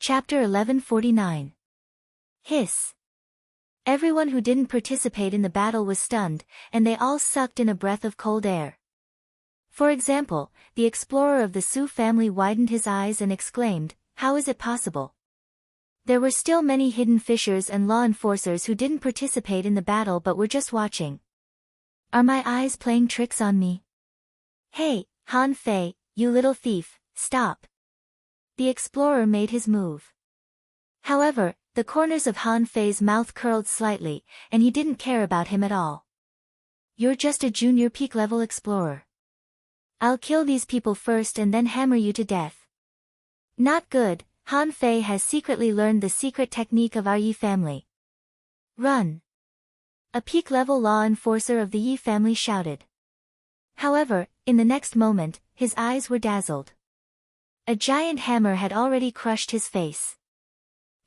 Chapter 1149. Hiss. Everyone who didn't participate in the battle was stunned, and they all sucked in a breath of cold air. For example, the explorer of the Su family widened his eyes and exclaimed, "How is it possible?" There were still many hidden fishers and law enforcers who didn't participate in the battle but were just watching. Are my eyes playing tricks on me? Hey, Han Fei, you little thief, stop. The explorer made his move. However, the corners of Han Fei's mouth curled slightly, and he didn't care about him at all. You're just a junior peak-level explorer. I'll kill these people first and then hammer you to death. Not good, Han Fei has secretly learned the secret technique of our Yi family. Run! A peak-level law enforcer of the Yi family shouted. However, in the next moment, his eyes were dazzled. A giant hammer had already crushed his face.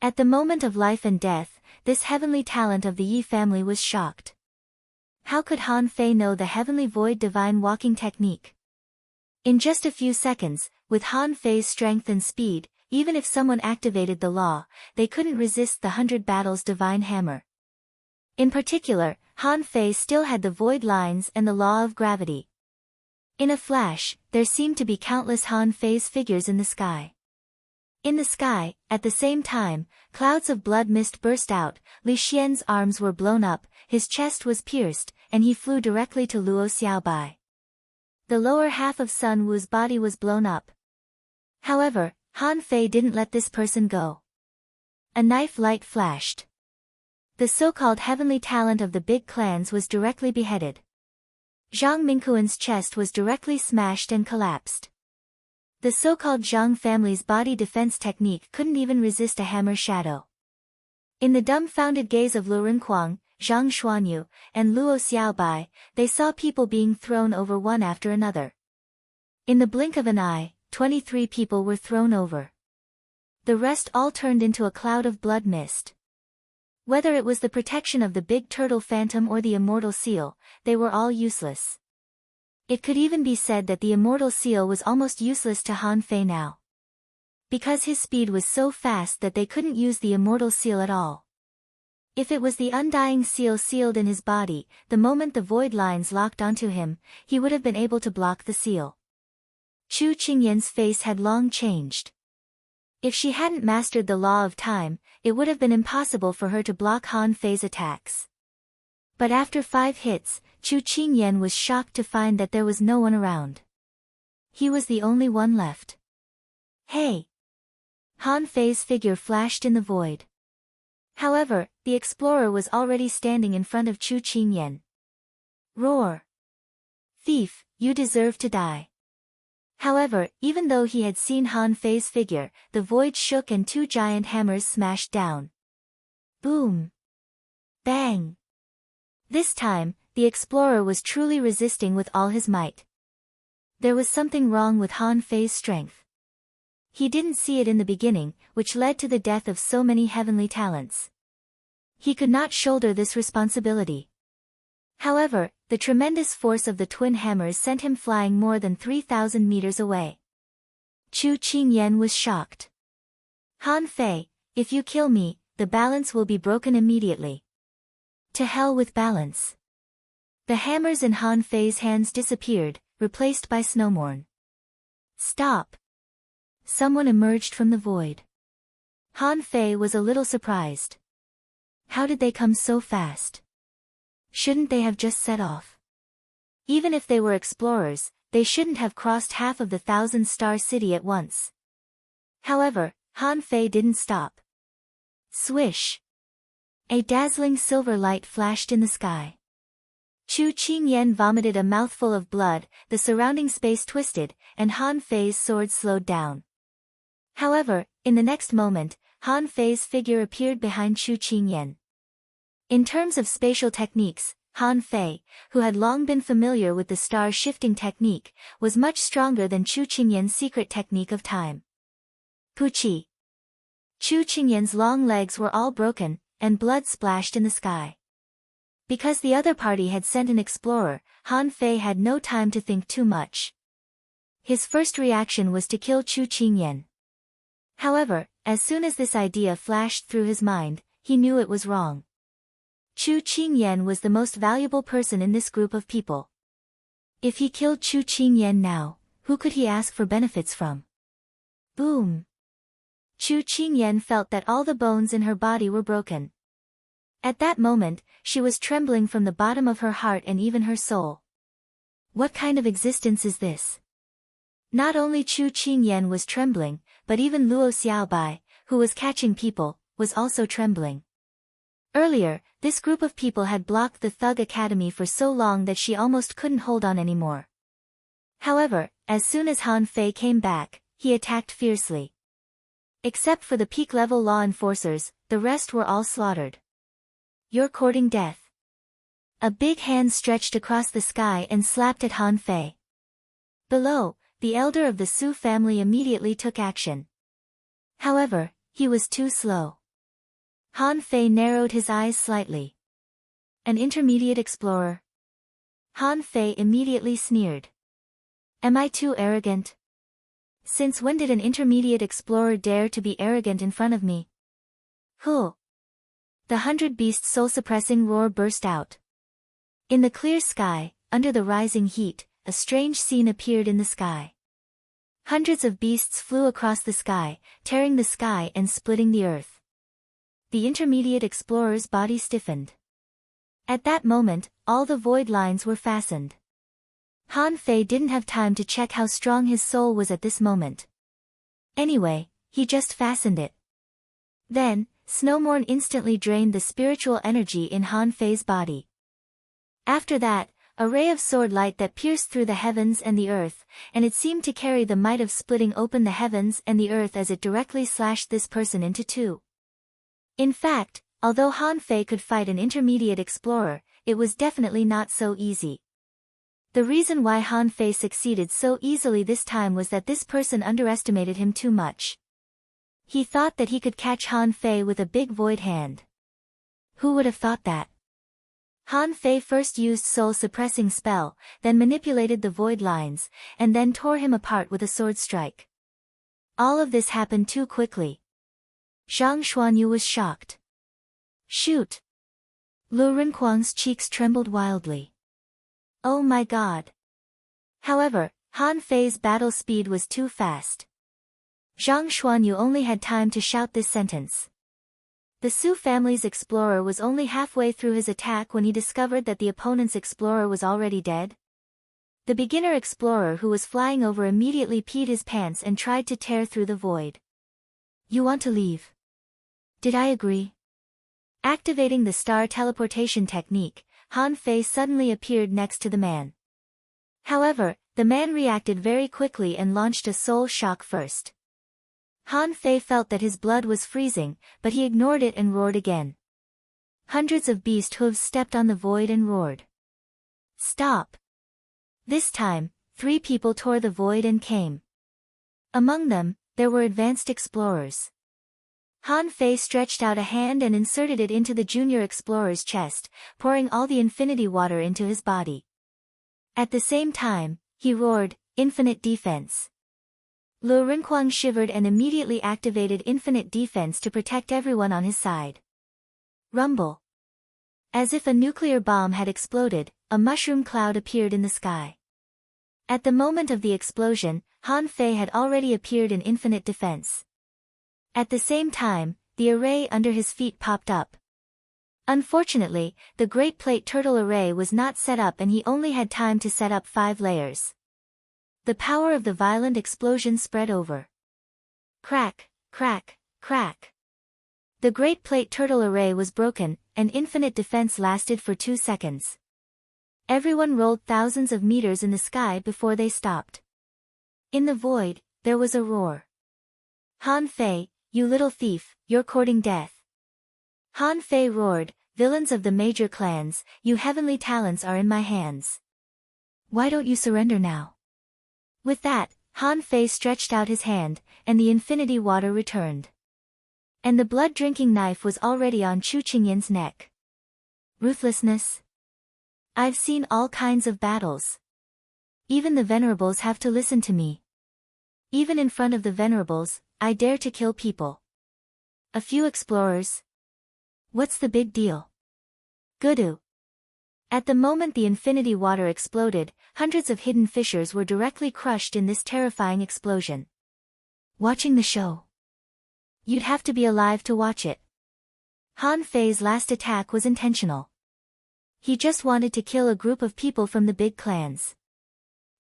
At the moment of life and death, this heavenly talent of the Yi family was shocked. How could Han Fei know the heavenly void divine walking technique? In just a few seconds, with Han Fei's strength and speed, even if someone activated the law, they couldn't resist the 100 battles divine hammer. In particular, Han Fei still had the void lines and the law of gravity. In a flash, there seemed to be countless Han Fei's figures in the sky. In the sky, at the same time, clouds of blood mist burst out, Li Xian's arms were blown up, his chest was pierced, and he flew directly to Luo Xiaobai. The lower half of Sun Wu's body was blown up. However, Han Fei didn't let this person go. A knife light flashed. The so-called heavenly talent of the big clans was directly beheaded. Zhang Mingquan's chest was directly smashed and collapsed. The so-called Zhang family's body defense technique couldn't even resist a hammer shadow. In the dumbfounded gaze of Lu Renquang, Zhang Xuanyu, and Luo Xiaobai, they saw people being thrown over one after another. In the blink of an eye, 23 people were thrown over. The rest all turned into a cloud of blood mist. Whether it was the protection of the big turtle phantom or the immortal seal, they were all useless. It could even be said that the immortal seal was almost useless to Han Fei now. Because his speed was so fast that they couldn't use the immortal seal at all. If it was the undying seal sealed in his body, the moment the void lines locked onto him, he would have been able to block the seal. Chu Qingyan's face had long changed. If she hadn't mastered the law of time, it would have been impossible for her to block Han Fei's attacks. But after 5 hits, Chu Qingyan was shocked to find that there was no one around. He was the only one left. Hey! Han Fei's figure flashed in the void. However, the explorer was already standing in front of Chu Qingyan. Roar! Thief, you deserve to die. However, even though he had seen Han Fei's figure, the void shook and 2 giant hammers smashed down. Boom! Bang! This time, the explorer was truly resisting with all his might. There was something wrong with Han Fei's strength. He didn't see it in the beginning, which led to the death of so many heavenly talents. He could not shoulder this responsibility. However, the tremendous force of the twin hammers sent him flying more than 3,000 meters away. Chu Qingyan was shocked. Han Fei, if you kill me, the balance will be broken immediately. To hell with balance. The hammers in Han Fei's hands disappeared, replaced by snowmorn. Stop! Someone emerged from the void. Han Fei was a little surprised. How did they come so fast? Shouldn't they have just set off? Even if they were explorers, they shouldn't have crossed half of the 1,000-star city at once. However, Han Fei didn't stop. Swish! A dazzling silver light flashed in the sky. Chu Qingyan vomited a mouthful of blood, the surrounding space twisted, and Han Fei's sword slowed down. However, in the next moment, Han Fei's figure appeared behind Chu Qingyan. In terms of spatial techniques, Han Fei, who had long been familiar with the star-shifting technique, was much stronger than Chu Qingyan's secret technique of time. Puchi! Chu Qingyan's long legs were all broken, and blood splashed in the sky. Because the other party had sent an explorer, Han Fei had no time to think too much. His first reaction was to kill Chu Qingyan. However, as soon as this idea flashed through his mind, he knew it was wrong. Chu Qingyan was the most valuable person in this group of people. If he killed Chu Qingyan now, who could he ask for benefits from? Boom! Chu Qingyan felt that all the bones in her body were broken. At that moment, she was trembling from the bottom of her heart and even her soul. What kind of existence is this? Not only Chu Qingyan was trembling, but even Luo Xiaobai, who was catching people, was also trembling. Earlier, this group of people had blocked the Thug Academy for so long that she almost couldn't hold on anymore. However, as soon as Han Fei came back, he attacked fiercely. Except for the peak-level law enforcers, the rest were all slaughtered. You're courting death. A big hand stretched across the sky and slapped at Han Fei. Below, the elder of the Su family immediately took action. However, he was too slow. Han Fei narrowed his eyes slightly. An intermediate explorer? Han Fei immediately sneered. Am I too arrogant? Since when did an intermediate explorer dare to be arrogant in front of me? Huh! The 100 Beasts' soul-suppressing roar burst out. In the clear sky, under the rising heat, a strange scene appeared in the sky. Hundreds of beasts flew across the sky, tearing the sky and splitting the earth. The intermediate explorer's body stiffened. At that moment, all the void lines were fastened. Han Fei didn't have time to check how strong his soul was at this moment. Anyway, he just fastened it. Then, Snowmorn instantly drained the spiritual energy in Han Fei's body. After that, a ray of sword light that pierced through the heavens and the earth, and it seemed to carry the might of splitting open the heavens and the earth as it directly slashed this person into two. In fact, although Han Fei could fight an intermediate explorer, it was definitely not so easy. The reason why Han Fei succeeded so easily this time was that this person underestimated him too much. He thought that he could catch Han Fei with a big void hand. Who would have thought that? Han Fei first used soul-suppressing spell, then manipulated the void lines, and then tore him apart with a sword strike. All of this happened too quickly. Zhang Xuanyu was shocked. Shoot! Lu Renkuang's cheeks trembled wildly. Oh my god! However, Han Fei's battle speed was too fast. Zhang Xuanyu only had time to shout this sentence. The Su family's explorer was only halfway through his attack when he discovered that the opponent's explorer was already dead. The beginner explorer who was flying over immediately peed his pants and tried to tear through the void. You want to leave? Did I agree? Activating the star teleportation technique, Han Fei suddenly appeared next to the man. However, the man reacted very quickly and launched a soul shock first. Han Fei felt that his blood was freezing, but he ignored it and roared again. Hundreds of beast hooves stepped on the void and roared. Stop! This time, 3 people tore the void and came. Among them, there were advanced explorers. Han Fei stretched out a hand and inserted it into the junior explorer's chest, pouring all the infinity water into his body. At the same time, he roared, "Infinite defense." Lu Renkuang shivered and immediately activated infinite defense to protect everyone on his side. Rumble. As if a nuclear bomb had exploded, a mushroom cloud appeared in the sky. At the moment of the explosion, Han Fei had already appeared in infinite defense. At the same time, the array under his feet popped up. Unfortunately, the Great Plate Turtle array was not set up and he only had time to set up 5 layers. The power of the violent explosion spread over. Crack, crack, crack. The Great Plate Turtle array was broken, and infinite defense lasted for 2 seconds. Everyone rolled thousands of meters in the sky before they stopped. In the void, there was a roar. Han Fei, you little thief, you're courting death. Han Fei roared, villains of the major clans, you heavenly talents are in my hands. Why don't you surrender now? With that, Han Fei stretched out his hand, and the infinity water returned. And the blood-drinking knife was already on Chu Qingyan's neck. Ruthlessness? I've seen all kinds of battles. Even the venerables have to listen to me. Even in front of the venerables, I dare to kill people. A few explorers? What's the big deal? Gudu. At the moment the infinity water exploded, hundreds of hidden fissures were directly crushed in this terrifying explosion. Watching the show. You'd have to be alive to watch it. Han Fei's last attack was intentional. He just wanted to kill a group of people from the big clans.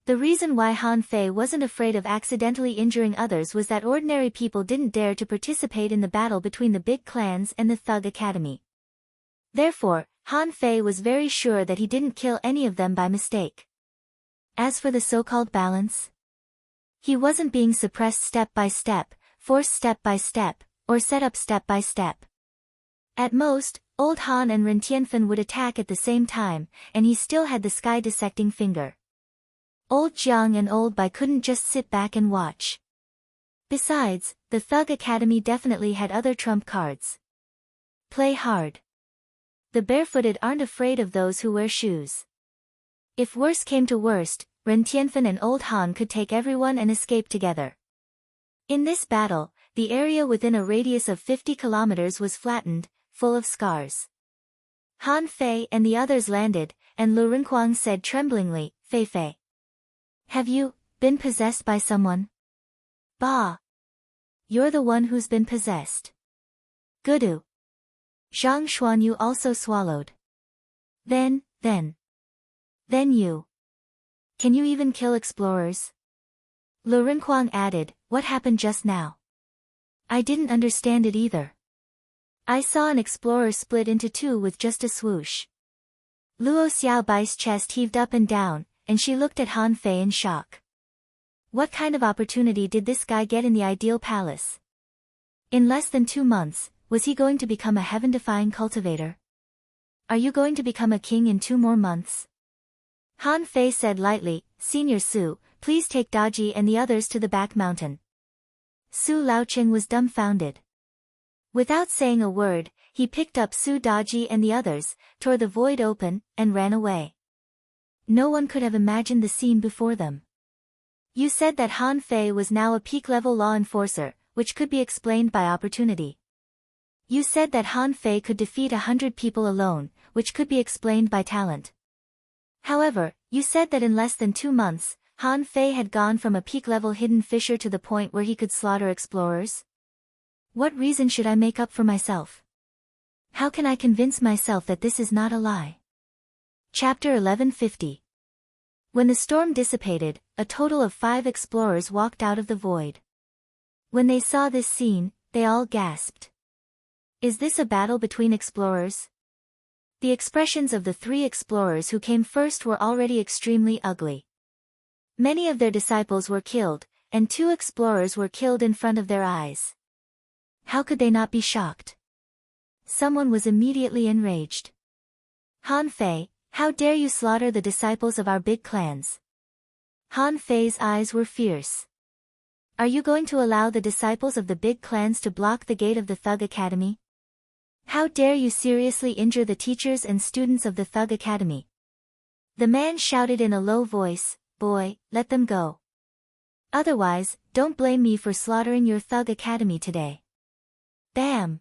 The reason why Han Fei wasn't afraid of accidentally injuring others was that ordinary people didn't dare to participate in the battle between the big clans and the Thug Academy. Therefore, Han Fei was very sure that he didn't kill any of them by mistake. As for the so-called balance, he wasn't being suppressed step by step, forced step by step, or set up step by step. At most, old Han and Ren Tianfen would attack at the same time, and he still had the sky-dissecting finger. Old Jiang and old Bai couldn't just sit back and watch. Besides, the Thug Academy definitely had other trump cards. Play hard. The barefooted aren't afraid of those who wear shoes. If worse came to worst, Ren Tianfen and old Han could take everyone and escape together. In this battle, the area within a radius of 50 kilometers was flattened, full of scars. Han Fei and the others landed, and Lu Renquang said tremblingly, "Fei Fei. Have you been possessed by someone?" "Bah. You're the one who's been possessed." "Gudu." Zhang Xuanyu also swallowed. Then you. Can you even kill explorers?" Lu Renquang added, "What happened just now? I didn't understand it either. I saw an explorer split into two with just a swoosh." Luo Xiaobai's chest heaved up and down, and she looked at Han Fei in shock. What kind of opportunity did this guy get in the ideal palace? In less than 2 months, was he going to become a heaven-defying cultivator? Are you going to become a king in 2 more months? Han Fei said lightly, "Senior Su, please take Daji and the others to the back mountain." Su Laoqing was dumbfounded. Without saying a word, he picked up Su Daji and the others, tore the void open, and ran away. No one could have imagined the scene before them. You said that Han Fei was now a peak-level law enforcer, which could be explained by opportunity. You said that Han Fei could defeat 100 people alone, which could be explained by talent. However, you said that in less than 2 months, Han Fei had gone from a peak-level hidden fissure to the point where he could slaughter explorers? What reason should I make up for myself? How can I convince myself that this is not a lie? Chapter 1150. When the storm dissipated, a total of 5 explorers walked out of the void. When they saw this scene, they all gasped. Is this a battle between explorers? The expressions of the 3 explorers who came first were already extremely ugly. Many of their disciples were killed, and 2 explorers were killed in front of their eyes. How could they not be shocked? Someone was immediately enraged. Han Fei, how dare you slaughter the disciples of our big clans? Han Fei's eyes were fierce. Are you going to allow the disciples of the big clans to block the gate of the Thug Academy? How dare you seriously injure the teachers and students of the Thug Academy? The man shouted in a low voice, "Boy, let them go. Otherwise, don't blame me for slaughtering your Thug Academy today." Bam!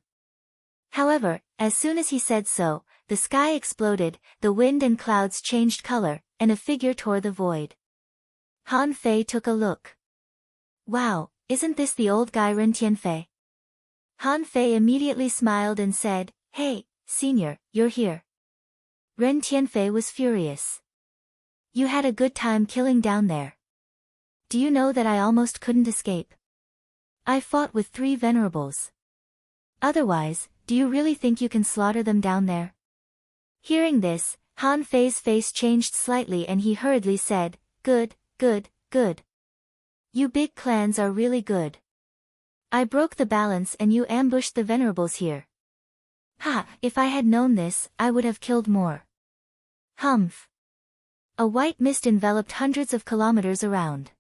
However, as soon as he said so, the sky exploded, the wind and clouds changed color, and a figure tore the void. Han Fei took a look. Wow, isn't this the old guy Ren Tianfei? Han Fei immediately smiled and said, "Hey, senior, you're here." Ren Tianfei was furious. "You had a good time killing down there. Do you know that I almost couldn't escape? I fought with 3 venerables. Otherwise, do you really think you can slaughter them down there?" Hearing this, Han Fei's face changed slightly and he hurriedly said, Good. You big clans are really good. I broke the balance and you ambushed the venerables here. Ha, if I had known this, I would have killed more. Humph. A white mist enveloped hundreds of kilometers around.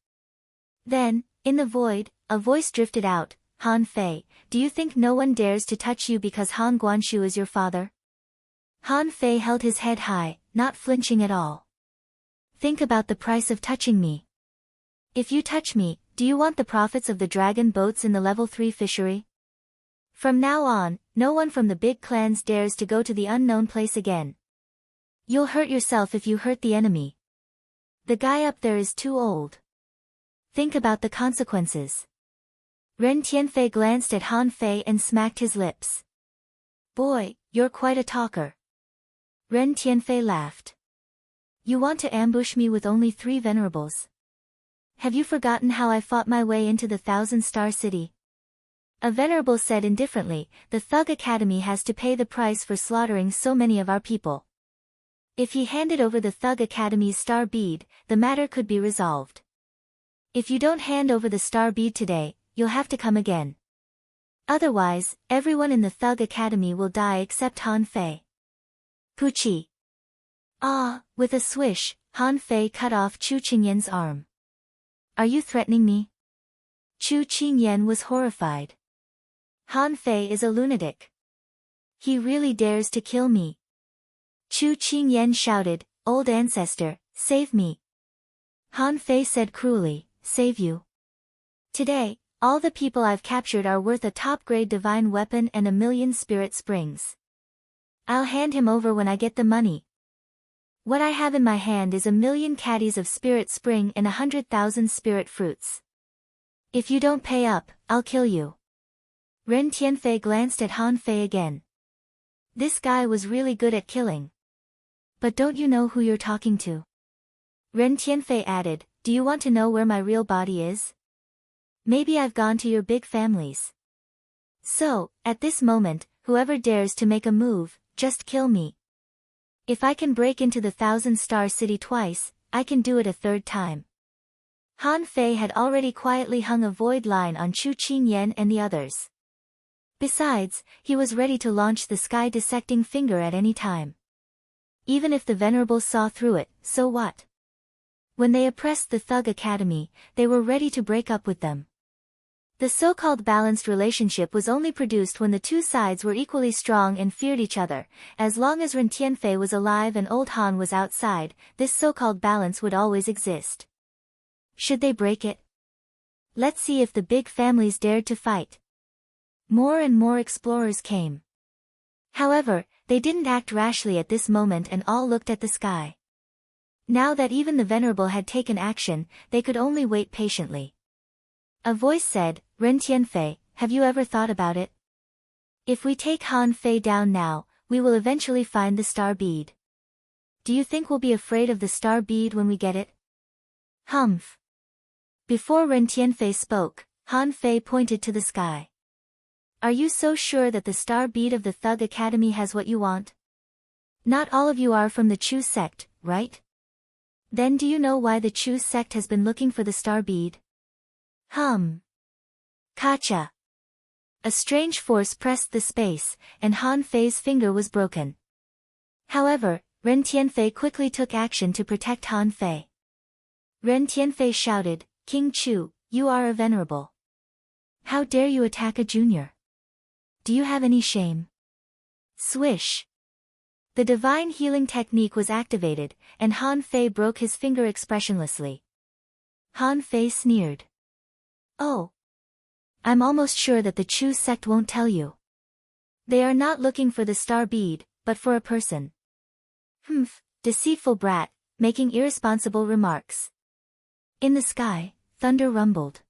Then, in the void, a voice drifted out, Han Fei, do you think no one dares to touch you because Han Guanshu is your father? Han Fei held his head high, not flinching at all. Think about the price of touching me. If you touch me, do you want the profits of the dragon boats in the level 3 fishery? From now on, no one from the big clans dares to go to the unknown place again. You'll hurt yourself if you hurt the enemy. The guy up there is too old. Think about the consequences. Ren Tianfei glanced at Han Fei and smacked his lips. Boy, you're quite a talker. Ren Tianfei laughed. You want to ambush me with only 3 venerables? Have you forgotten how I fought my way into the 1,000-star city? A venerable said indifferently, the Thug Academy has to pay the price for slaughtering so many of our people. If he handed over the Thug Academy's star bead, the matter could be resolved. If you don't hand over the star bead today, you'll have to come again. Otherwise, everyone in the Thug Academy will die except Han Fei. Puchi. Ah, with a swish, Han Fei cut off Chu Qingyan's arm. Are you threatening me? Chu Qingyan was horrified. Han Fei is a lunatic. He really dares to kill me. Chu Qingyan shouted, Old ancestor, save me. Han Fei said cruelly, save you? Today, all the people I've captured are worth a top-grade divine weapon and 1,000,000 spirit springs. I'll hand him over when I get the money. What I have in my hand is 1,000,000 caddies of spirit spring and 100,000 spirit fruits. If you don't pay up, I'll kill you. Ren Tianfei glanced at Han Fei again. This guy was really good at killing. But don't you know who you're talking to? Ren Tianfei added, do you want to know where my real body is? Maybe I've gone to your big families. So, at this moment, whoever dares to make a move, just kill me. If I can break into the 1,000-star city twice, I can do it a 3rd time. Han Fei had already quietly hung a void line on Chu Qingyan and the others. Besides, he was ready to launch the sky-dissecting finger at any time. Even if the venerables saw through it, so what? When they oppressed the Thug Academy, they were ready to break up with them. The so-called balanced relationship was only produced when the 2 sides were equally strong and feared each other. As long as Ren Tianfei was alive and old Han was outside, this so-called balance would always exist. Should they break it? Let's see if the big families dared to fight. More and more explorers came. However, they didn't act rashly at this moment and all looked at the sky. Now that even the venerable had taken action, they could only wait patiently. A voice said, Ren Tianfei, have you ever thought about it? If we take Han Fei down now, we will eventually find the star bead. Do you think we'll be afraid of the star bead when we get it? Humph. Before Ren Tianfei spoke, Han Fei pointed to the sky. Are you so sure that the star bead of the Thug Academy has what you want? Not all of you are from the Chu sect, right? Then do you know why the Chu sect has been looking for the star bead? Kacha. A strange force pressed the space, and Han Fei's finger was broken. However, Ren Tianfei quickly took action to protect Han Fei. Ren Tianfei shouted, King Chu, you are a venerable. How dare you attack a junior? Do you have any shame? Swish. The divine healing technique was activated, and Han Fei broke his finger expressionlessly. Han Fei sneered. Oh. I'm almost sure that the Chu sect won't tell you. They are not looking for the star bead, but for a person. Deceitful brat, making irresponsible remarks. In the sky, thunder rumbled.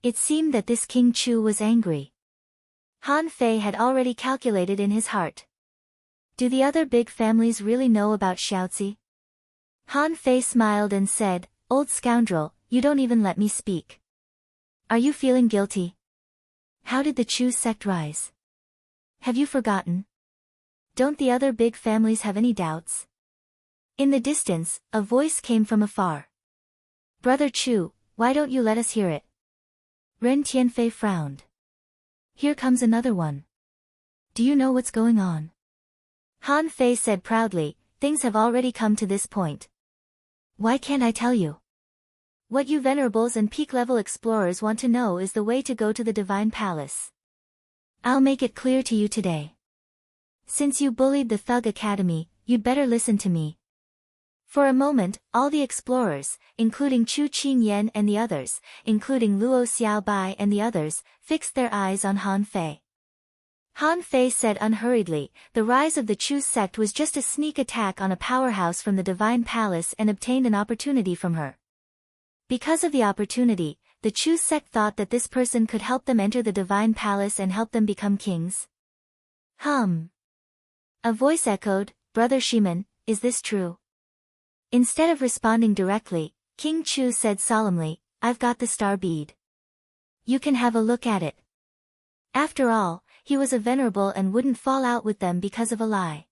It seemed that this King Chu was angry. Han Fei had already calculated in his heart. Do the other big families really know about Xiaozi? Han Fei smiled and said, Old scoundrel, you don't even let me speak. Are you feeling guilty? How did the Chu sect rise? Have you forgotten? Don't the other big families have any doubts? In the distance, a voice came from afar. Brother Chu, why don't you let us hear it? Ren Tianfei frowned. Here comes another one. Do you know what's going on? Han Fei said proudly, things have already come to this point. Why can't I tell you? What you venerables and peak-level explorers want to know is the way to go to the Divine Palace. I'll make it clear to you today. Since you bullied the Thug Academy, you'd better listen to me. For a moment, all the explorers, including Chu Qingyan and the others, including Luo Xiaobai and the others, fixed their eyes on Han Fei. Han Fei said unhurriedly, the rise of the Chu sect was just a sneak attack on a powerhouse from the Divine Palace and obtained an opportunity from her. Because of the opportunity, the Chu sect thought that this person could help them enter the Divine Palace and help them become kings. A voice echoed, Brother Shiman, is this true? Instead of responding directly, King Chu said solemnly, I've got the star bead. You can have a look at it. After all, he was a venerable and wouldn't fall out with them because of a lie.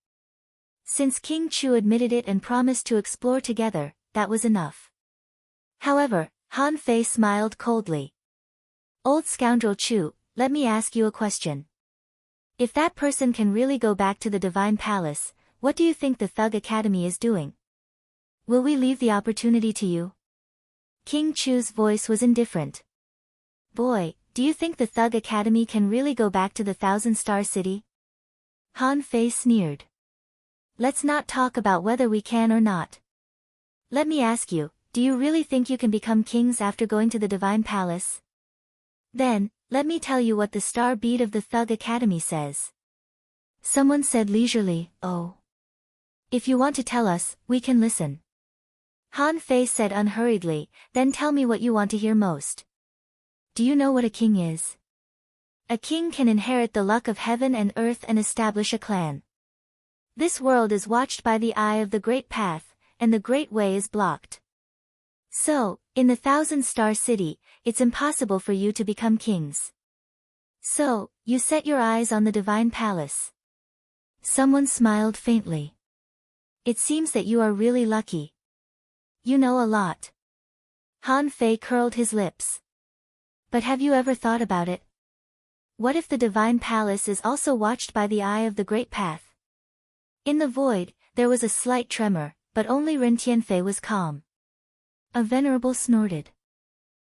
Since King Chu admitted it and promised to explore together, that was enough. However, Han Fei smiled coldly. Old scoundrel Chu, let me ask you a question. If that person can really go back to the Divine Palace, what do you think the Thug Academy is doing? Will we leave the opportunity to you? King Chu's voice was indifferent. Boy, do you think the Thug Academy can really go back to the Thousand-Star City? Han Fei sneered. Let's not talk about whether we can or not. Let me ask you, do you really think you can become kings after going to the Divine Palace? Then, let me tell you what the star bead of the Thug Academy says. Someone said leisurely, oh. If you want to tell us, we can listen. Han Fei said unhurriedly, then tell me what you want to hear most. Do you know what a king is? A king can inherit the luck of heaven and earth and establish a clan. This world is watched by the eye of the Great Path, and the Great Way is blocked. So, in the Thousand-Star City, it's impossible for you to become kings. So, you set your eyes on the Divine Palace. Someone smiled faintly. It seems that you are really lucky. You know a lot. Han Fei curled his lips. But have you ever thought about it? What if the Divine Palace is also watched by the eye of the Great Path? In the void, there was a slight tremor, but only Ren Tianfei was calm. A venerable snorted.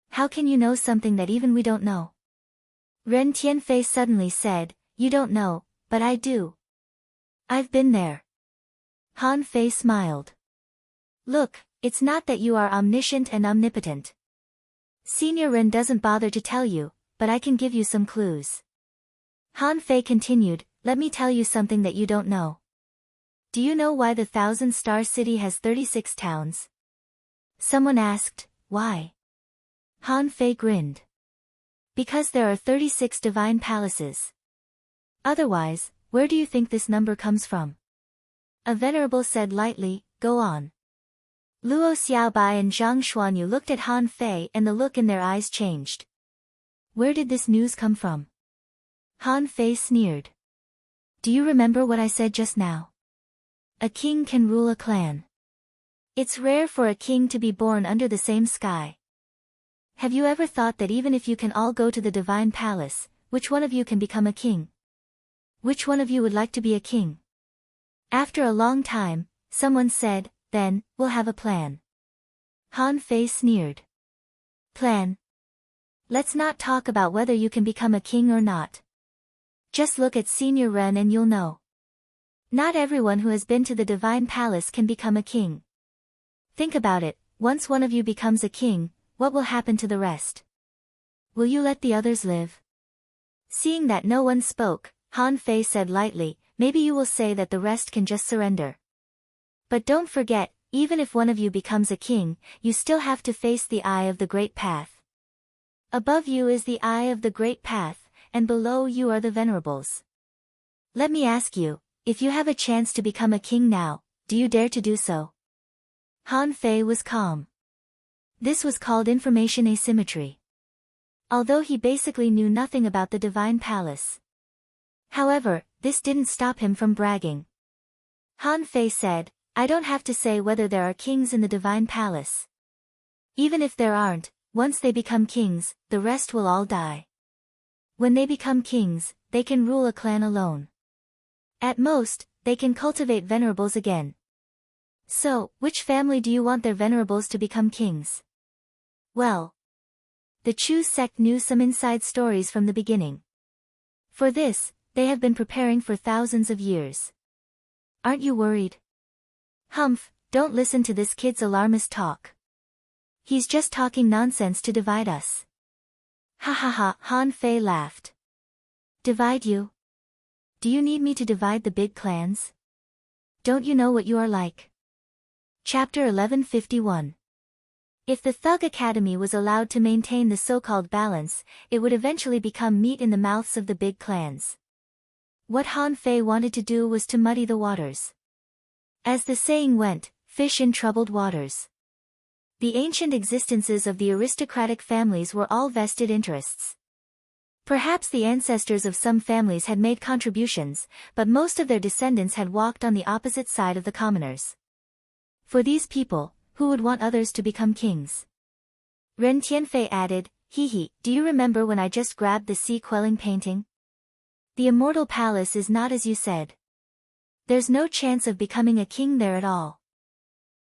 How can you know something that even we don't know? Ren Tianfei suddenly said, you don't know, but I do. I've been there. Han Fei smiled. Look, it's not that you are omniscient and omnipotent. Senior Ren doesn't bother to tell you, but I can give you some clues. Han Fei continued, let me tell you something that you don't know. Do you know why the Thousand-Star City has 36 towns? Someone asked, why? Han Fei grinned. Because there are 36 divine palaces. Otherwise, where do you think this number comes from? A venerable said lightly, go on. Luo Xiaobai and Zhang Xuanyu looked at Han Fei and the look in their eyes changed. Where did this news come from? Han Fei sneered. Do you remember what I said just now? A king can rule a clan. It's rare for a king to be born under the same sky. Have you ever thought that even if you can all go to the Divine Palace, which one of you can become a king? Which one of you would like to be a king? After a long time, someone said, then, we'll have a plan. Han Fei sneered. Plan? Let's not talk about whether you can become a king or not. Just look at Senior Ren and you'll know. Not everyone who has been to the Divine Palace can become a king. Think about it, once one of you becomes a king, what will happen to the rest? Will you let the others live? Seeing that no one spoke, Han Fei said lightly, maybe you will say that the rest can just surrender. But don't forget, even if one of you becomes a king, you still have to face the eye of the Great Path. Above you is the eye of the Great Path, and below you are the venerables. Let me ask you, if you have a chance to become a king now, do you dare to do so? Han Fei was calm. This was called information asymmetry. Although he basically knew nothing about the Divine Palace. However, this didn't stop him from bragging. Han Fei said, I don't have to say whether there are kings in the Divine Palace. Even if there aren't, once they become kings, the rest will all die. When they become kings, they can rule a clan alone. At most, they can cultivate venerables again. So, which family do you want their venerables to become kings? Well, the Chu sect knew some inside stories from the beginning. For this, they have been preparing for thousands of years. Aren't you worried? Humph, don't listen to this kid's alarmist talk. He's just talking nonsense to divide us. Ha ha ha, Han Fei laughed. Divide you? Do you need me to divide the big clans? Don't you know what you are like? Chapter 1151. If the Thug Academy was allowed to maintain the so-called balance, it would eventually become meat in the mouths of the big clans. What Han Fei wanted to do was to muddy the waters. As the saying went, fish in troubled waters. The ancient existences of the aristocratic families were all vested interests. Perhaps the ancestors of some families had made contributions, but most of their descendants had walked on the opposite side of the commoners. For these people, who would want others to become kings? Ren Tianfei added, do you remember when I just grabbed the sea-quelling painting? The immortal palace is not as you said. There's no chance of becoming a king there at all.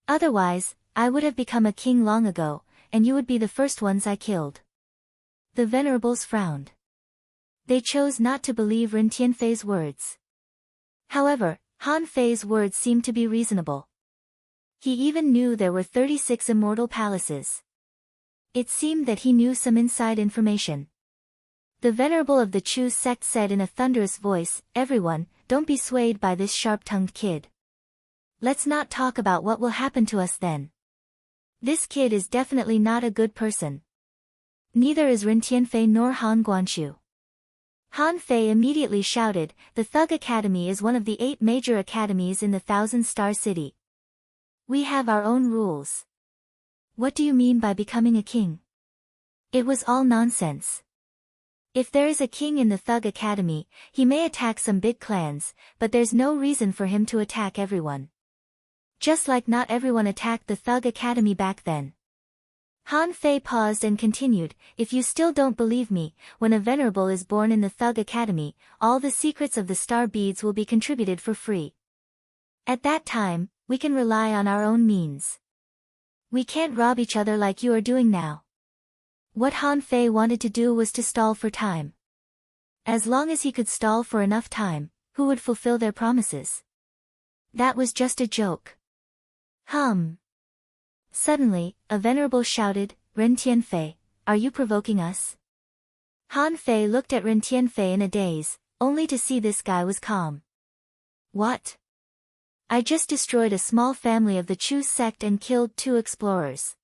Otherwise, I would have become a king long ago, and you would be the first ones I killed. The venerables frowned. They chose not to believe Ren Tianfei's words. However, Han Fei's words seemed to be reasonable. He even knew there were 36 immortal palaces. It seemed that he knew some inside information. The venerable of the Chu sect said in a thunderous voice, "Everyone, don't be swayed by this sharp-tongued kid. Let's not talk about what will happen to us then. This kid is definitely not a good person. Neither is Ren Tianfei nor Han Guanshu." Han Fei immediately shouted, "The Thug Academy is one of the 8 major academies in the Thousand-Star City. We have our own rules. What do you mean by becoming a king?" It was all nonsense. If there is a king in the Thug Academy, he may attack some big clans, but there's no reason for him to attack everyone. Just like not everyone attacked the Thug Academy back then. Han Fei paused and continued, "If you still don't believe me, when a venerable is born in the Thug Academy, all the secrets of the star beads will be contributed for free. At that time, we can rely on our own means. We can't rob each other like you are doing now." What Han Fei wanted to do was to stall for time. As long as he could stall for enough time, who would fulfill their promises? That was just a joke. Suddenly, a venerable shouted, "Ren Tianfei, are you provoking us?" Han Fei looked at Ren Tianfei in a daze, only to see this guy was calm. "What? I just destroyed a small family of the Chu sect and killed 2 explorers.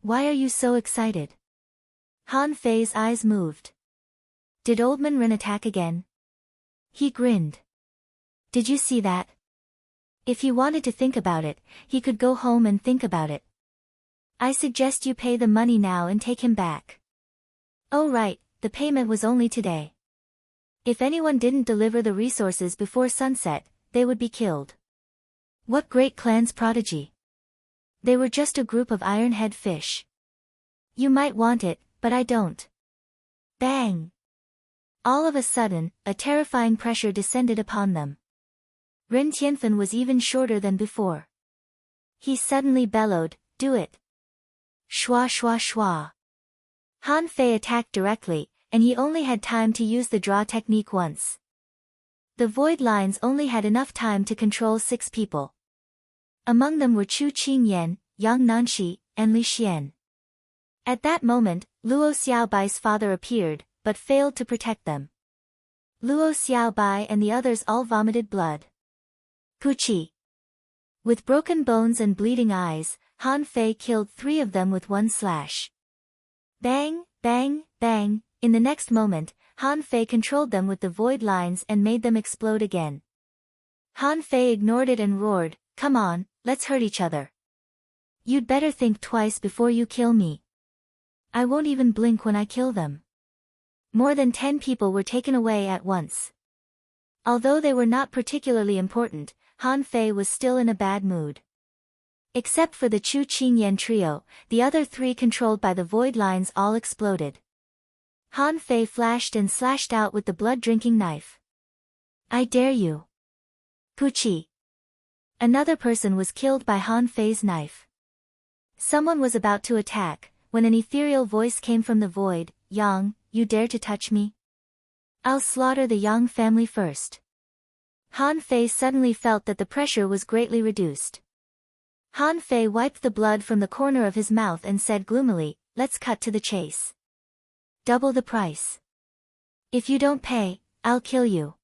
Why are you so excited?" Han Fei's eyes moved. Did Old Man Ren attack again? He grinned. "Did you see that? If he wanted to think about it, he could go home and think about it. I suggest you pay the money now and take him back." "Oh right, the payment was only today. If anyone didn't deliver the resources before sunset, they would be killed." What great clan's prodigy! They were just a group of iron-head fish. "You might want it, but I don't." Bang! All of a sudden, a terrifying pressure descended upon them. Ren Tianfen was even shorter than before. He suddenly bellowed, "Do it!" Shwa shwa shwa. Han Fei attacked directly, and he only had time to use the draw technique once. The void lines only had enough time to control 6 people. Among them were Chu Qingyan, Yang Nanshi, and Li Xian. At that moment, Luo Xiaobai's father appeared, but failed to protect them. Luo Xiaobai and the others all vomited blood. Puchi. With broken bones and bleeding eyes, Han Fei killed 3 of them with 1 slash. Bang, bang, bang, in the next moment, Han Fei controlled them with the void lines and made them explode again. Han Fei ignored it and roared, "Come on, let's hurt each other. You'd better think twice before you kill me. I won't even blink when I kill them." More than 10 people were taken away at once. Although they were not particularly important, Han Fei was still in a bad mood. Except for the Chu Qingyan trio, the other 3 controlled by the void lines all exploded. Han Fei flashed and slashed out with the blood-drinking knife. "I dare you." Puchi. Another person was killed by Han Fei's knife. Someone was about to attack, when an ethereal voice came from the void, "Yang, you dare to touch me? I'll slaughter the Yang family first." Han Fei suddenly felt that the pressure was greatly reduced. Han Fei wiped the blood from the corner of his mouth and said gloomily, "Let's cut to the chase. Double the price. If you don't pay, I'll kill you."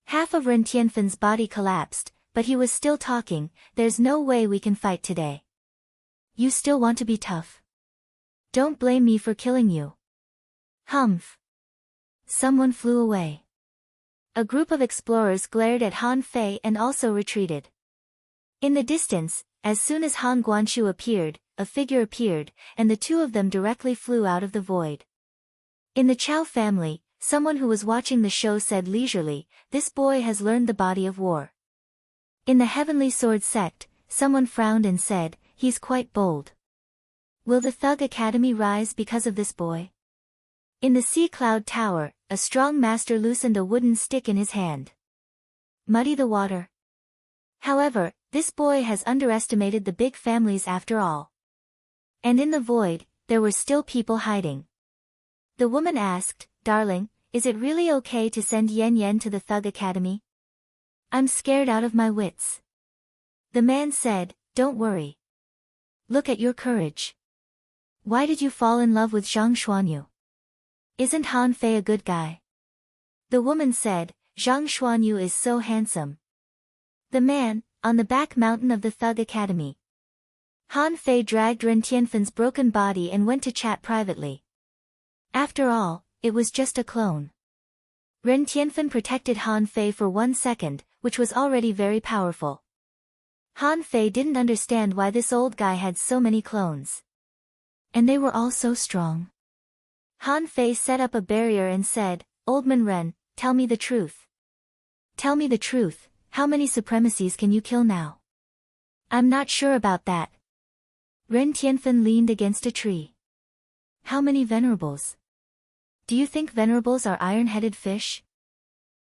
Half of Ren Tianfen's body collapsed, but he was still talking. There's no way we can fight today. You still want to be tough? Don't blame me for killing you. Humph. Someone flew away. A group of explorers glared at Han Fei and also retreated. In the distance, as soon as Han Guanshu appeared, a figure appeared, and the two of them directly flew out of the void. In the Chao family, someone who was watching the show said leisurely, "This boy has learned the body of war." In the Heavenly Sword sect, someone frowned and said, "He's quite bold. Will the Thug Academy rise because of this boy?" In the Sea Cloud Tower, a strong master loosened a wooden stick in his hand. Muddy the water. However, this boy has underestimated the big families after all. And in the void, there were still people hiding. The woman asked, "Darling, is it really okay to send Yen Yen to the Thug Academy? I'm scared out of my wits." The man said, "Don't worry. Look at your courage. Why did you fall in love with Zhang Xuanyu? Isn't Han Fei a good guy?" The woman said, "Zhang Xuanyu is so handsome." The man, on the back mountain of the Thug Academy. Han Fei dragged Ren Tianfen's broken body and went to chat privately. After all, it was just a clone. Ren Tianfen protected Han Fei for 1 second, which was already very powerful. Han Fei didn't understand why this old guy had so many clones. And they were all so strong. Han Fei set up a barrier and said, "Old man Ren, tell me the truth. Tell me the truth, how many supremacies can you kill now?" "I'm not sure about that." Ren Tianfen leaned against a tree. "How many venerables? Do you think venerables are iron-headed fish?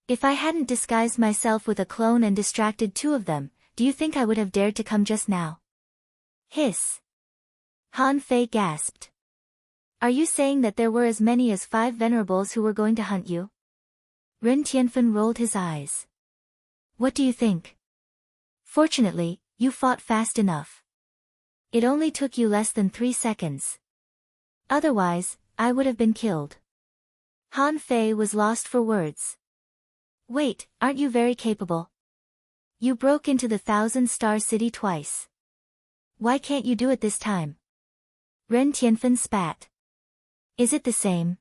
If I hadn't disguised myself with a clone and distracted 2 of them, do you think I would have dared to come just now?" Hiss. Han Fei gasped. "Are you saying that there were as many as 5 venerables who were going to hunt you?" Ren Tianfen rolled his eyes. "What do you think? Fortunately, you fought fast enough. It only took you less than 3 seconds. Otherwise, I would have been killed." Han Fei was lost for words. "Wait, aren't you very capable? You broke into the 1,000-star city twice. Why can't you do it this time?" Ren Tianfen spat. "Is it the same?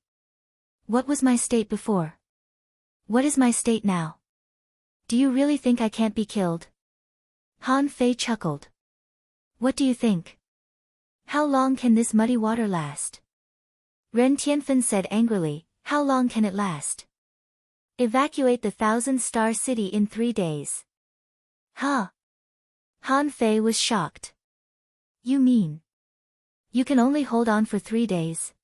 What was my state before? What is my state now? Do you really think I can't be killed?" Han Fei chuckled. "What do you think? How long can this muddy water last?" Ren Tianfen said angrily, "How long can it last? Evacuate the 1,000-star city in 3 days." Huh? Han Fei was shocked. "You mean you can only hold on for 3 days?"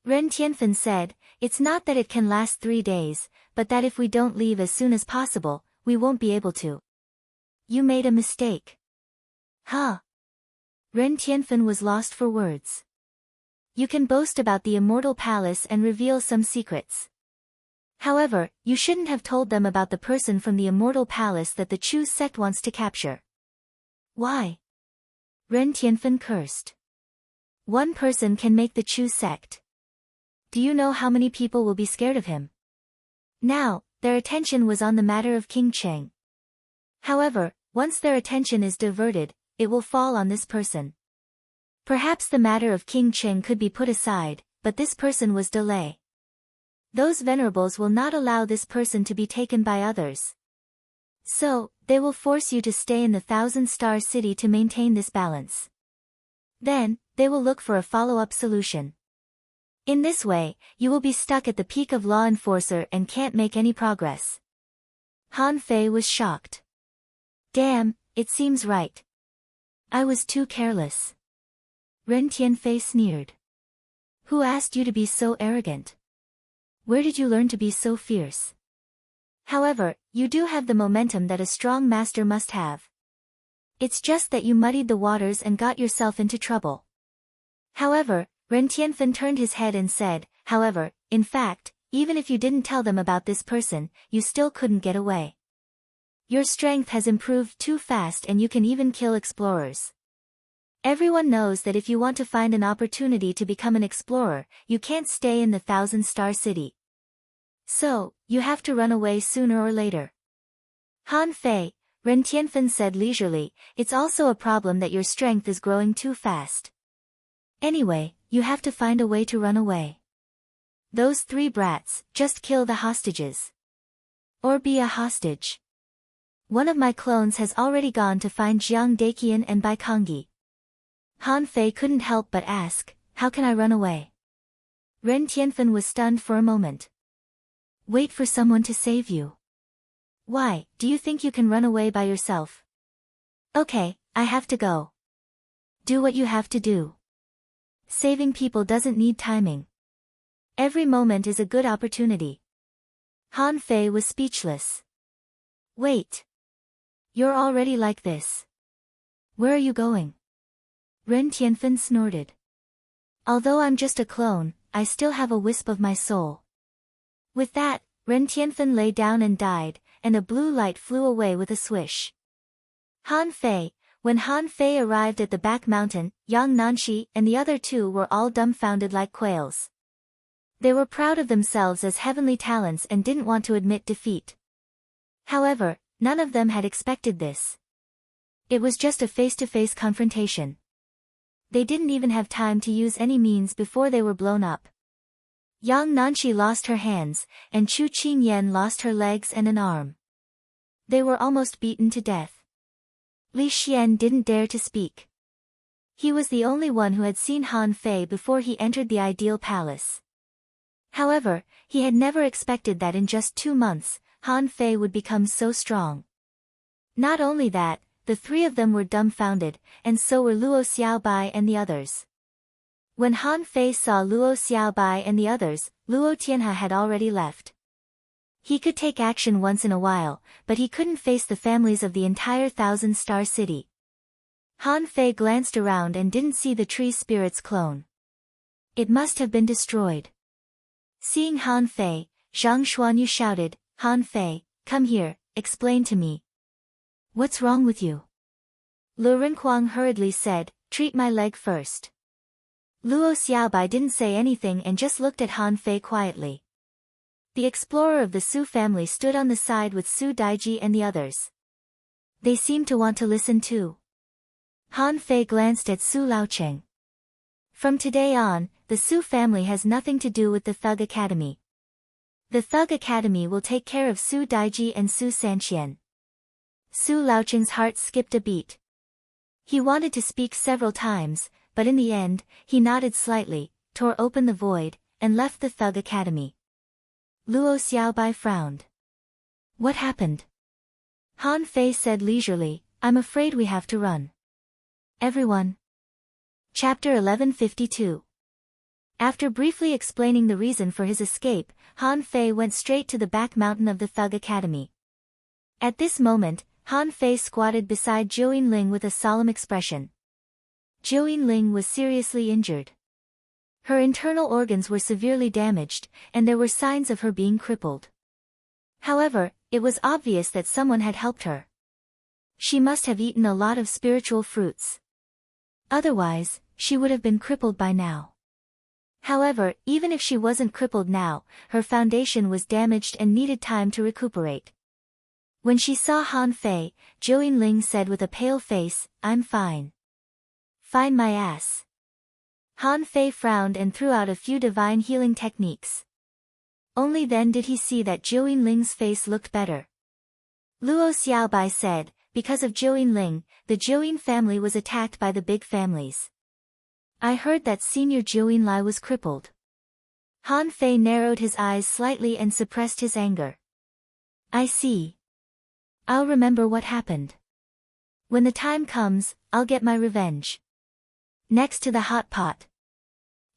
Ren Tianfen said, "It's not that it can last 3 days, but that if we don't leave as soon as possible, we won't be able to." "You made a mistake." Huh? Ren Tianfen was lost for words. "You can boast about the Immortal Palace and reveal some secrets. However, you shouldn't have told them about the person from the Immortal Palace that the Chu sect wants to capture." "Why?" Ren Tianfen cursed. "One person can make the Chu sect. Do you know how many people will be scared of him?" Now, their attention was on the matter of King Cheng. However, once their attention is diverted, it will fall on this person. Perhaps the matter of King Cheng could be put aside, but this person was delay. Those venerables will not allow this person to be taken by others. So, they will force you to stay in the 1,000-star city to maintain this balance. Then, they will look for a follow-up solution. In this way, you will be stuck at the peak of law enforcer and can't make any progress. Han Fei was shocked. "Damn, it seems right. I was too careless." Ren Tianfei sneered. "Who asked you to be so arrogant? Where did you learn to be so fierce? However, you do have the momentum that a strong master must have. It's just that you muddied the waters and got yourself into trouble." However, Ren Tianfen turned his head and said, "However, in fact, even if you didn't tell them about this person, you still couldn't get away. Your strength has improved too fast and you can even kill explorers. Everyone knows that if you want to find an opportunity to become an explorer, you can't stay in the 1,000-star city. So, you have to run away sooner or later. Han Fei, Ren Tianfen said leisurely, it's also a problem that your strength is growing too fast. Anyway, you have to find a way to run away. Those 3 brats, just kill the hostages. Or be a hostage. One of my clones has already gone to find Jiang Daqian and Baikongi. Han Fei couldn't help but ask, how can I run away? Ren Tianfen was stunned for a moment. Wait for someone to save you. Why, do you think you can run away by yourself? Okay, I have to go. Do what you have to do. Saving people doesn't need timing. Every moment is a good opportunity. Han Fei was speechless. Wait. You're already like this. Where are you going? Ren Tianfen snorted. Although I'm just a clone, I still have a wisp of my soul. With that, Ren Tianfen lay down and died, and a blue light flew away with a swish. When Han Fei arrived at the back mountain, Yang Nanshi and the other 2 were all dumbfounded like quails. They were proud of themselves as heavenly talents and didn't want to admit defeat. However, none of them had expected this. It was just a face-to-face confrontation. They didn't even have time to use any means before they were blown up. Yang Nanshi lost her hands, and Chu Qingyan lost her legs and an arm. They were almost beaten to death. Li Xian didn't dare to speak. He was the only one who had seen Han Fei before he entered the ideal palace. However, he had never expected that in just 2 months, Han Fei would become so strong. Not only that, the 3 of them were dumbfounded, and so were Luo Xiaobai and the others. When Han Fei saw Luo Xiaobai and the others, Luo Tianhe had already left. He could take action once in a while, but he couldn't face the families of the entire 1,000-star city. Han Fei glanced around and didn't see the tree spirit's clone. It must have been destroyed. Seeing Han Fei, Zhang Xuanyu shouted, Han Fei, come here, explain to me. What's wrong with you? Lu Renhuang hurriedly said, treat my leg first. Luo Xiaobai didn't say anything and just looked at Han Fei quietly. The explorer of the Su family stood on the side with Su Daiji and the others. They seemed to want to listen too. Han Fei glanced at Su Laocheng. From today on, the Su family has nothing to do with the Thug Academy. The Thug Academy will take care of Su Daiji and Su Sanqian. Su Laocheng's heart skipped a beat. He wanted to speak several times, but in the end, he nodded slightly, tore open the void, and left the Thug Academy. Luo Xiaobai frowned. What happened? Han Fei said leisurely, I'm afraid we have to run. Everyone. Chapter 1152. After briefly explaining the reason for his escape, Han Fei went straight to the back mountain of the Thug Academy. At this moment, Han Fei squatted beside Zhou Yinling with a solemn expression. Zhou Yinling was seriously injured. Her internal organs were severely damaged, and there were signs of her being crippled. However, it was obvious that someone had helped her. She must have eaten a lot of spiritual fruits. Otherwise, she would have been crippled by now. However, even if she wasn't crippled now, her foundation was damaged and needed time to recuperate. When she saw Han Fei, Zhou Yinling said with a pale face, I'm fine. Fine my ass. Han Fei frowned and threw out a few divine healing techniques. Only then did he see that Zhou Yinling's face looked better. Luo Xiaobai said, because of Zhou Yinling, the Zhou Yin family was attacked by the big families. I heard that Senior Zhou Yinlai was crippled. Han Fei narrowed his eyes slightly and suppressed his anger. I see. I'll remember what happened. When the time comes, I'll get my revenge. Next to the hot pot.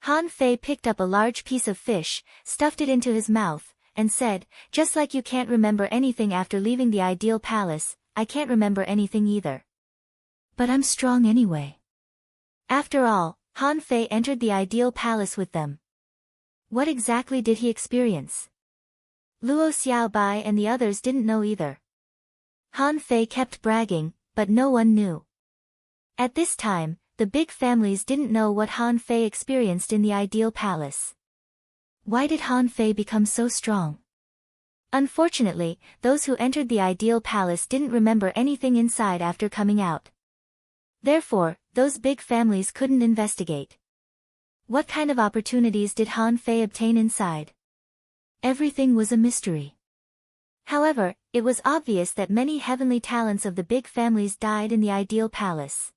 Han Fei picked up a large piece of fish, stuffed it into his mouth, and said, just like you can't remember anything after leaving the ideal palace, I can't remember anything either. But I'm strong anyway. After all, Han Fei entered the ideal palace with them. What exactly did he experience? Luo Xiaobai and the others didn't know either. Han Fei kept bragging, but no one knew. At this time, the big families didn't know what Han Fei experienced in the ideal palace. Why did Han Fei become so strong? Unfortunately, those who entered the ideal palace didn't remember anything inside after coming out. Therefore, those big families couldn't investigate. What kind of opportunities did Han Fei obtain inside? Everything was a mystery. However, it was obvious that many heavenly talents of the big families died in the ideal palace.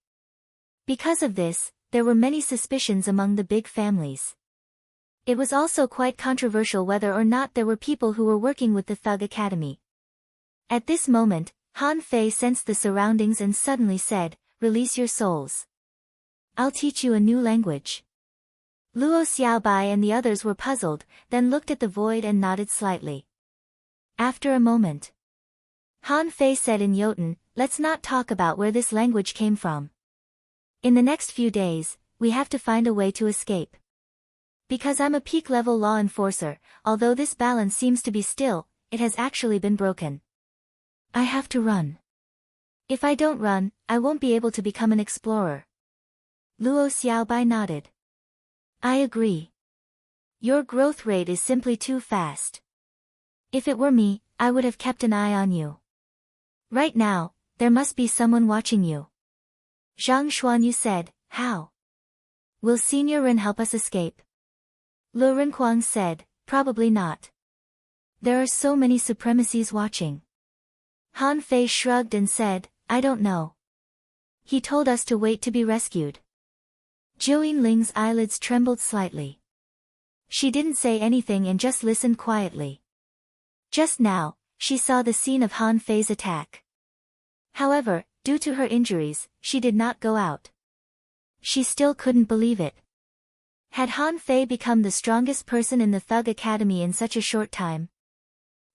Because of this, there were many suspicions among the big families. It was also quite controversial whether or not there were people who were working with the Thug Academy. At this moment, Han Fei sensed the surroundings and suddenly said, "Release your souls. I'll teach you a new language." Luo Xiaobai and the others were puzzled, then looked at the void and nodded slightly. After a moment, Han Fei said in Jotun, "Let's not talk about where this language came from. In the next few days, we have to find a way to escape. Because I'm a peak-level law enforcer, although this balance seems to be still, it has actually been broken. I have to run. If I don't run, I won't be able to become an explorer." Luo Xiaobai nodded. "I agree. Your growth rate is simply too fast. If it were me, I would have kept an eye on you. Right now, there must be someone watching you." Zhang Xuanyu said, "How? Will Senior Ren help us escape?" Lu Renquang said, "Probably not. There are so many supremacies watching." Han Fei shrugged and said, "I don't know. He told us to wait to be rescued." Zhou Yinling's eyelids trembled slightly. She didn't say anything and just listened quietly. Just now, she saw the scene of Han Fei's attack. However, due to her injuries, she did not go out. She still couldn't believe it. Had Han Fei become the strongest person in the Thug Academy in such a short time?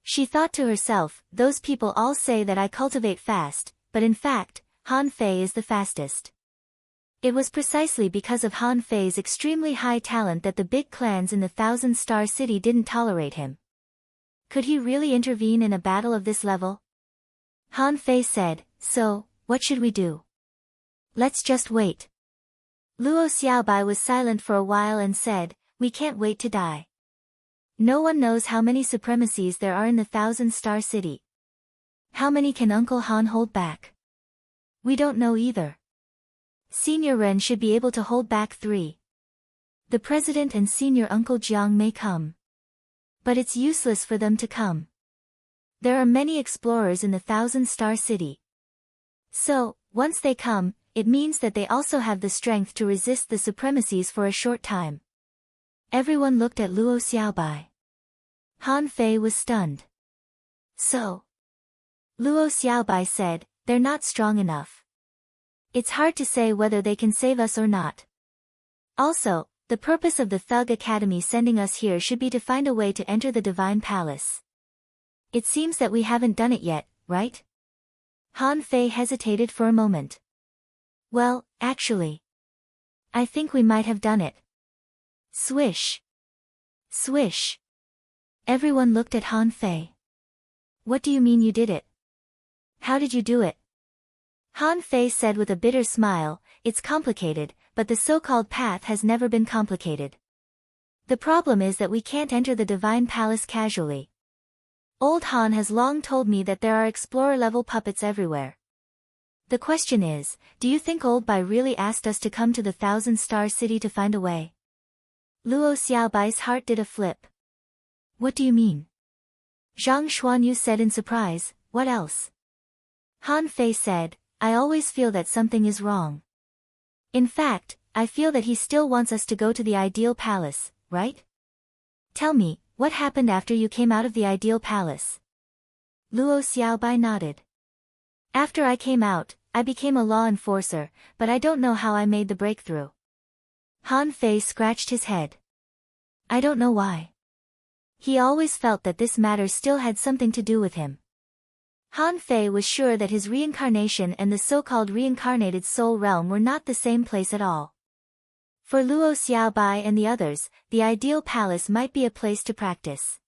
She thought to herself, those people all say that I cultivate fast, but in fact, Han Fei is the fastest. It was precisely because of Han Fei's extremely high talent that the big clans in the Thousand Star City didn't tolerate him. Could he really intervene in a battle of this level? Han Fei said, "So, what should we do? Let's just wait." Luo Xiaobai was silent for a while and said, "We can't wait to die. No one knows how many supremacies there are in the Thousand Star City. How many can Uncle Han hold back? We don't know either. Senior Ren should be able to hold back 3. The President and Senior Uncle Jiang may come. But it's useless for them to come. There are many explorers in the Thousand Star City. So, once they come, it means that they also have the strength to resist the supremacies for a short time." Everyone looked at Luo Xiaobai. Han Fei was stunned. "So?" Luo Xiaobai said, "They're not strong enough. It's hard to say whether they can save us or not. Also, the purpose of the Thug Academy sending us here should be to find a way to enter the Divine Palace. It seems that we haven't done it yet, right?" Han Fei hesitated for a moment. "Well, actually, I think we might have done it." Swish. Swish. Everyone looked at Han Fei. "What do you mean you did it? How did you do it?" Han Fei said with a bitter smile, "It's complicated, but the so-called path has never been complicated. The problem is that we can't enter the Divine Palace casually. Old Han has long told me that there are explorer-level puppets everywhere. The question is, do you think Old Bai really asked us to come to the Thousand Star City to find a way?" Luo Xiaobai's heart did a flip. "What do you mean?" Zhang Xuanyu said in surprise, "What else?" Han Fei said, "I always feel that something is wrong. In fact, I feel that he still wants us to go to the Ideal Palace, right? Tell me, what happened after you came out of the Ideal Palace?" Luo Xiaobai nodded. "After I came out, I became a law enforcer, but I don't know how I made the breakthrough." Han Fei scratched his head. "I don't know why. He always felt that this matter still had something to do with him." Han Fei was sure that his reincarnation and the so-called reincarnated soul realm were not the same place at all. For Luo Xiaobai and the others, the Ideal Palace might be a place to practice.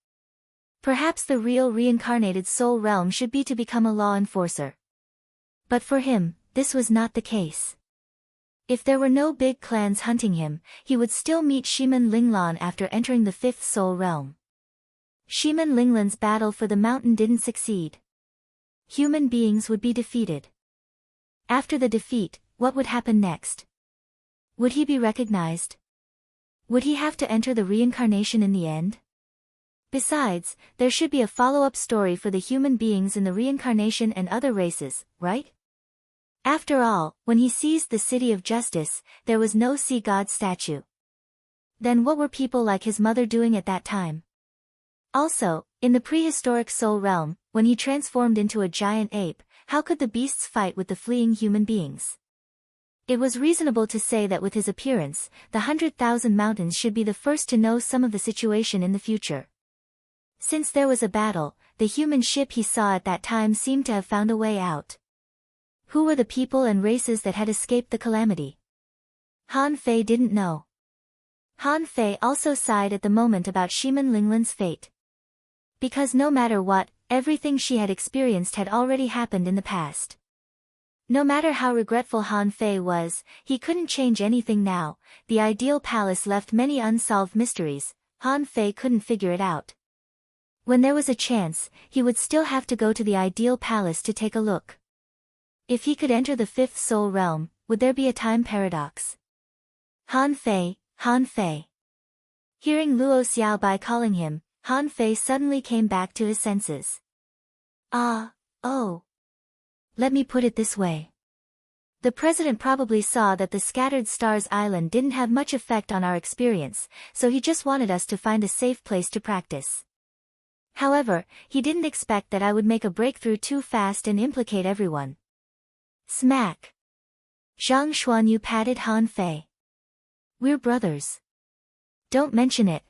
Perhaps the real reincarnated soul realm should be to become a law enforcer. But for him, this was not the case. If there were no big clans hunting him, he would still meet Shiman Linglan after entering the 5th soul realm. Shiman Linglan's battle for the mountain didn't succeed. Human beings would be defeated. After the defeat, what would happen next? Would he be recognized? Would he have to enter the reincarnation in the end? Besides, there should be a follow-up story for the human beings in the reincarnation and other races, right? After all, when he seized the City of Justice, there was no sea god statue. Then what were people like his mother doing at that time? Also, in the prehistoric Soul Realm, when he transformed into a giant ape, how could the beasts fight with the fleeing human beings? It was reasonable to say that with his appearance, the 100,000 mountains should be the first to know some of the situation in the future. Since there was a battle, the human ship he saw at that time seemed to have found a way out. Who were the people and races that had escaped the calamity? Han Fei didn't know. Han Fei also sighed at the moment about Shiman Linglan's fate. Because no matter what, everything she had experienced had already happened in the past. No matter how regretful Han Fei was, he couldn't change anything now. The ideal palace left many unsolved mysteries. Han Fei couldn't figure it out. When there was a chance, he would still have to go to the ideal palace to take a look. If he could enter the fifth soul realm, would there be a time paradox? Han Fei, Han Fei. Hearing Luo Xiaobai calling him, Han Fei suddenly came back to his senses. Oh. Let me put it this way. The president probably saw that the Scattered Stars Island didn't have much effect on our experience, so he just wanted us to find a safe place to practice. However, he didn't expect that I would make a breakthrough too fast and implicate everyone. Smack. Zhang Xuanyu patted Han Fei. We're brothers. Don't mention it.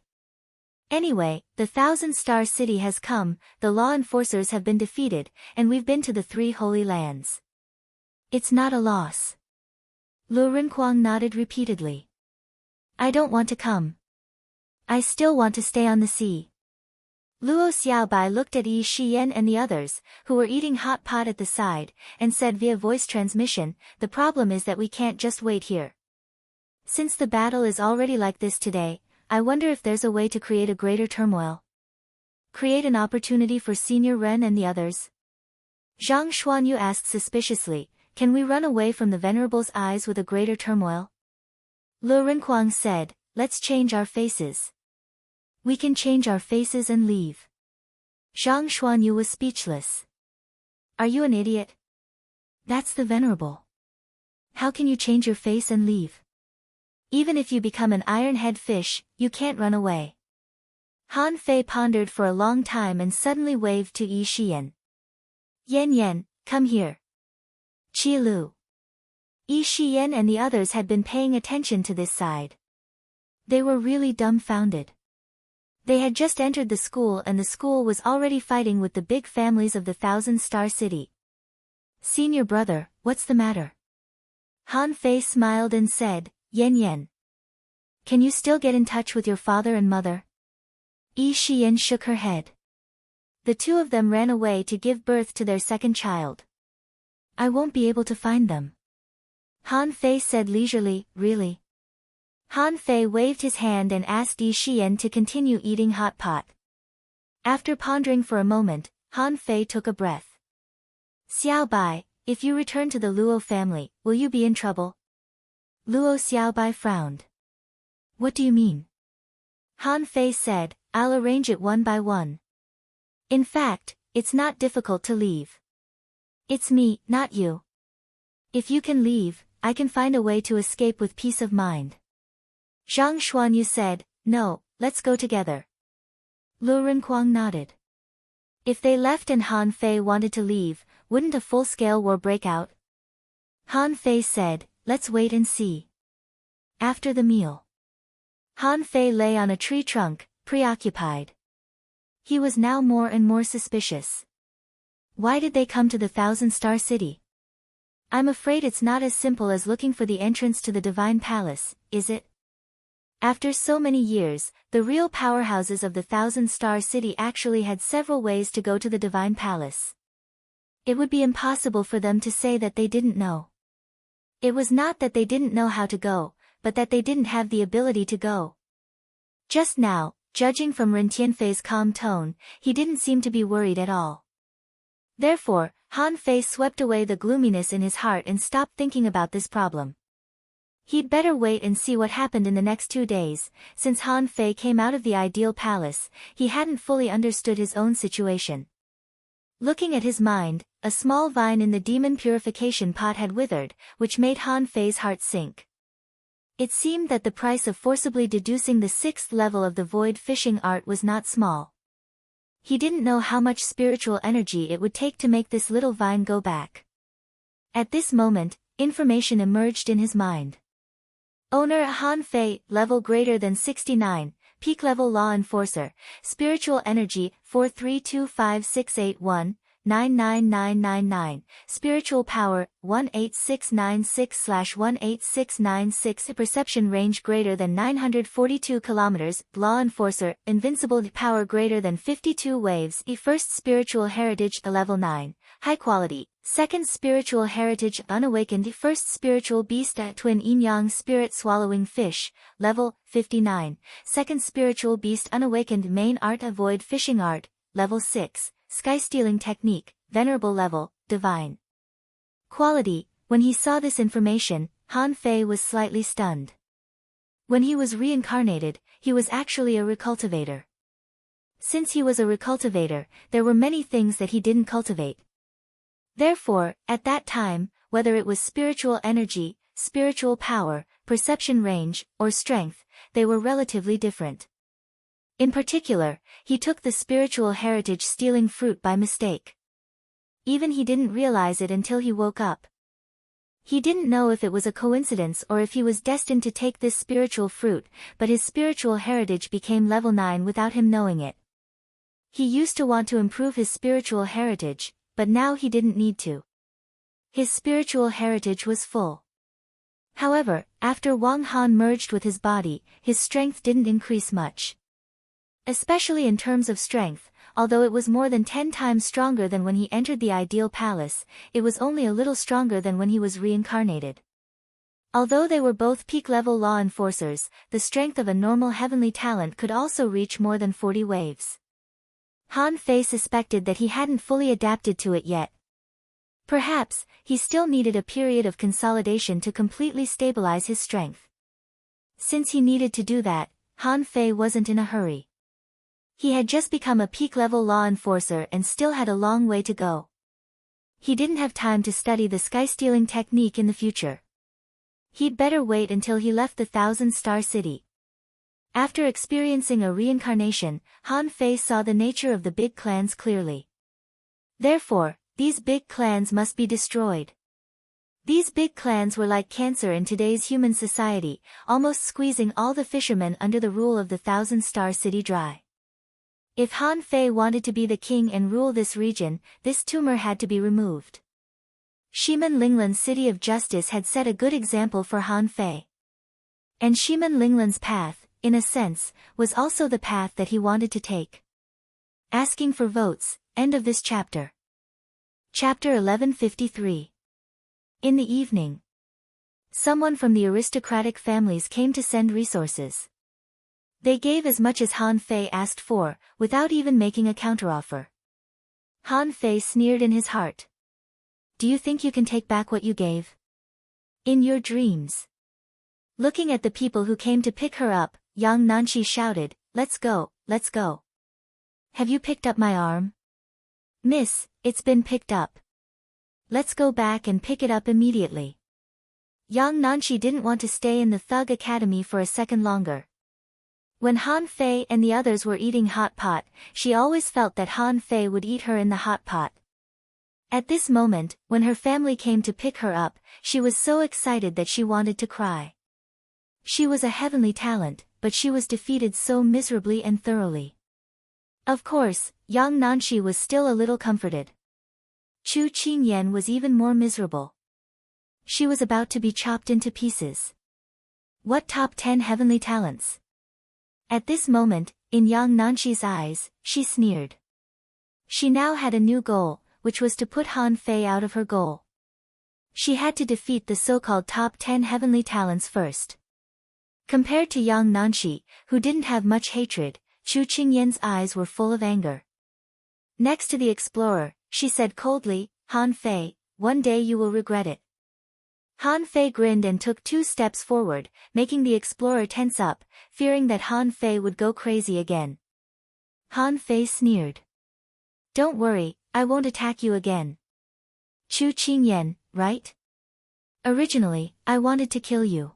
Anyway, the Thousand-Star City has come, the law enforcers have been defeated, and we've been to the three holy lands. It's not a loss. Lu Rinquang nodded repeatedly. I don't want to come. I still want to stay on the sea. Luo Xiaobai looked at Yi Shiyan and the others, who were eating hot pot at the side, and said via voice transmission, the problem is that we can't just wait here. Since the battle is already like this today, I wonder if there's a way to create a greater turmoil. Create an opportunity for Senior Ren and the others? Zhang Xuanyu asked suspiciously, can we run away from the Venerable's eyes with a greater turmoil? Lu Rinquang said, let's change our faces. We can change our faces and leave. Zhang Xuanyu was speechless. Are you an idiot? That's the Venerable. How can you change your face and leave? Even if you become an iron-head fish, you can't run away. Han Fei pondered for a long time and suddenly waved to Yi Shiyan. Yan, come here. Qi Lu. Yi Shiyan and the others had been paying attention to this side. They were really dumbfounded. They had just entered the school and the school was already fighting with the big families of the Thousand-Star City. Senior brother, what's the matter? Han Fei smiled and said, Yan. Can you still get in touch with your father and mother? Yi Shiyan shook her head. The two of them ran away to give birth to their second child. I won't be able to find them. Han Fei said leisurely, really? Han Fei waved his hand and asked Yi Shiyan to continue eating hot pot. After pondering for a moment, Han Fei took a breath. Xiaobai, if you return to the Luo family, will you be in trouble? Luo Xiaobai frowned. What do you mean? Han Fei said, I'll arrange it one by one. In fact, it's not difficult to leave. It's me, not you. If you can leave, I can find a way to escape with peace of mind. Zhang Xuanyu said, no, let's go together. Lu Rinquang nodded. If they left and Han Fei wanted to leave, wouldn't a full-scale war break out? Han Fei said, let's wait and see. After the meal, Han Fei lay on a tree trunk, preoccupied. He was now more and more suspicious. Why did they come to the Thousand-Star City? I'm afraid it's not as simple as looking for the entrance to the Divine Palace, is it? After so many years, the real powerhouses of the Thousand-Star City actually had several ways to go to the Divine Palace. It would be impossible for them to say that they didn't know. It was not that they didn't know how to go, but that they didn't have the ability to go. Just now, judging from Ren Tianfei's calm tone, he didn't seem to be worried at all. Therefore, Han Fei swept away the gloominess in his heart and stopped thinking about this problem. He'd better wait and see what happened in the next 2 days. Since Han Fei came out of the ideal palace, he hadn't fully understood his own situation. Looking at his mind, a small vine in the demon purification pot had withered, which made Han Fei's heart sink. It seemed that the price of forcibly deducing the 6th level of the void fishing art was not small. He didn't know how much spiritual energy it would take to make this little vine go back. At this moment, information emerged in his mind. Owner Han Fei, level greater than 69, peak level law enforcer, spiritual energy 4325681-99999, spiritual power 18696/18696, perception range greater than 942 kilometers, law enforcer, invincible power greater than 52 waves, first spiritual heritage level 9, high quality, second spiritual heritage unawakened, first spiritual beast twin yin-yang spirit swallowing fish, level 59, second spiritual beast unawakened main art avoid fishing art, level 6, sky stealing technique, venerable level, divine quality. When he saw this information, Han Fei was slightly stunned. When he was reincarnated, he was actually a recultivator. Since he was a recultivator, there were many things that he didn't cultivate. Therefore, at that time, whether it was spiritual energy, spiritual power, perception range, or strength, they were relatively different. In particular, he took the spiritual heritage stealing fruit by mistake. Even he didn't realize it until he woke up. He didn't know if it was a coincidence or if he was destined to take this spiritual fruit, but his spiritual heritage became level 9 without him knowing it. He used to want to improve his spiritual heritage, but now he didn't need to. His spiritual heritage was full. However, after Wang Han merged with his body, his strength didn't increase much. Especially in terms of strength, although it was more than 10 times stronger than when he entered the ideal palace, it was only a little stronger than when he was reincarnated. Although they were both peak-level law enforcers, the strength of a normal heavenly talent could also reach more than 40 waves. Han Fei suspected that he hadn't fully adapted to it yet. Perhaps, he still needed a period of consolidation to completely stabilize his strength. Since he needed to do that, Han Fei wasn't in a hurry. He had just become a peak-level law enforcer and still had a long way to go. He didn't have time to study the sky-stealing technique in the future. He'd better wait until he left the Thousand-Star City. After experiencing a reincarnation, Han Fei saw the nature of the big clans clearly. Therefore, these big clans must be destroyed. These big clans were like cancer in today's human society, almost squeezing all the fishermen under the rule of the Thousand-Star City dry. If Han Fei wanted to be the king and rule this region, this tumor had to be removed. Shimen Linglan's City of Justice had set a good example for Han Fei. And Shimen Linglan's path, in a sense, was also the path that he wanted to take. Asking for votes, end of this chapter. Chapter 1153. In the evening, someone from the aristocratic families came to send resources. They gave as much as Han Fei asked for, without even making a counteroffer. Han Fei sneered in his heart. Do you think you can take back what you gave? In your dreams. Looking at the people who came to pick her up, Yang Nanshi shouted, let's go, let's go. Have you picked up my arm? Miss, it's been picked up. Let's go back and pick it up immediately. Yang Nanshi didn't want to stay in the Thug Academy for a second longer. When Han Fei and the others were eating hot pot, she always felt that Han Fei would eat her in the hot pot. At this moment, when her family came to pick her up, she was so excited that she wanted to cry. She was a heavenly talent, but she was defeated so miserably and thoroughly. Of course, Yang Nanshi was still a little comforted. Chu Qingyan was even more miserable. She was about to be chopped into pieces. What top 10 heavenly talents? At this moment, in Yang Nanshi's eyes, she sneered. She now had a new goal, which was to put Han Fei out of her goal. She had to defeat the so-called top 10 heavenly talents first. Compared to Yang Nanshi, who didn't have much hatred, Chu Qingyan's eyes were full of anger. Next to the explorer, she said coldly, Han Fei, one day you will regret it. Han Fei grinned and took 2 steps forward, making the explorer tense up, fearing that Han Fei would go crazy again. Han Fei sneered. Don't worry, I won't attack you again. Chu Qingyan, right? Originally, I wanted to kill you.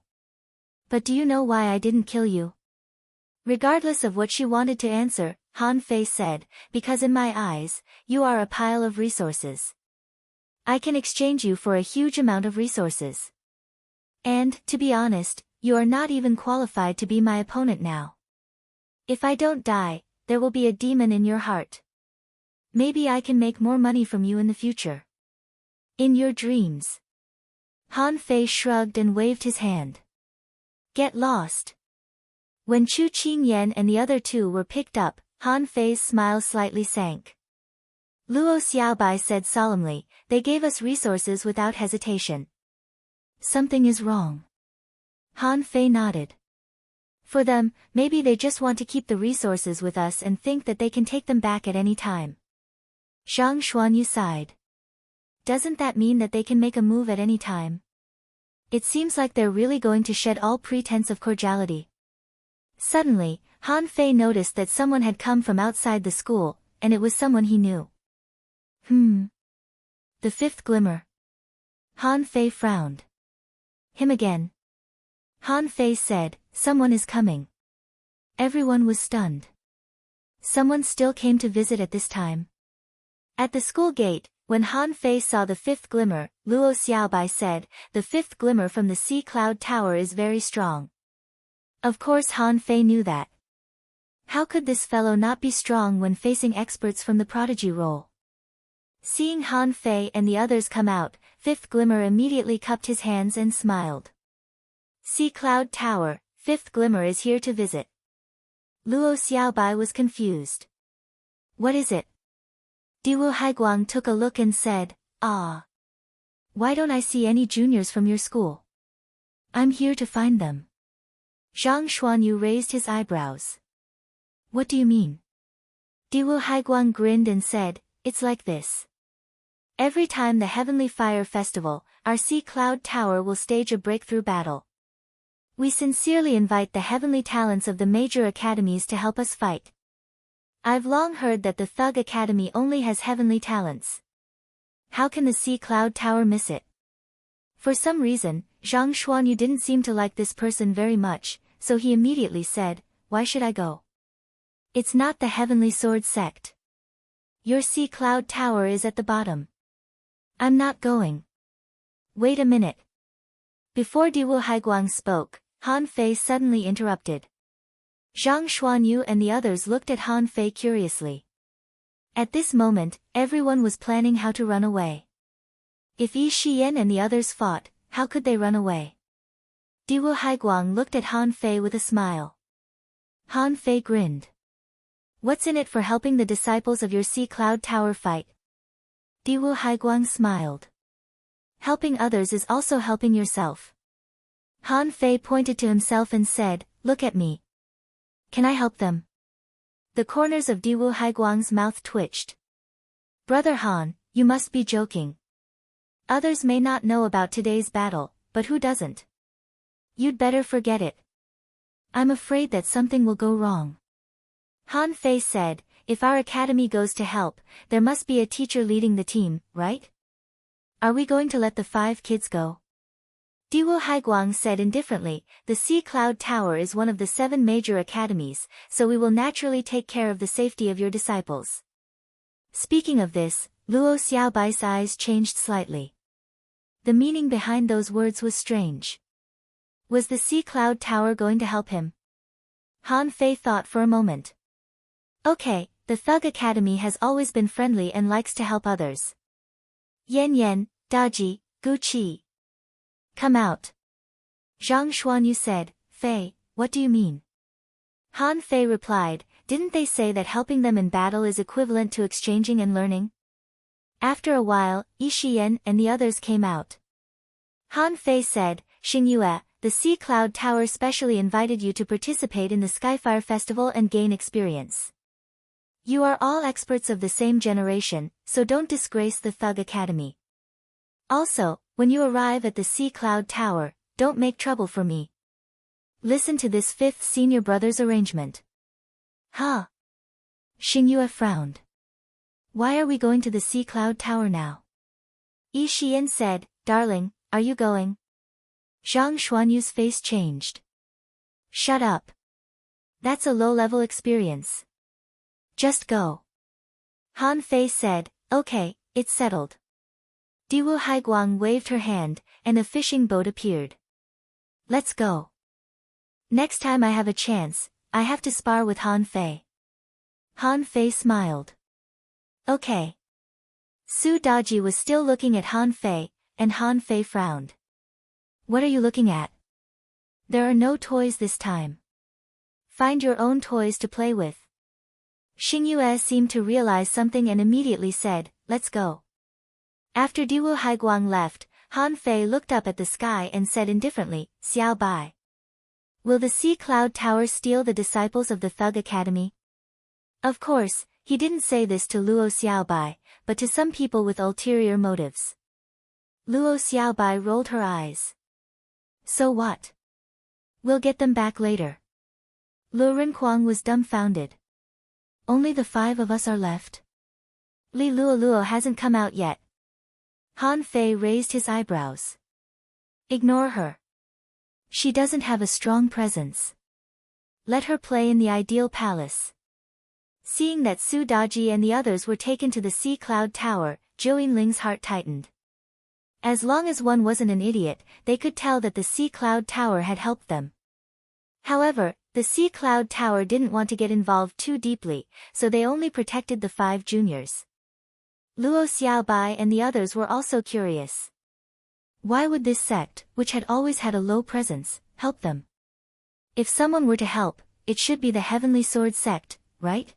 But do you know why I didn't kill you? Regardless of what she wanted to answer, Han Fei said, because in my eyes, you are a pile of resources. I can exchange you for a huge amount of resources. And, to be honest, you are not even qualified to be my opponent now. If I don't die, there will be a demon in your heart. Maybe I can make more money from you in the future. In your dreams. Han Fei shrugged and waved his hand. Get lost. When Chu Qingyan and the other 2 were picked up, Han Fei's smile slightly sank. Luo Xiaobai said solemnly, they gave us resources without hesitation. Something is wrong. Han Fei nodded. For them, maybe they just want to keep the resources with us and think that they can take them back at any time. Zhang Xuanyu sighed. Doesn't that mean that they can make a move at any time? It seems like they're really going to shed all pretense of cordiality. Suddenly, Han Fei noticed that someone had come from outside the school, and it was someone he knew. The 5th glimmer. Han Fei frowned. Him again. Han Fei said, someone is coming. Everyone was stunned. Someone still came to visit at this time. At the school gate, when Han Fei saw the 5th glimmer, Luo Xiaobai said, the 5th glimmer from the Sea Cloud Tower is very strong. Of course Han Fei knew that. How could this fellow not be strong when facing experts from the prodigy role? Seeing Han Fei and the others come out, 5th glimmer immediately cupped his hands and smiled. Sea Cloud Tower, 5th glimmer is here to visit. Luo Xiaobai was confused. What is it? Diwu Haiguang took a look and said, ah. Why don't I see any juniors from your school? I'm here to find them. Zhang Xuanyu raised his eyebrows. What do you mean? Diwu Haiguang grinned and said, it's like this. Every time the Heavenly Fire Festival, our Sea Cloud Tower will stage a breakthrough battle. We sincerely invite the heavenly talents of the major academies to help us fight. I've long heard that the Thug Academy only has heavenly talents. How can the Sea Cloud Tower miss it? For some reason, Zhang Xuanyu didn't seem to like this person very much, so he immediately said, why should I go? It's not the Heavenly Sword sect. Your Sea Cloud Tower is at the bottom. I'm not going. Wait a minute. Before Diwu Haiguang spoke, Han Fei suddenly interrupted. Zhang Xuanyu and the others looked at Han Fei curiously. At this moment, everyone was planning how to run away. If Yi Shiyan and the others fought, how could they run away? Diwu Haiguang looked at Han Fei with a smile. Han Fei grinned. What's in it for helping the disciples of your Sea Cloud Tower fight? Diwu Haiguang smiled. Helping others is also helping yourself. Han Fei pointed to himself and said, look at me. Can I help them? The corners of Diwu Haiguang's mouth twitched. Brother Han, you must be joking. Others may not know about today's battle, but who doesn't? You'd better forget it. I'm afraid that something will go wrong. Han Fei said, if our academy goes to help, there must be a teacher leading the team, right? Are we going to let the 5 kids go? Diwu Haiguang said indifferently, the Sea Cloud Tower is one of the 7 major academies, so we will naturally take care of the safety of your disciples. Speaking of this, Luo Xiaobai's eyes changed slightly. The meaning behind those words was strange. Was the Sea Cloud Tower going to help him? Han Fei thought for a moment. Okay, the Thug Academy has always been friendly and likes to help others. Yan Yan, Daji, Gu Qi. Come out. Zhang Xuanyu said, Fei, what do you mean? Han Fei replied, didn't they say that helping them in battle is equivalent to exchanging and learning? After a while, Yi Shiyan and the others came out. Han Fei said, Xingyue, the Sea Cloud Tower specially invited you to participate in the Skyfire Festival and gain experience. You are all experts of the same generation, so don't disgrace the Thug Academy. Also, when you arrive at the Sea Cloud Tower, don't make trouble for me. Listen to this fifth senior brother's arrangement. Huh? Xingyue frowned. Why are we going to the Sea Cloud Tower now? Yi Xian said, darling, are you going? Zhang Xuanyu's face changed. Shut up. That's a low-level experience. Just go. Han Fei said, okay, it's settled. Diwu Haiguang waved her hand, and a fishing boat appeared. Let's go. Next time I have a chance, I have to spar with Han Fei. Han Fei smiled. Okay. Su Daji was still looking at Han Fei, and Han Fei frowned. What are you looking at? There are no toys this time. Find your own toys to play with. Xingyue seemed to realize something and immediately said, let's go. After Diwu Haiguang left, Han Fei looked up at the sky and said indifferently, Xiao Bai. Will the Sea Cloud Tower steal the disciples of the Thug Academy? Of course, he didn't say this to Luo Xiaobai, but to some people with ulterior motives. Luo Xiaobai rolled her eyes. So what? We'll get them back later. Lu Renkuang was dumbfounded. Only the 5 of us are left? Li Luoluo hasn't come out yet. Han Fei raised his eyebrows. Ignore her. She doesn't have a strong presence. Let her play in the ideal palace. Seeing that Su Daji and the others were taken to the Sea Cloud Tower, Zhou Yinling's heart tightened. As long as one wasn't an idiot, they could tell that the Sea Cloud Tower had helped them. However, the Sea Cloud Tower didn't want to get involved too deeply, so they only protected the 5 juniors. Luo Xiaobai and the others were also curious. Why would this sect, which had always had a low presence, help them? If someone were to help, it should be the Heavenly Sword sect, right?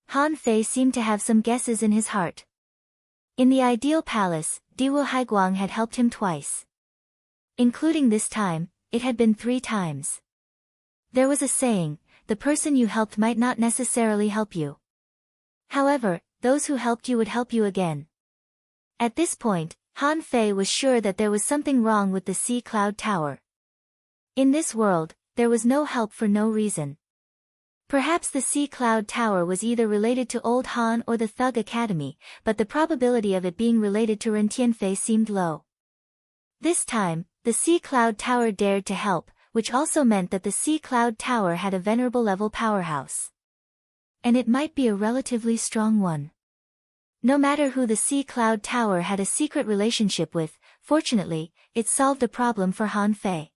Han Fei seemed to have some guesses in his heart. In the ideal palace, Diwu Haiguang had helped him twice. Including this time, it had been 3 times. There was a saying, the person you helped might not necessarily help you. However, those who helped you would help you again. At this point, Han Fei was sure that there was something wrong with the Sea Cloud Tower. In this world, there was no help for no reason. Perhaps the Sea Cloud Tower was either related to Old Han or the Thug Academy, but the probability of it being related to Ren Tianfei seemed low. This time, the Sea Cloud Tower dared to help, which also meant that the Sea Cloud Tower had a venerable level powerhouse. And it might be a relatively strong one. No matter who the Sea Cloud Tower had a secret relationship with, fortunately, it solved a problem for Han Fei.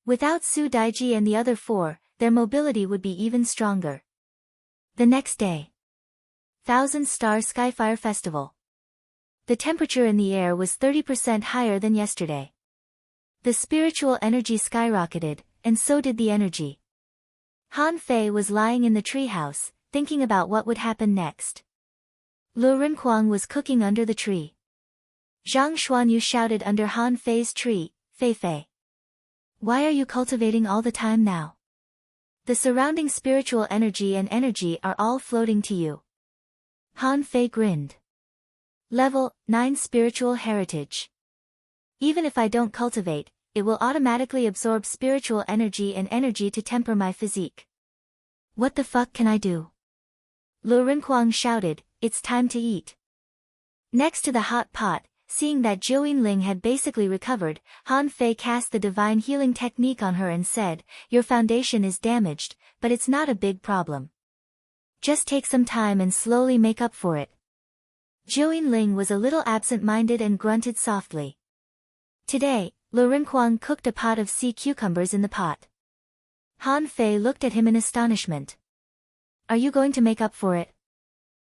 Without Su Daiji and the other 4, their mobility would be even stronger. The next day. Thousand Star Skyfire Festival. The temperature in the air was 30% higher than yesterday. The spiritual energy skyrocketed, and so did the energy. Han Fei was lying in the treehouse, thinking about what would happen next. Lu Renkuang was cooking under the tree. Zhang Xuanyu shouted under Han Fei's tree, Fei Fei. Why are you cultivating all the time now? The surrounding spiritual energy and energy are all floating to you. Han Fei grinned. Level 9 Spiritual Heritage. Even if I don't cultivate, it will automatically absorb spiritual energy and energy to temper my physique. What the fuck can I do? Lu Renkuang shouted, it's time to eat. Next to the hot pot, seeing that Zhou Yinling had basically recovered, Han Fei cast the divine healing technique on her and said, your foundation is damaged, but it's not a big problem. Just take some time and slowly make up for it. Zhou Yinling was a little absent-minded and grunted softly. Today, Lu Renkuang cooked a pot of sea cucumbers in the pot. Han Fei looked at him in astonishment. Are you going to make up for it?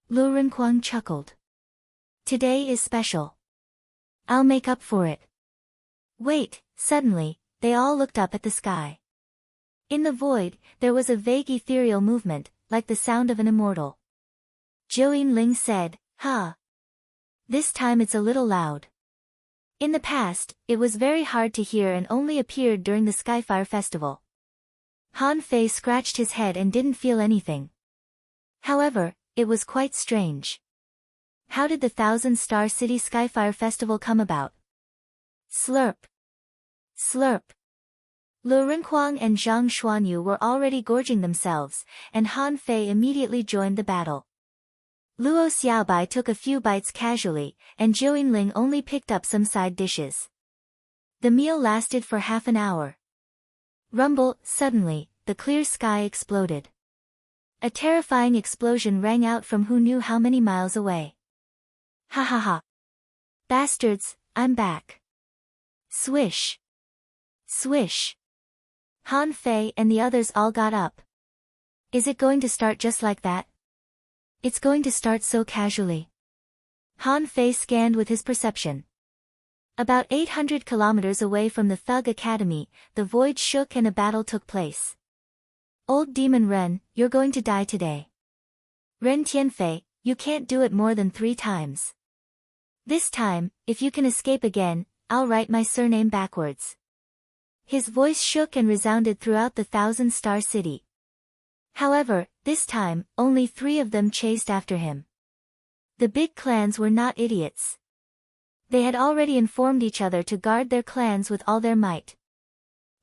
Lu Renkuang chuckled. Today is special. I'll make up for it. Wait, suddenly, they all looked up at the sky. In the void, there was a vague ethereal movement, like the sound of an immortal. Zhou Yinling said, huh. This time it's a little loud. In the past, it was very hard to hear and only appeared during the Skyfire Festival. Han Fei scratched his head and didn't feel anything. However, it was quite strange. How did the Thousand Star City Skyfire Festival come about? Slurp. Slurp. Lu Renquang and Zhang Xuanyu were already gorging themselves, and Han Fei immediately joined the battle. Luo Xiaobai took a few bites casually, and Zhou Yinling only picked up some side dishes. The meal lasted for half an hour. Rumble, suddenly, the clear sky exploded. A terrifying explosion rang out from who knew how many miles away. Ha ha ha. Bastards, I'm back. Swish. Swish. Han Fei and the others all got up. Is it going to start just like that? It's going to start so casually. Han Fei scanned with his perception. About 800 kilometers away from the Thug Academy, the void shook and a battle took place. Old Demon Ren, you're going to die today. Ren Tianfei, you can't do it more than 3 times. This time, if you can escape again, I'll write my surname backwards. His voice shook and resounded throughout the Thousand Star City. However, this time, only 3 of them chased after him. The big clans were not idiots. They had already informed each other to guard their clans with all their might.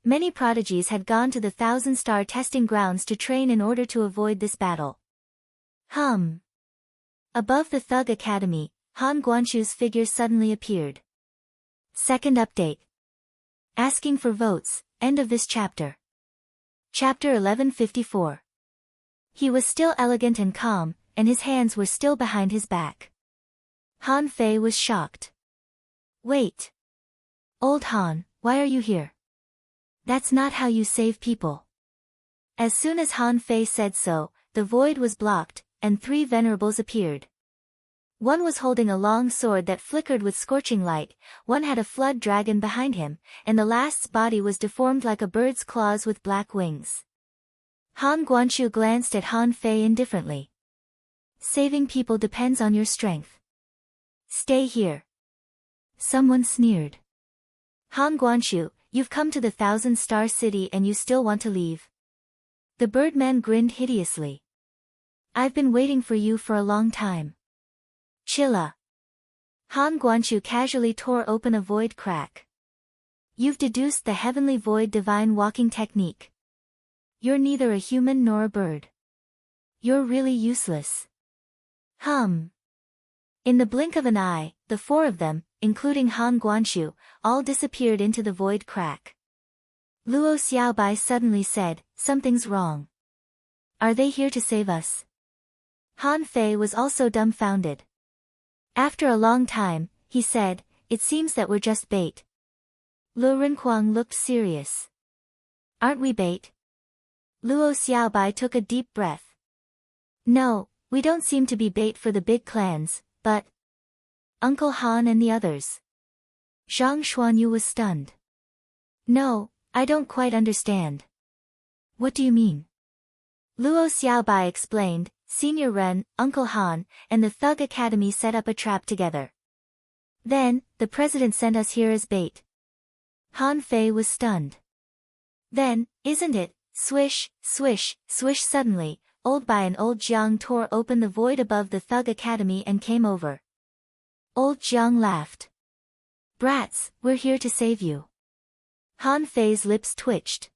Many prodigies had gone to the Thousand Star testing grounds to train in order to avoid this battle. Above the Thug Academy, Han Guanchu's figure suddenly appeared. Second update. Asking for votes, end of this chapter. Chapter 1154. He was still elegant and calm, and his hands were still behind his back. Han Fei was shocked. Wait. Old Han, why are you here? That's not how you save people. As soon as Han Fei said so, the void was blocked, and 3 venerables appeared. One was holding a long sword that flickered with scorching light, one had a flood dragon behind him, and the last's body was deformed like a bird's claws with black wings. Han Guanchu glanced at Han Fei indifferently. Saving people depends on your strength. Stay here. Someone sneered. Han Guanchu, you've come to the Thousand Star City and you still want to leave? The birdman grinned hideously. I've been waiting for you for a long time. Chilla. Han Guanchu casually tore open a void crack. You've deduced the heavenly void divine walking technique. You're neither a human nor a bird. You're really useless. In the blink of an eye, the 4 of them, including Han Guanchu, all disappeared into the void crack. Luo Xiaobai suddenly said, something's wrong. Are they here to save us? Han Fei was also dumbfounded. After a long time, he said, it seems that we're just bait. Lu Renquang looked serious. Aren't we bait? Luo Xiaobai took a deep breath. No, we don't seem to be bait for the big clans, but... Uncle Han and the others. Zhang Xuanyu was stunned. No, I don't quite understand. What do you mean? Luo Xiaobai explained, Senior Ren, Uncle Han, and the Thug Academy set up a trap together. Then, the president sent us here as bait. Han Fei was stunned. Then, isn't it, swish, swish, swish suddenly, Old Bai and Old Jiang tore open the void above the Thug Academy and came over. Old Jiang laughed. Brats, we're here to save you. Han Fei's lips twitched.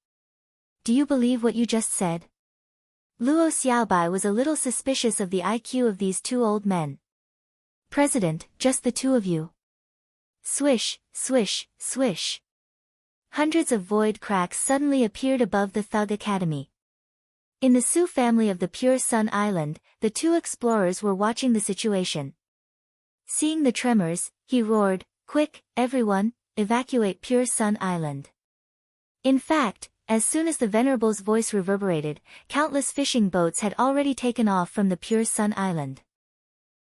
Do you believe what you just said? Luo Xiaobai was a little suspicious of the IQ of these 2 old men. President, just the 2 of you. Swish, swish, swish. Hundreds of void cracks suddenly appeared above the Thug Academy. In the Su family of the Pure Sun Island, the 2 explorers were watching the situation. Seeing the tremors, he roared, quick, everyone, evacuate Pure Sun Island. In fact, as soon as the Venerable's voice reverberated, countless fishing boats had already taken off from the Pure Sun Island.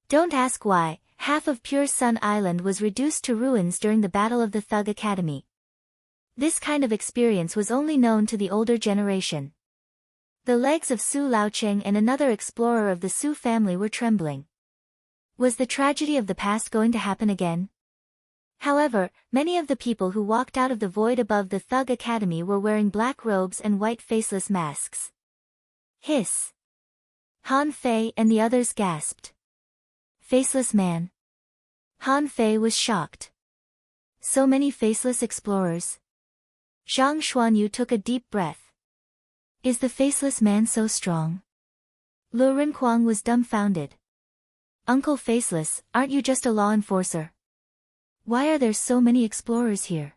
Don't ask why, half of Pure Sun Island was reduced to ruins during the Battle of the Thug Academy. This kind of experience was only known to the older generation. The legs of Su Laocheng and another explorer of the Su family were trembling. Was the tragedy of the past going to happen again? However, many of the people who walked out of the void above the Thug Academy were wearing black robes and white faceless masks. Hiss! Han Fei and the others gasped. Faceless man. Han Fei was shocked. So many faceless explorers. Zhang Xuanyu took a deep breath. Is the faceless man so strong? Lu Renquang was dumbfounded. Uncle Faceless, aren't you just a law enforcer? Why are there so many explorers here?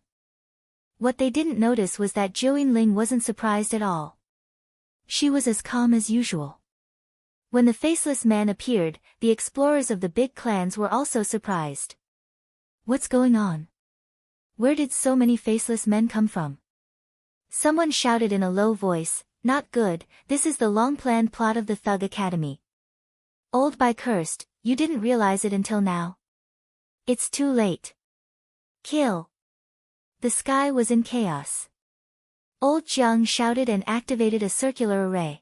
What they didn't notice was that Zhou Yinling wasn't surprised at all. She was as calm as usual. When the faceless man appeared, the explorers of the big clans were also surprised. What's going on? Where did so many faceless men come from? Someone shouted in a low voice, not good, this is the long-planned plot of the Thug Academy. Old by cursed, you didn't realize it until now. It's too late. Kill. The sky was in chaos. Old Jiang shouted and activated a circular array.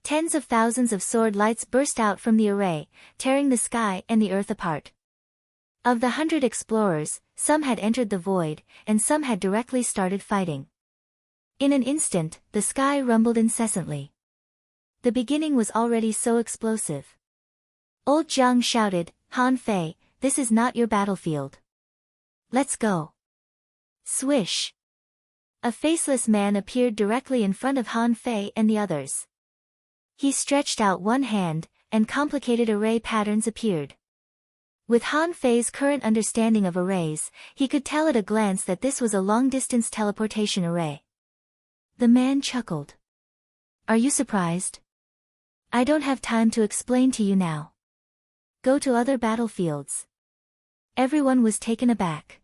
Tens of thousands of sword lights burst out from the array, tearing the sky and the earth apart. Of the 100 explorers, some had entered the void, and some had directly started fighting. In an instant, the sky rumbled incessantly. The beginning was already so explosive. Old Jiang shouted, Han Fei, this is not your battlefield. Let's go. Swish. A faceless man appeared directly in front of Han Fei and the others. He stretched out one hand, and complicated array patterns appeared. With Han Fei's current understanding of arrays, he could tell at a glance that this was a long-distance teleportation array. The man chuckled. Are you surprised? I don't have time to explain to you now. Go to other battlefields. Everyone was taken aback.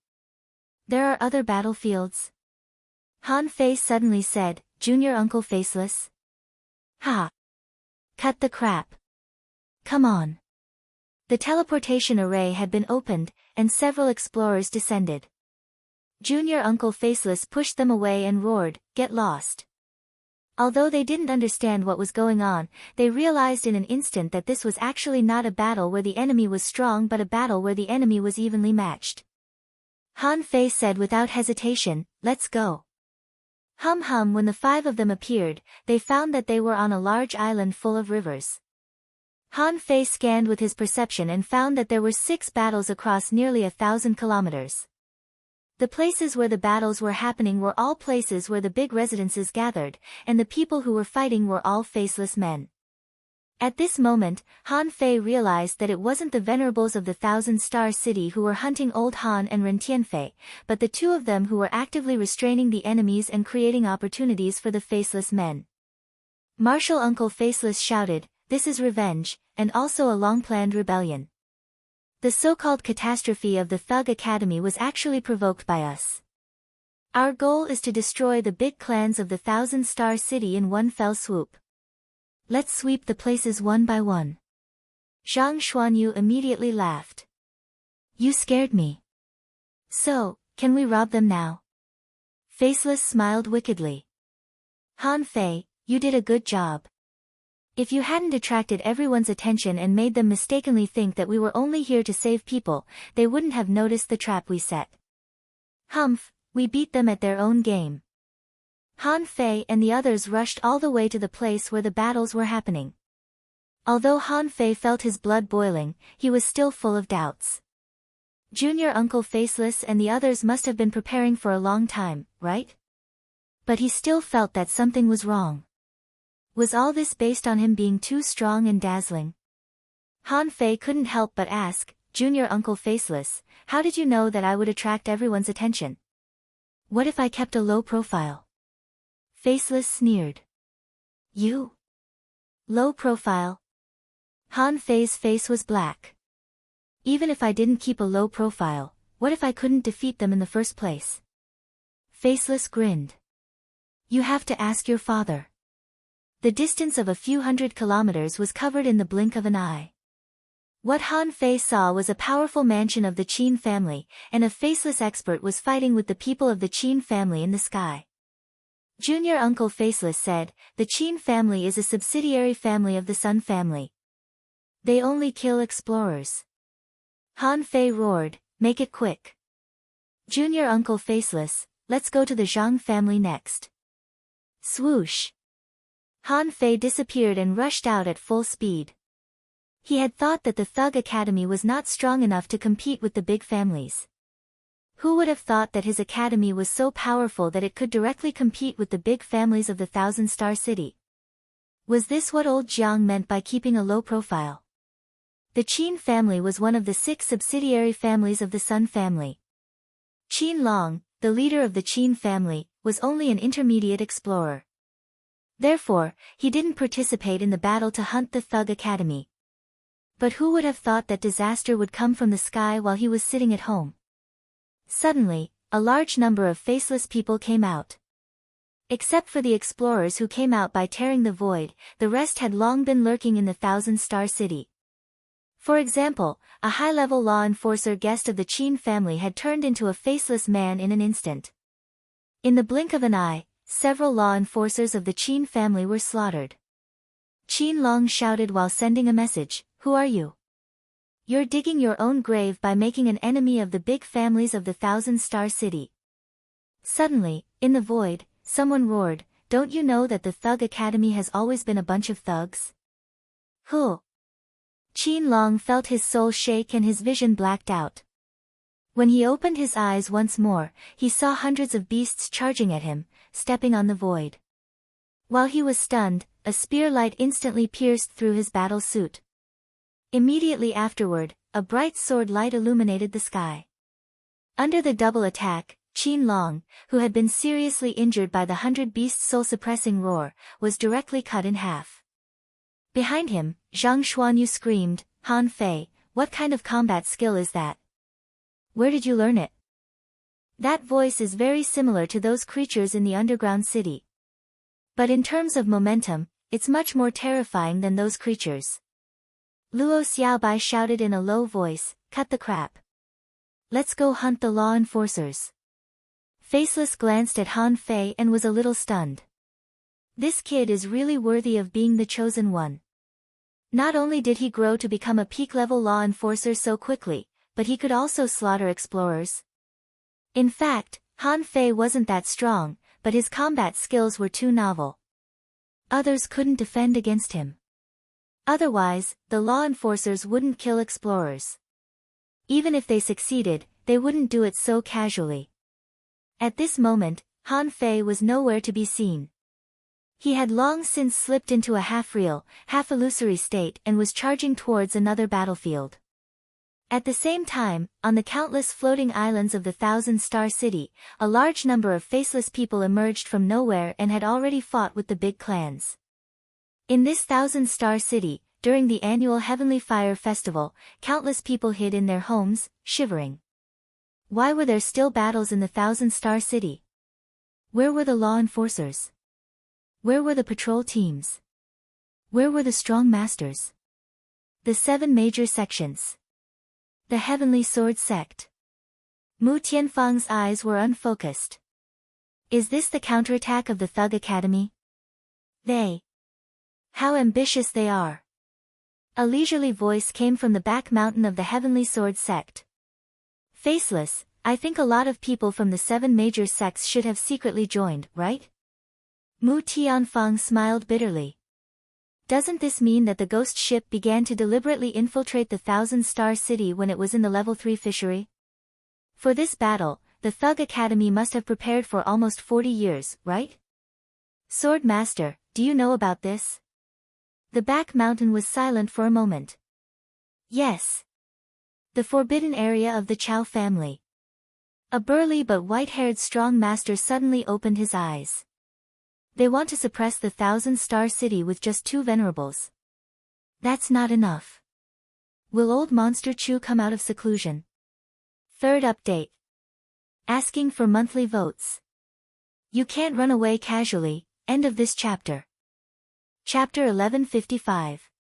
There are other battlefields? Han Fei suddenly said, Junior Uncle Faceless? Ha! Cut the crap. Come on. The teleportation array had been opened, and several explorers descended. Junior Uncle Faceless pushed them away and roared, get lost. Although they didn't understand what was going on, they realized in an instant that this was actually not a battle where the enemy was strong but a battle where the enemy was evenly matched. Han Fei said without hesitation, let's go. Hum when the 5 of them appeared, they found that they were on a large island full of rivers. Han Fei scanned with his perception and found that there were 6 battles across nearly 1,000 kilometers. The places where the battles were happening were all places where the big residences gathered, and the people who were fighting were all faceless men. At this moment, Han Fei realized that it wasn't the venerables of the Thousand-Star City who were hunting Old Han and Ren Tianfei, but the 2 of them who were actively restraining the enemies and creating opportunities for the faceless men. Martial Uncle Faceless shouted, this is revenge, and also a long-planned rebellion. The so-called catastrophe of the Thug Academy was actually provoked by us. Our goal is to destroy the big clans of the Thousand-Star City in one fell swoop. Let's sweep the places one by one. Zhang Xuanyu immediately laughed. You scared me. So, can we rob them now? Faceless smiled wickedly. Han Fei, you did a good job. If you hadn't attracted everyone's attention and made them mistakenly think that we were only here to save people, they wouldn't have noticed the trap we set. Humph, we beat them at their own game. Han Fei and the others rushed all the way to the place where the battles were happening. Although Han Fei felt his blood boiling, he was still full of doubts. Junior Uncle Faceless and the others must have been preparing for a long time, right? But he still felt that something was wrong. Was all this based on him being too strong and dazzling? Han Fei couldn't help but ask, Junior Uncle Faceless, how did you know that I would attract everyone's attention? What if I kept a low profile? Faceless sneered. You? Low profile? Han Fei's face was black. Even if I didn't keep a low profile, what if I couldn't defeat them in the first place? Faceless grinned. You have to ask your father. The distance of a few hundred kilometers was covered in the blink of an eye. What Han Fei saw was a powerful mansion of the Qin family, and a faceless expert was fighting with the people of the Qin family in the sky. Junior Uncle Faceless said, the Qin family is a subsidiary family of the Sun family. They only kill explorers. Han Fei roared, make it quick. Junior Uncle Faceless, let's go to the Zhang family next. Swoosh. Han Fei disappeared and rushed out at full speed. He had thought that the Thug Academy was not strong enough to compete with the big families. Who would have thought that his academy was so powerful that it could directly compete with the big families of the Thousand-Star City? Was this what old Jiang meant by keeping a low profile? The Qin family was one of the 6 subsidiary families of the Sun family. Qin Long, the leader of the Qin family, was only an intermediate explorer. Therefore, he didn't participate in the battle to hunt the Thug Academy. But who would have thought that disaster would come from the sky while he was sitting at home? Suddenly, a large number of faceless people came out. Except for the explorers who came out by tearing the void, the rest had long been lurking in the Thousand-Star City. For example, a high-level law enforcer guest of the Qin family had turned into a faceless man in an instant. In the blink of an eye, several law enforcers of the Qin family were slaughtered. Qin Long shouted while sending a message, "Who are you? You're digging your own grave by making an enemy of the big families of the Thousand-Star City." Suddenly, in the void, someone roared, "Don't you know that the Thug Academy has always been a bunch of thugs?" Who? Qin Long felt his soul shake and his vision blacked out. When he opened his eyes once more, he saw hundreds of beasts charging at him, stepping on the void. While he was stunned, a spear light instantly pierced through his battle suit. Immediately afterward, a bright sword light illuminated the sky. Under the double attack, Qin Long, who had been seriously injured by the 100 Beasts' soul-suppressing roar, was directly cut in half. Behind him, Zhang Xuanyu screamed, "Han Fei, what kind of combat skill is that? Where did you learn it?" That voice is very similar to those creatures in the underground city. But in terms of momentum, it's much more terrifying than those creatures. Luo Xiaobai shouted in a low voice, "Cut the crap. Let's go hunt the law enforcers." Faceless glanced at Han Fei and was a little stunned. This kid is really worthy of being the chosen one. Not only did he grow to become a peak-level law enforcer so quickly, but he could also slaughter explorers. In fact, Han Fei wasn't that strong, but his combat skills were too novel. Others couldn't defend against him. Otherwise, the law enforcers wouldn't kill explorers. Even if they succeeded, they wouldn't do it so casually. At this moment, Han Fei was nowhere to be seen. He had long since slipped into a half-real, half-illusory state and was charging towards another battlefield. At the same time, on the countless floating islands of the Thousand-Star City, a large number of faceless people emerged from nowhere and had already fought with the big clans. In this Thousand-Star City, during the annual Heavenly Fire Festival, countless people hid in their homes, shivering. Why were there still battles in the Thousand-Star City? Where were the law enforcers? Where were the patrol teams? Where were the strong masters? The 7 major sections. The Heavenly Sword Sect. Mu Tianfang's eyes were unfocused. Is this the counterattack of the Thug Academy? How ambitious they are. A leisurely voice came from the back mountain of the Heavenly Sword Sect. Faceless, I think a lot of people from the 7 major sects should have secretly joined, right? Mu Tianfang smiled bitterly. Doesn't this mean that the ghost ship began to deliberately infiltrate the Thousand-Star City when it was in the level 3 fishery? For this battle, the Thug Academy must have prepared for almost 40 years, right? Sword Master, do you know about this? The back mountain was silent for a moment. Yes. The forbidden area of the Chao family. A burly but white-haired strong master suddenly opened his eyes. They want to suppress the Thousand-Star City with just 2 venerables. That's not enough. Will old Monster Chu come out of seclusion? Third update. Asking for monthly votes. You can't run away casually. End of this chapter. Chapter 1155.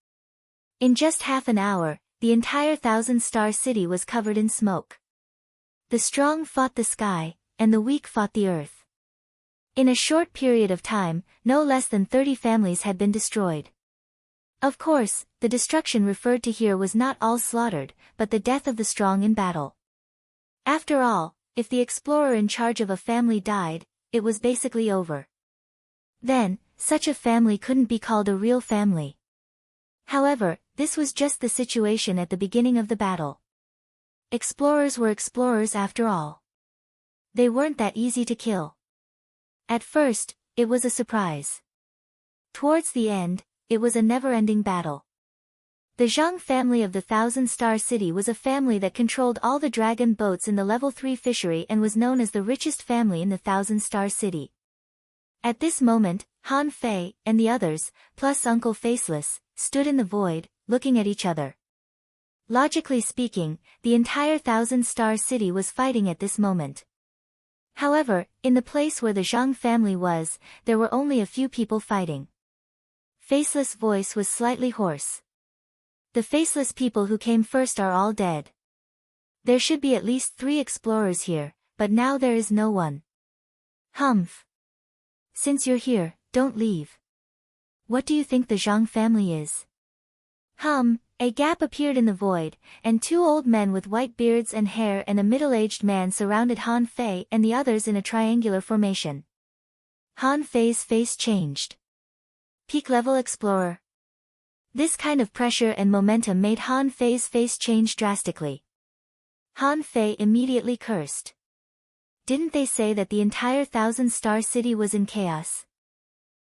In just half an hour, the entire Thousand-Star City was covered in smoke. The strong fought the sky, and the weak fought the earth. In a short period of time, no less than 30 families had been destroyed. Of course, the destruction referred to here was not all slaughtered, but the death of the strong in battle. After all, if the explorer in charge of a family died, it was basically over. Then, such a family couldn't be called a real family. However, this was just the situation at the beginning of the battle. Explorers were explorers after all. They weren't that easy to kill. At first, it was a surprise. Towards the end, it was a never-ending battle. The Zhang family of the Thousand Star City was a family that controlled all the dragon boats in the Level 3 fishery and was known as the richest family in the Thousand Star City. At this moment, Han Fei, and the others, plus Uncle Faceless, stood in the void, looking at each other. Logically speaking, the entire Thousand Star City was fighting at this moment. However, in the place where the Zhang family was, there were only a few people fighting. Faceless' voice was slightly hoarse. The faceless people who came first are all dead. There should be at least 3 explorers here, but now there is no one. Humph. Since you're here, don't leave. What do you think the Zhang family is? A gap appeared in the void, and 2 old men with white beards and hair and a middle-aged man surrounded Han Fei and the others in a triangular formation. Han Fei's face changed. Peak-level explorer. This kind of pressure and momentum made Han Fei's face change drastically. Han Fei immediately cursed. Didn't they say that the entire Thousand Star City was in chaos?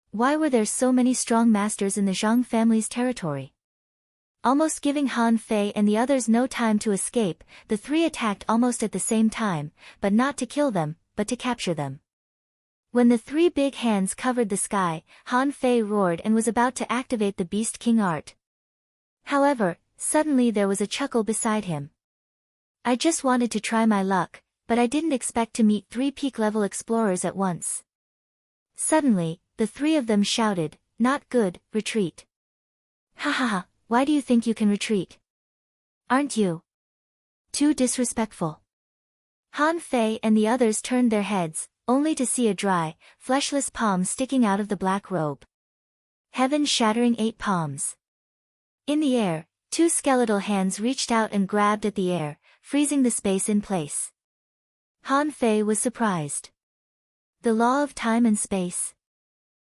Why were there so many strong masters in the Zhang family's territory? Almost giving Han Fei and the others no time to escape, the 3 attacked almost at the same time, but not to kill them, but to capture them. When the 3 big hands covered the sky, Han Fei roared and was about to activate the Beast King art. However, suddenly there was a chuckle beside him. I just wanted to try my luck, but I didn't expect to meet 3 peak-level explorers at once. Suddenly, the 3 of them shouted, "Not good, retreat." Ha ha ha, why do you think you can retreat? Aren't you too disrespectful? Han Fei and the others turned their heads, only to see a dry, fleshless palm sticking out of the black robe. Heaven-shattering 8 palms. In the air, 2 skeletal hands reached out and grabbed at the air, freezing the space in place. Han Fei was surprised. The law of time and space.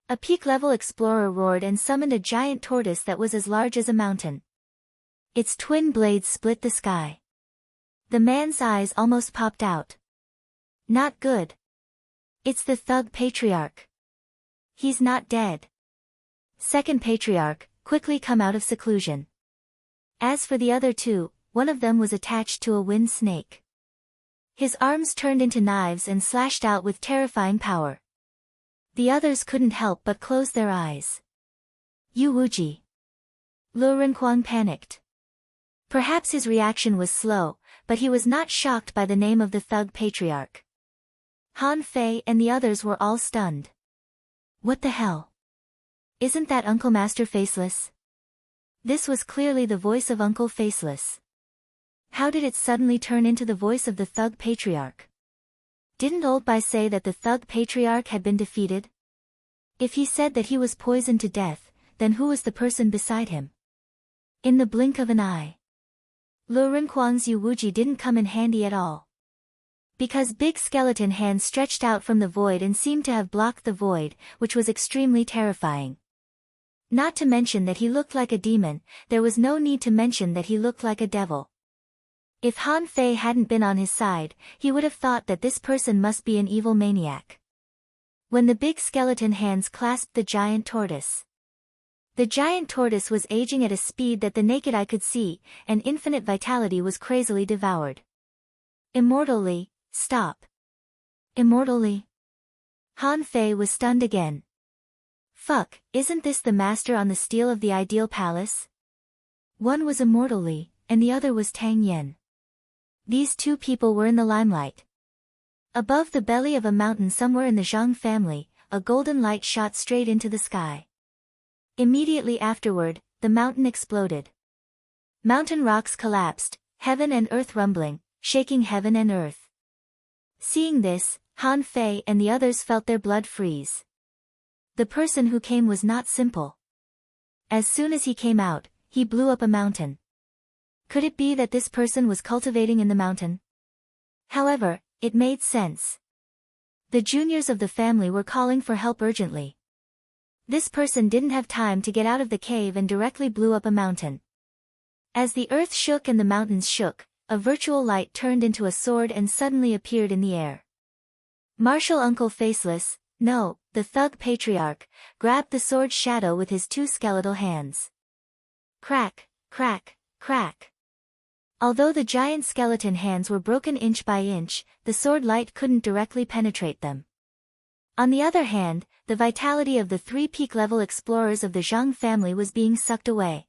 A peak-level explorer roared and summoned a giant tortoise that was as large as a mountain. Its twin blades split the sky. The man's eyes almost popped out. Not good. It's the Thug Patriarch. He's not dead. Second Patriarch, quickly come out of seclusion. As for the other 2, one of them was attached to a wind snake. His arms turned into knives and slashed out with terrifying power. The others couldn't help but close their eyes. Yu Wuji. Lu Renquang panicked. Perhaps his reaction was slow, but he was not shocked by the name of the Thug Patriarch. Han Fei and the others were all stunned. What the hell? Isn't that Uncle Master Faceless? This was clearly the voice of Uncle Faceless. How did it suddenly turn into the voice of the Thug Patriarch? Didn't Old Bai say that the Thug Patriarch had been defeated? If he said that he was poisoned to death, then who was the person beside him? In the blink of an eye. Lu Renquang's Yu Wuji didn't come in handy at all. Because big skeleton hands stretched out from the void and seemed to have blocked the void, which was extremely terrifying. Not to mention that he looked like a demon, there was no need to mention that he looked like a devil. If Han Fei hadn't been on his side, he would have thought that this person must be an evil maniac. When the big skeleton hands clasped the giant tortoise. The giant tortoise was aging at a speed that the naked eye could see, and infinite vitality was crazily devoured. Immortally, stop. Immortally. Han Fei was stunned again. Fuck, isn't this the master on the steel of the ideal palace? One was immortally, and the other was Tang Yen. These 2 people were in the limelight. Above the belly of a mountain somewhere in the Zhang family, a golden light shot straight into the sky. Immediately afterward, the mountain exploded. Mountain rocks collapsed, heaven and earth rumbling, shaking heaven and earth. Seeing this, Han Fei and the others felt their blood freeze. The person who came was not simple. As soon as he came out, he blew up a mountain. Could it be that this person was cultivating in the mountain? However, It made sense. The juniors of the family were calling for help urgently. This person didn't have time to get out of the cave and directly blew up a mountain. As the earth shook and the mountains shook, a virtual light turned into a sword and suddenly appeared in the air. Martial Uncle Faceless, no, the thug patriarch, grabbed the sword's shadow with his two skeletal hands. Crack, crack, crack. Although the giant skeleton hands were broken inch by inch, the sword light couldn't directly penetrate them. On the other hand, the vitality of the 3 peak-level explorers of the Zhang family was being sucked away.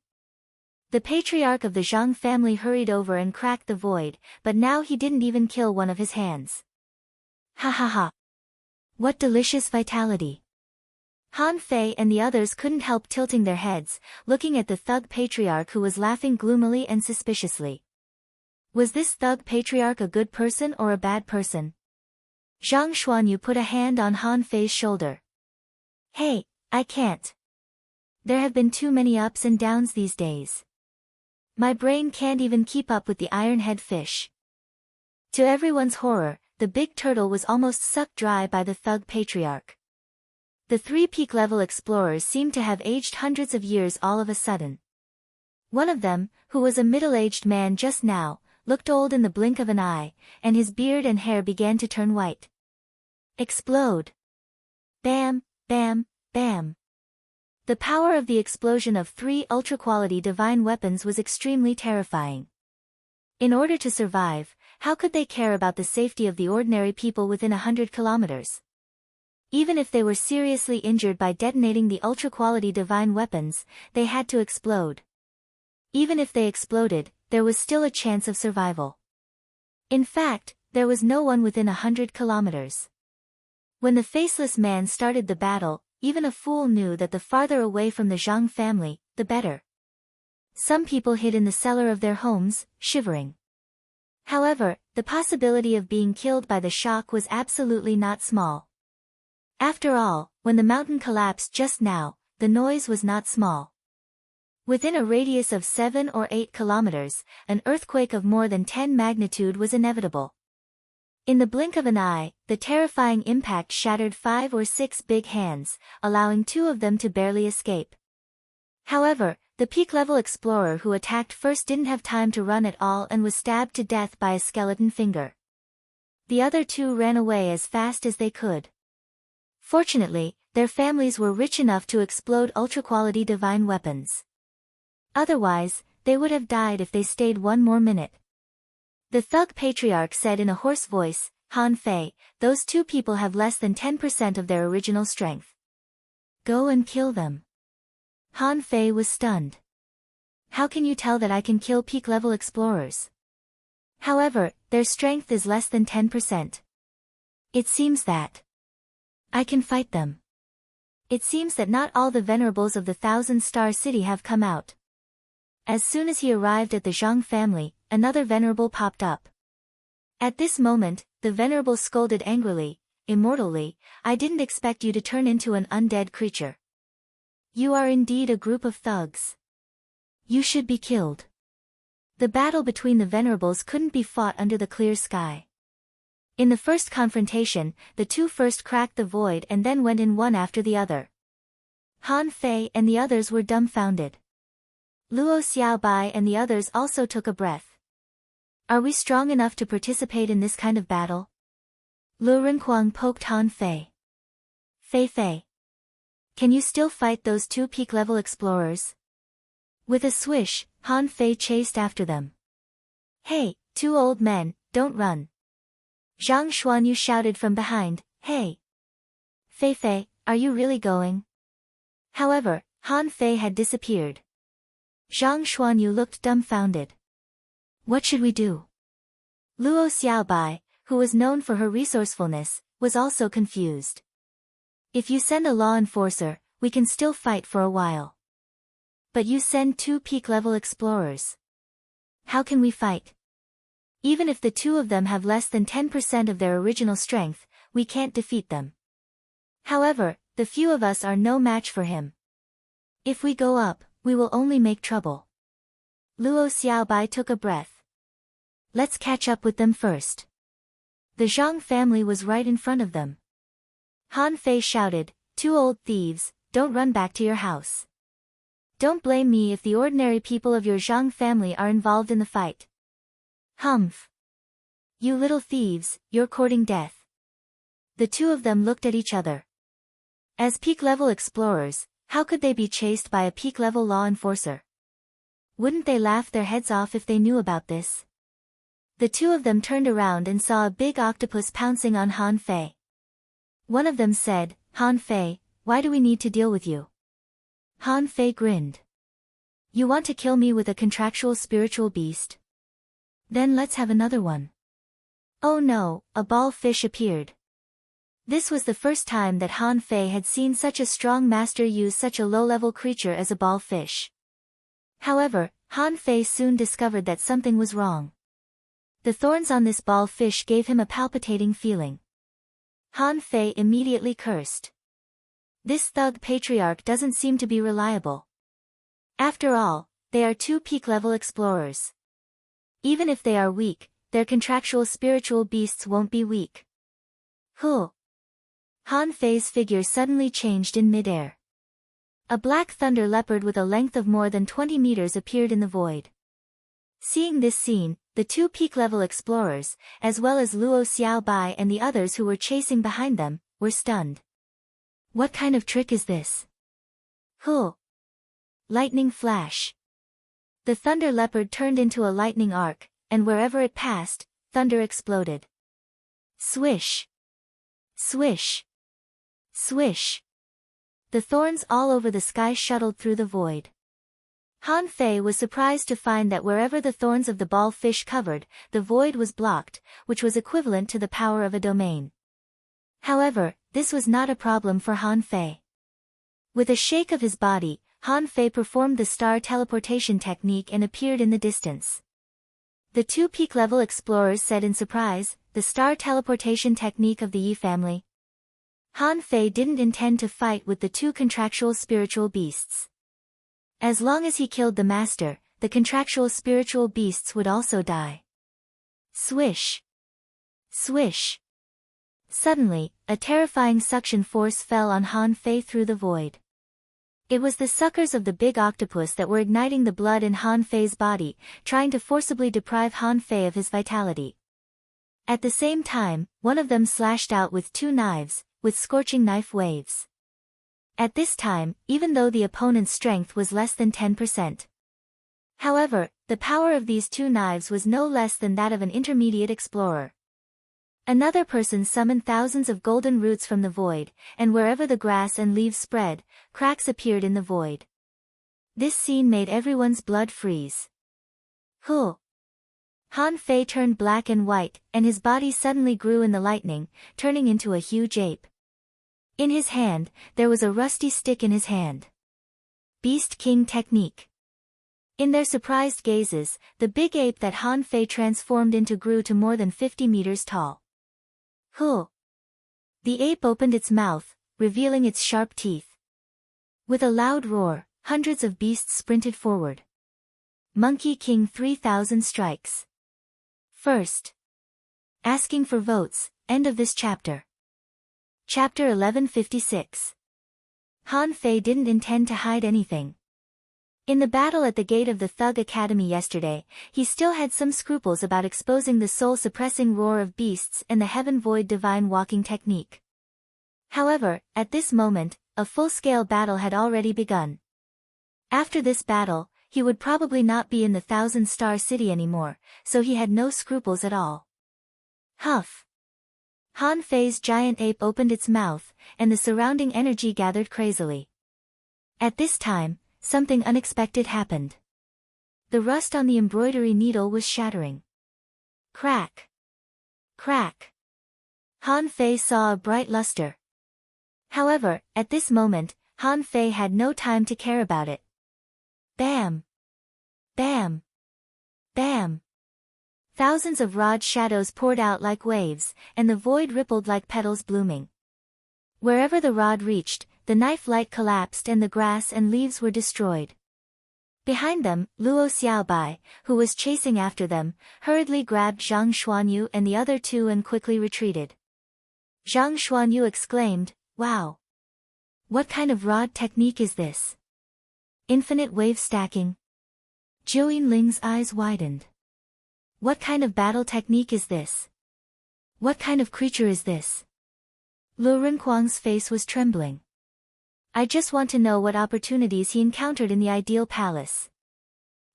The patriarch of the Zhang family hurried over and cracked the void, but now he didn't even kill one of his hands. Ha ha ha. What delicious vitality. Han Fei and the others couldn't help tilting their heads, looking at the thug patriarch who was laughing gloomily and suspiciously. Was this thug patriarch a good person or a bad person? Zhang Xuanyu put a hand on Han Fei's shoulder. Hey, I can't. There have been too many ups and downs these days. My brain can't even keep up with the ironhead fish. To everyone's horror, the big turtle was almost sucked dry by the thug patriarch. The 3 peak-level explorers seemed to have aged hundreds of years all of a sudden. One of them, who was a middle-aged man just now, looked old in the blink of an eye, and his beard and hair began to turn white. Explode! Bam, bam, bam. The power of the explosion of 3 ultra-quality divine weapons was extremely terrifying. In order to survive, how could they care about the safety of the ordinary people within 100 kilometers? Even if they were seriously injured by detonating the ultra-quality divine weapons, they had to explode. Even if they exploded, there was still a chance of survival. In fact, there was no one within 100 kilometers. When the faceless man started the battle, even a fool knew that the farther away from the Zhang family, the better. Some people hid in the cellar of their homes, shivering. However, the possibility of being killed by the shock was absolutely not small. After all, when the mountain collapsed just now, the noise was not small. Within a radius of 7 or 8 kilometers, an earthquake of more than 10 magnitude was inevitable. In the blink of an eye, the terrifying impact shattered 5 or 6 big hands, allowing 2 of them to barely escape. However, the peak-level explorer who attacked first didn't have time to run at all and was stabbed to death by a skeleton finger. The other 2 ran away as fast as they could. Fortunately, their families were rich enough to explode ultra-quality divine weapons. Otherwise, they would have died if they stayed 1 more minute. The thug patriarch said in a hoarse voice, Han Fei, those 2 people have less than 10% of their original strength. Go and kill them. Han Fei was stunned. How can you tell that I can kill peak-level explorers? However, their strength is less than 10%. It seems that I can fight them. It seems that not all the venerables of the 1,000-star city have come out. As soon as he arrived at the Zhang family, another venerable popped up. At this moment, the venerable scolded angrily, "Immortally, I didn't expect you to turn into an undead creature. You are indeed a group of thugs. You should be killed." The battle between the venerables couldn't be fought under the clear sky. In the first confrontation, the 2 first cracked the void and then went in one after the other. Han Fei and the others were dumbfounded. Luo Xiaobai and the others also took a breath. Are we strong enough to participate in this kind of battle? Lu Renquang poked Han Fei. Fei Fei. Can you still fight those 2 peak-level explorers? With a swish, Han Fei chased after them. Hey, 2 old men, don't run. Zhang Xuanyu shouted from behind, hey. Fei Fei, are you really going? However, Han Fei had disappeared. Zhang Xuanyu looked dumbfounded. What should we do? Luo Xiaobai, who was known for her resourcefulness, was also confused. If you send a law enforcer, we can still fight for a while. But you send 2 peak-level explorers. How can we fight? Even if the 2 of them have less than 10% of their original strength, we can't defeat them. However, the few of us are no match for him. If we go up, we will only make trouble. Luo Xiaobai took a breath. Let's catch up with them first. The Zhang family was right in front of them. Han Fei shouted, "Two old thieves, don't run back to your house. Don't blame me if the ordinary people of your Zhang family are involved in the fight. Humph. You little thieves, you're courting death." The two of them looked at each other. As peak-level explorers, how could they be chased by a peak-level law enforcer? Wouldn't they laugh their heads off if they knew about this? The two of them turned around and saw a big octopus pouncing on Han Fei. One of them said, "Han Fei, why do we need to deal with you?" Han Fei grinned. "You want to kill me with a contractual spiritual beast? Then let's have another one." Oh no, a ball fish appeared. This was the first time that Han Fei had seen such a strong master use such a low-level creature as a ball fish. However, Han Fei soon discovered that something was wrong. The thorns on this ball fish gave him a palpitating feeling. Han Fei immediately cursed. This thug patriarch doesn't seem to be reliable. After all, they are two peak-level explorers. Even if they are weak, their contractual spiritual beasts won't be weak. Huh. Han Fei's figure suddenly changed in midair. A black thunder leopard with a length of more than 20 meters appeared in the void. Seeing this scene, the two peak-level explorers, as well as Luo Xiaobai and the others who were chasing behind them, were stunned. What kind of trick is this? Huh. Lightning flash. The thunder leopard turned into a lightning arc, and wherever it passed, thunder exploded. Swish. Swish. Swish. The thorns all over the sky shuttled through the void. Han Fei was surprised to find that wherever the thorns of the ball fish covered, the void was blocked, which was equivalent to the power of a domain. However, this was not a problem for Han Fei. With a shake of his body, Han Fei performed the star teleportation technique and appeared in the distance. The two peak-level explorers said in surprise, "The star teleportation technique of the Yi family?" Han Fei didn't intend to fight with the two contractual spiritual beasts. As long as he killed the master, the contractual spiritual beasts would also die. Swish. Swish. Suddenly, a terrifying suction force fell on Han Fei through the void. It was the suckers of the big octopus that were igniting the blood in Han Fei's body, trying to forcibly deprive Han Fei of his vitality. At the same time, one of them slashed out with two knives, with scorching knife waves. At this time, even though the opponent's strength was less than 10%. However, the power of these two knives was no less than that of an intermediate explorer. Another person summoned thousands of golden roots from the void, and wherever the grass and leaves spread, cracks appeared in the void. This scene made everyone's blood freeze. Huh. Han Fei turned black and white, and his body suddenly grew in the lightning, turning into a huge ape. In his hand, there was a rusty stick in his hand. Beast King technique. In their surprised gazes, the big ape that Han Fei transformed into grew to more than 50 meters tall. Huh. The ape opened its mouth, revealing its sharp teeth. With a loud roar, hundreds of beasts sprinted forward. Monkey King 3000 strikes. First. Asking for votes, end of this chapter. Chapter 1156. Han Fei didn't intend to hide anything. In the battle at the gate of the Thug Academy yesterday, he still had some scruples about exposing the soul-suppressing roar of beasts and the Heaven Void Divine Walking technique. However, at this moment, a full-scale battle had already begun. After this battle, he would probably not be in the Thousand-Star City anymore, so he had no scruples at all. Huff. Han Fei's giant ape opened its mouth, and the surrounding energy gathered crazily. At this time, something unexpected happened. The rust on the embroidery needle was shattering. Crack. Crack. Han Fei saw a bright luster. However, at this moment, Han Fei had no time to care about it. Bam! Bam! Bam! Thousands of rod shadows poured out like waves, and the void rippled like petals blooming. Wherever the rod reached, the knife light collapsed and the grass and leaves were destroyed. Behind them, Luo Xiaobai, who was chasing after them, hurriedly grabbed Zhang Xuanyu and the other two and quickly retreated. Zhang Xuanyu exclaimed, "Wow! What kind of rod technique is this? Infinite wave stacking?" Zhou Yinling's eyes widened. "What kind of battle technique is this? What kind of creature is this?" Lu Renkuang's face was trembling. "I just want to know what opportunities he encountered in the ideal palace.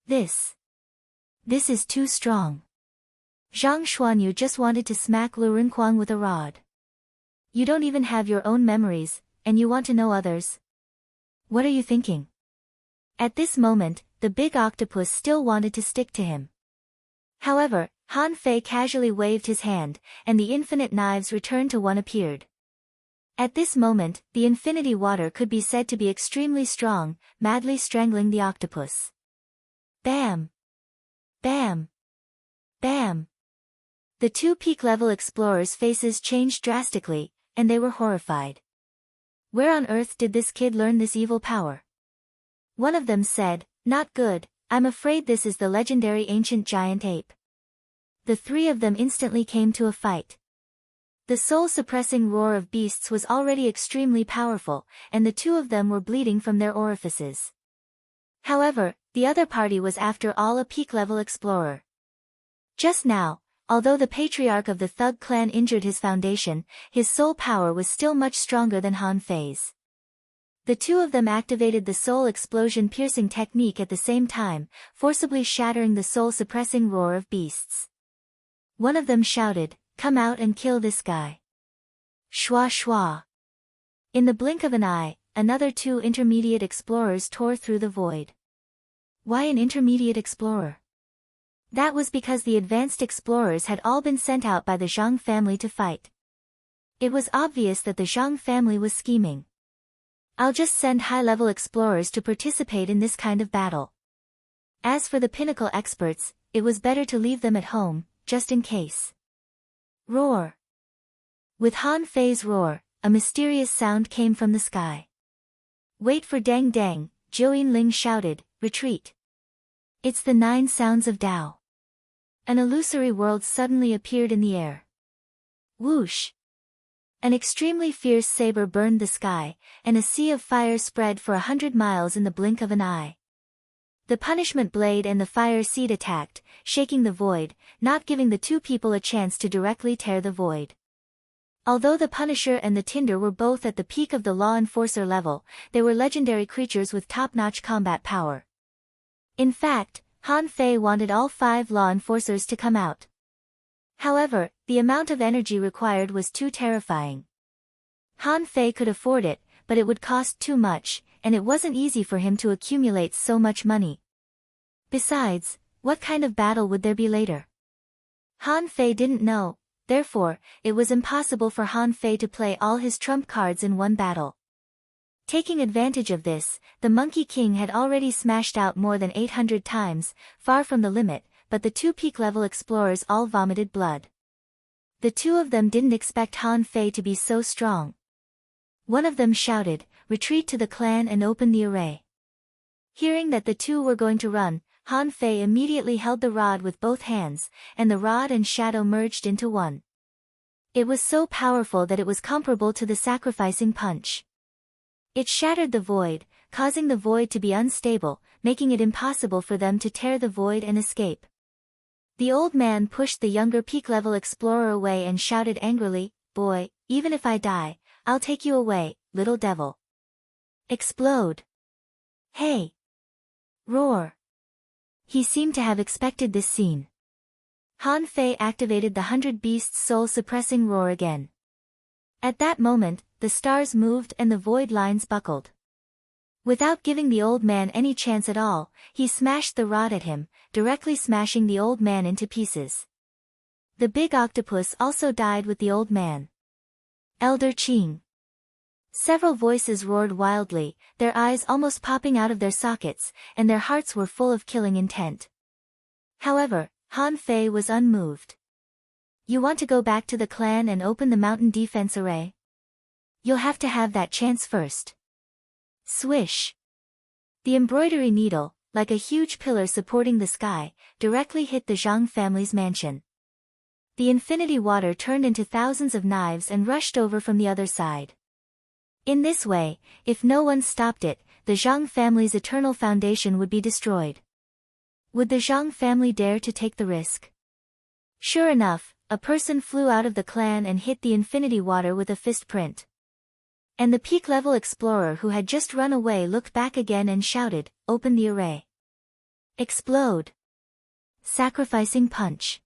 This is too strong." Zhang Xuanyu just wanted to smack Lu Renkuang with a rod. "You don't even have your own memories, and you want to know others? What are you thinking?" At this moment, the big octopus still wanted to stick to him. However, Han Fei casually waved his hand, and the infinite knives returned to one appeared. At this moment, the infinity water could be said to be extremely strong, madly strangling the octopus. Bam! Bam! Bam! The two peak-level explorers' faces changed drastically, and they were horrified. Where on earth did this kid learn this evil power? One of them said, "Not good, I'm afraid this is the legendary ancient giant ape." The three of them instantly came to a fight. The soul-suppressing roar of beasts was already extremely powerful, and the two of them were bleeding from their orifices. However, the other party was after all a peak-level explorer. Just now, although the patriarch of the Thug clan injured his foundation, his soul power was still much stronger than Han Fei's. The two of them activated the soul explosion piercing technique at the same time, forcibly shattering the soul-suppressing roar of beasts. One of them shouted, "Come out and kill this guy." Shwa shwa. In the blink of an eye, another two intermediate explorers tore through the void. Why an intermediate explorer? That was because the advanced explorers had all been sent out by the Zhang family to fight. It was obvious that the Zhang family was scheming. "I'll just send high-level explorers to participate in this kind of battle. As for the pinnacle experts, it was better to leave them at home, just in case." Roar. With Han Fei's roar, a mysterious sound came from the sky. "Wait for Dang Dang," Zhou Yinling shouted, "Retreat. It's the 9 sounds of Tao." An illusory world suddenly appeared in the air. Whoosh! An extremely fierce saber burned the sky, and a sea of fire spread for 100 miles in the blink of an eye. The punishment blade and the fire seed attacked, shaking the void, not giving the two people a chance to directly tear the void. Although the Punisher and the Tinder were both at the peak of the Law Enforcer level, they were legendary creatures with top-notch combat power. In fact, Han Fei wanted all 5 Law Enforcers to come out. However, the amount of energy required was too terrifying. Han Fei could afford it, but it would cost too much, and it wasn't easy for him to accumulate so much money. Besides, what kind of battle would there be later? Han Fei didn't know, therefore, it was impossible for Han Fei to play all his trump cards in one battle. Taking advantage of this, the Monkey King had already smashed out more than 800 times, far from the limit, but the two peak-level explorers all vomited blood. The two of them didn't expect Han Fei to be so strong. One of them shouted, "Retreat to the clan and open the array." Hearing that the two were going to run, Han Fei immediately held the rod with both hands, and the rod and shadow merged into one. It was so powerful that it was comparable to the sacrificing punch. It shattered the void, causing the void to be unstable, making it impossible for them to tear the void and escape. The old man pushed the younger peak-level explorer away and shouted angrily, "Boy, even if I die, I'll take you away, little devil." Explode. Hey! Roar. He seemed to have expected this scene. Han Fei activated the 100 Beasts soul-suppressing roar again. At that moment, the stars moved and the void lines buckled. Without giving the old man any chance at all, he smashed the rod at him, directly smashing the old man into pieces. The big octopus also died with the old man. Elder Qing. Several voices roared wildly, their eyes almost popping out of their sockets, and their hearts were full of killing intent. However, Han Fei was unmoved. "You want to go back to the clan and open the mountain defense array? You'll have to have that chance first." Swish. The embroidery needle, like a huge pillar supporting the sky, directly hit the Zhang family's mansion. The infinity water turned into thousands of knives and rushed over from the other side. In this way, if no one stopped it, the Zhang family's eternal foundation would be destroyed. Would the Zhang family dare to take the risk? Sure enough, a person flew out of the clan and hit the infinity water with a fist print. And the peak-level explorer who had just run away looked back again and shouted, "Open the array. Explode. Sacrificing punch."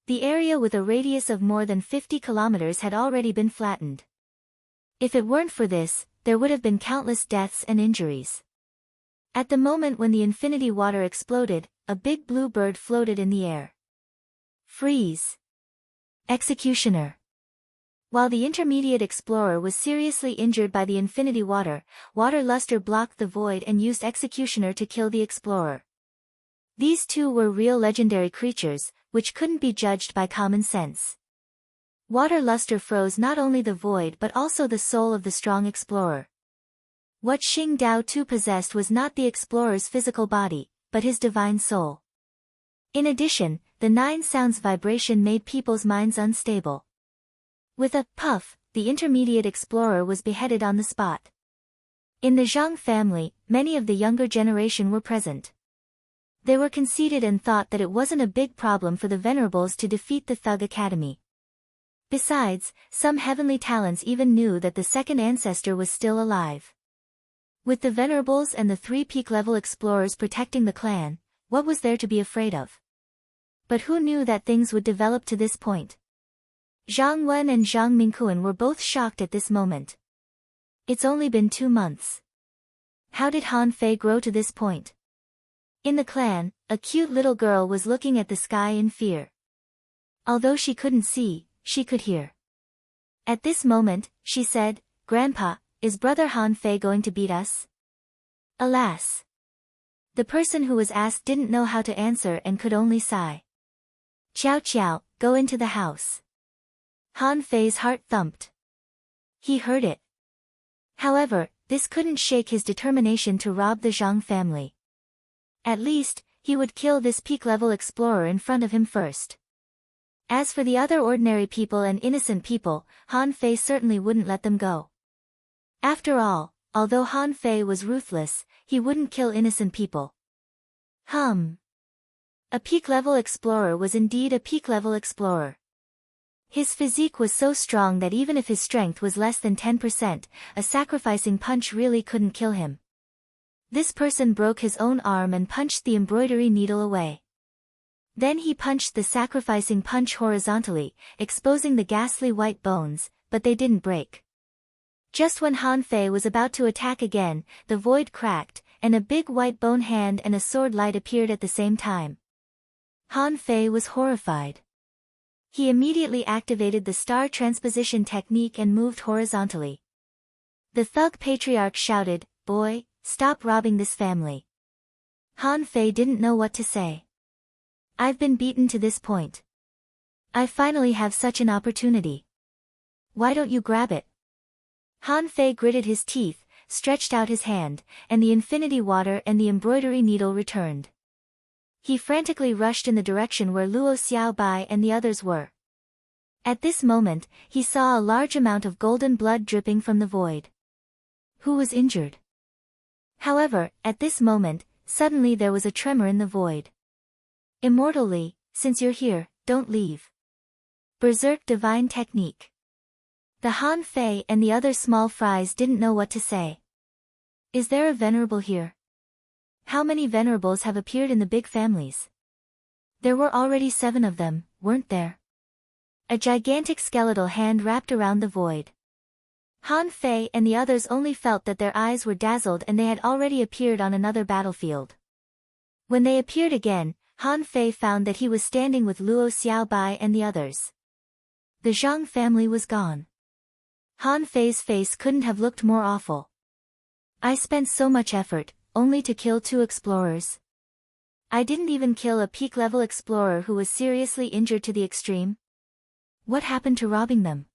The area with a radius of more than 50 kilometers had already been flattened. If it weren't for this, there would have been countless deaths and injuries. At the moment when the infinity water exploded, a big blue bird floated in the air. Freeze. Executioner. While the intermediate explorer was seriously injured by the infinity water, Water Luster blocked the void and used Executioner to kill the explorer. These two were real legendary creatures, which couldn't be judged by common sense. Water Luster froze not only the void but also the soul of the strong explorer. What Xing Dao Tu possessed was not the explorer's physical body, but his divine soul. In addition, the 9 sounds vibration made people's minds unstable. With a puff, the intermediate explorer was beheaded on the spot. In the Zhang family, many of the younger generation were present. They were conceited and thought that it wasn't a big problem for the Venerables to defeat the Thug Academy. Besides, some heavenly talents even knew that the second ancestor was still alive. With the Venerables and the 3 peak-level explorers protecting the clan, what was there to be afraid of? But who knew that things would develop to this point? Zhang Wen and Zhang Mingquan were both shocked at this moment. It's only been 2 months. How did Han Fei grow to this point? In the clan, a cute little girl was looking at the sky in fear. Although she couldn't see, she could hear. At this moment, she said, "Grandpa, is brother Han Fei going to beat us?" Alas! The person who was asked didn't know how to answer and could only sigh. "Qiao Qiao, go into the house." Han Fei's heart thumped. He heard it. However, this couldn't shake his determination to rob the Zhang family. At least, he would kill this peak-level explorer in front of him first. As for the other ordinary people and innocent people, Han Fei certainly wouldn't let them go. After all, although Han Fei was ruthless, he wouldn't kill innocent people. A peak-level explorer was indeed a peak-level explorer. His physique was so strong that even if his strength was less than 10%, a sacrificing punch really couldn't kill him. This person broke his own arm and punched the embroidery needle away. Then he punched the sacrificing punch horizontally, exposing the ghastly white bones, but they didn't break. Just when Han Fei was about to attack again, the void cracked, and a big white bone hand and a sword light appeared at the same time. Han Fei was horrified. He immediately activated the star transposition technique and moved horizontally. The thug patriarch shouted, "Boy, stop robbing this family." Han Fei didn't know what to say. "I've been beaten to this point. I finally have such an opportunity. Why don't you grab it?" Han Fei gritted his teeth, stretched out his hand, and the infinity water and the embroidery needle returned. He frantically rushed in the direction where Luo Xiaobai and the others were. At this moment, he saw a large amount of golden blood dripping from the void. Who was injured? However, at this moment, suddenly there was a tremor in the void. "Immortal Li, since you're here, don't leave." Berserk Divine Technique. The Han Fei and the other small fries didn't know what to say. Is there a venerable here? How many venerables have appeared in the big families? There were already 7 of them, weren't there? A gigantic skeletal hand wrapped around the void. Han Fei and the others only felt that their eyes were dazzled and they had already appeared on another battlefield. When they appeared again, Han Fei found that he was standing with Luo Xiaobai and the others. The Zhang family was gone. Han Fei's face couldn't have looked more awful. "I spent so much effort, only to kill 2 explorers. I didn't even kill a peak-level explorer who was seriously injured to the extreme. What happened to robbing them?"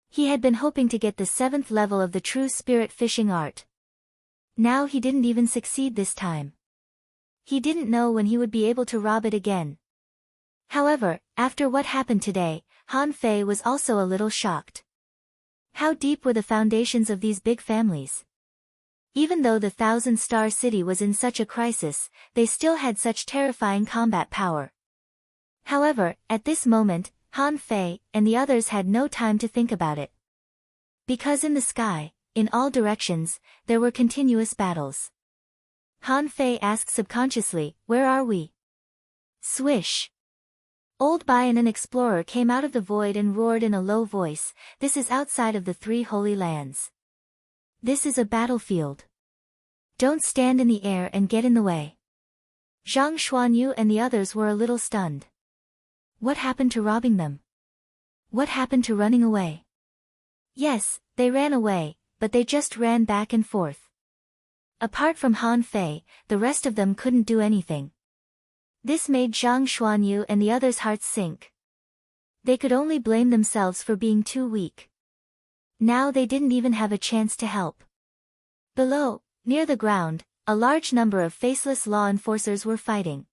He had been hoping to get the 7th level of the true spirit fishing art. Now he didn't even succeed this time. He didn't know when he would be able to rob it again. However, after what happened today, Han Fei was also a little shocked. How deep were the foundations of these big families? Even though the Thousand-Star City was in such a crisis, they still had such terrifying combat power. However, at this moment, Han Fei and the others had no time to think about it. Because in the sky, in all directions, there were continuous battles. Han Fei asked subconsciously, "Where are we?" Swish! Old Bai and an explorer came out of the void and roared in a low voice, "This is outside of the three holy lands. This is a battlefield. Don't stand in the air and get in the way." Zhang Xuanyu and the others were a little stunned. What happened to robbing them? What happened to running away? Yes, they ran away, but they just ran back and forth. Apart from Han Fei, the rest of them couldn't do anything. This made Zhang Xuanyu and the others' hearts sink. They could only blame themselves for being too weak. Now they didn't even have a chance to help. Below, near the ground, a large number of faceless law enforcers were fighting.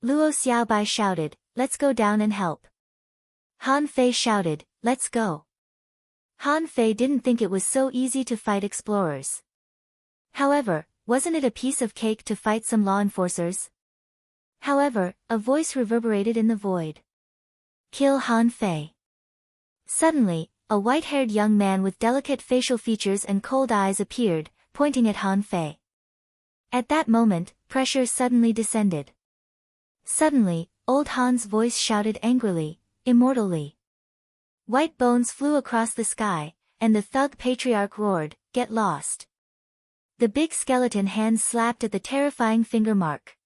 Luo Xiaobai shouted, "Let's go down and help." Han Fei shouted, "Let's go." Han Fei didn't think it was so easy to fight explorers. However, wasn't it a piece of cake to fight some law enforcers? However, a voice reverberated in the void. "Kill Han Fei." Suddenly, a white-haired young man with delicate facial features and cold eyes appeared, pointing at Han Fei. At that moment, pressure suddenly descended. Suddenly, old Han's voice shouted angrily, "Immortally." White bones flew across the sky, and the thug patriarch roared, "Get lost." The big skeleton hands slapped at the terrifying finger mark.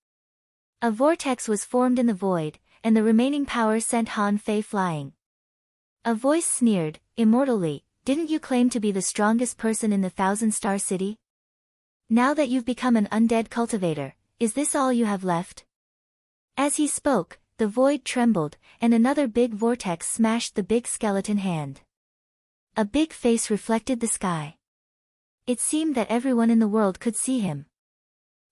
A vortex was formed in the void, and the remaining power sent Han Fei flying. A voice sneered, "Immortally, didn't you claim to be the strongest person in the Thousand-Star City? Now that you've become an undead cultivator, is this all you have left?" As he spoke, the void trembled, and another big vortex smashed the big skeleton hand. A big face reflected the sky. It seemed that everyone in the world could see him.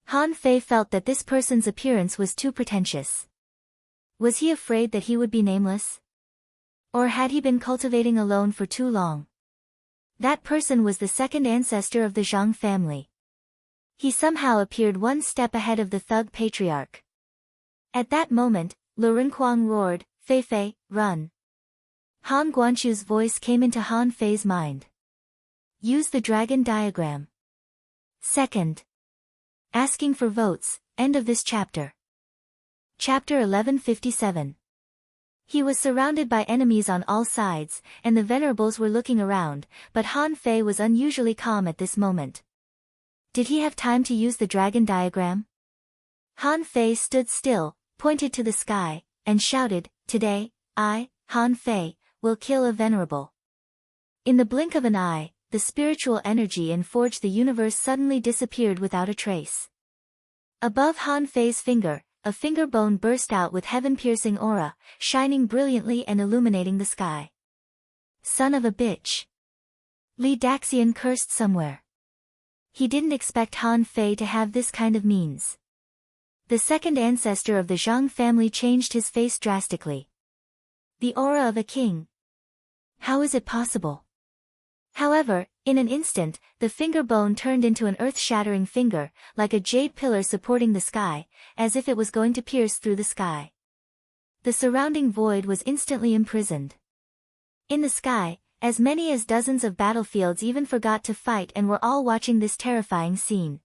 Han Fei felt that this person's appearance was too pretentious. Was he afraid that he would be nameless? Or had he been cultivating alone for too long? That person was the second ancestor of the Zhang family. He somehow appeared one step ahead of the thug patriarch. At that moment, Lu Renquang roared, "Fei Fei, run." Han Guanchu's voice came into Han Fei's mind. Use the dragon diagram. Second. Asking for votes, end of this chapter. Chapter 1157. He was surrounded by enemies on all sides, and the venerables were looking around, but Han Fei was unusually calm at this moment. Did he have time to use the dragon diagram? Han Fei stood still, pointed to the sky, and shouted, "Today, I, Han Fei, will kill a venerable." In the blink of an eye, the spiritual energy and forged the universe suddenly disappeared without a trace. Above Han Fei's finger, a finger bone burst out with heaven-piercing aura, shining brilliantly and illuminating the sky. Son of a bitch. Li Daxian cursed somewhere. He didn't expect Han Fei to have this kind of means. The second ancestor of the Zhang family changed his face drastically. The aura of a king. How is it possible? However, in an instant, the finger bone turned into an earth-shattering finger, like a jade pillar supporting the sky, as if it was going to pierce through the sky. The surrounding void was instantly imprisoned. In the sky, as many as dozens of battlefields even forgot to fight and were all watching this terrifying scene.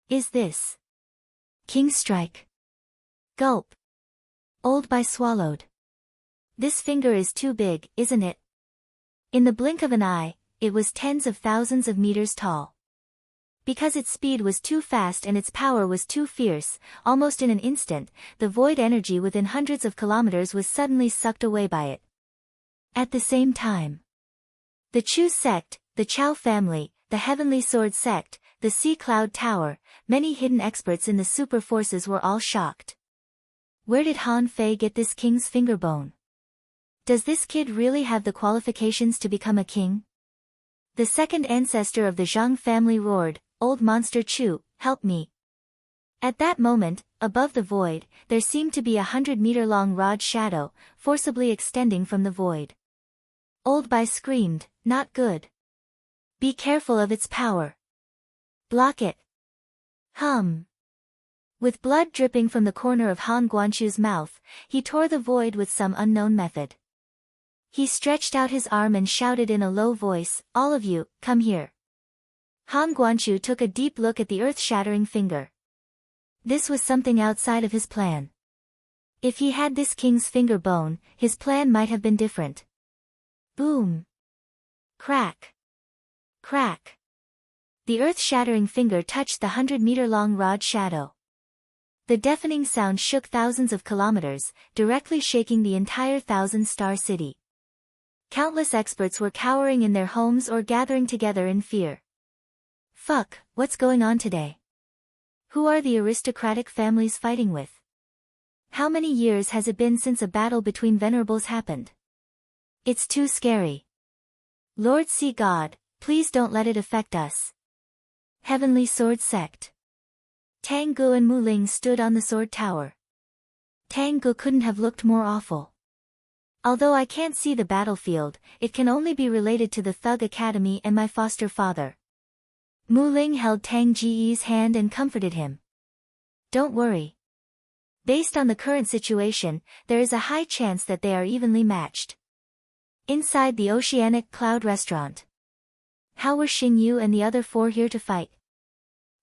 Is this King's strike? Gulp. Old Bai swallowed. This finger is too big, isn't it? In the blink of an eye, it was tens of thousands of meters tall. Because its speed was too fast and its power was too fierce, almost in an instant, the void energy within hundreds of kilometers was suddenly sucked away by it. At the same time, the Chu sect, the Chao family, the Heavenly Sword sect, the Sea Cloud Tower, many hidden experts in the super forces were all shocked. Where did Han Fei get this king's finger bone? Does this kid really have the qualifications to become a king? The second ancestor of the Zhang family roared, "Old monster Chu, help me." At that moment, above the void, there seemed to be 100-meter-long rod shadow, forcibly extending from the void. Old Bai screamed, "Not good. Be careful of its power. Block it." Hum. With blood dripping from the corner of Han Guanchu's mouth, he tore the void with some unknown method. He stretched out his arm and shouted in a low voice, "All of you, come here." Han Guanchu took a deep look at the earth-shattering finger. This was something outside of his plan. If he had this king's finger bone, his plan might have been different. Boom. Crack. Crack. The earth-shattering finger touched the 100-meter-long rod shadow. The deafening sound shook thousands of kilometers, directly shaking the entire 1,000-star city. Countless experts were cowering in their homes or gathering together in fear. Fuck, what's going on today? Who are the aristocratic families fighting with? How many years has it been since a battle between venerables happened? It's too scary. Lord Sea God, please don't let it affect us. Heavenly Sword Sect. Tang Gu and Mu Ling stood on the sword tower. Tang Gu couldn't have looked more awful. Although I can't see the battlefield, it can only be related to the Thug Academy and my foster father. Mu Ling held Tang Ji's hand and comforted him. Don't worry. Based on the current situation, there is a high chance that they are evenly matched. Inside the Oceanic Cloud Restaurant. How were Xing Yu and the other four here to fight?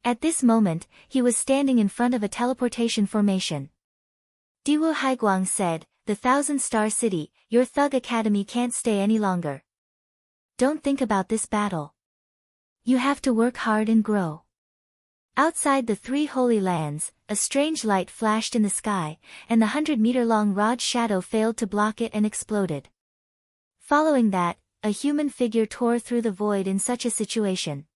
At this moment, he was standing in front of a teleportation formation. Diwu Haiguang said, "The 1,000-star city, your Thug Academy can't stay any longer. Don't think about this battle. You have to work hard and grow." Outside the three holy lands, a strange light flashed in the sky, and the 100-meter-long rod shadow failed to block it and exploded. Following that, a human figure tore through the void in such a situation.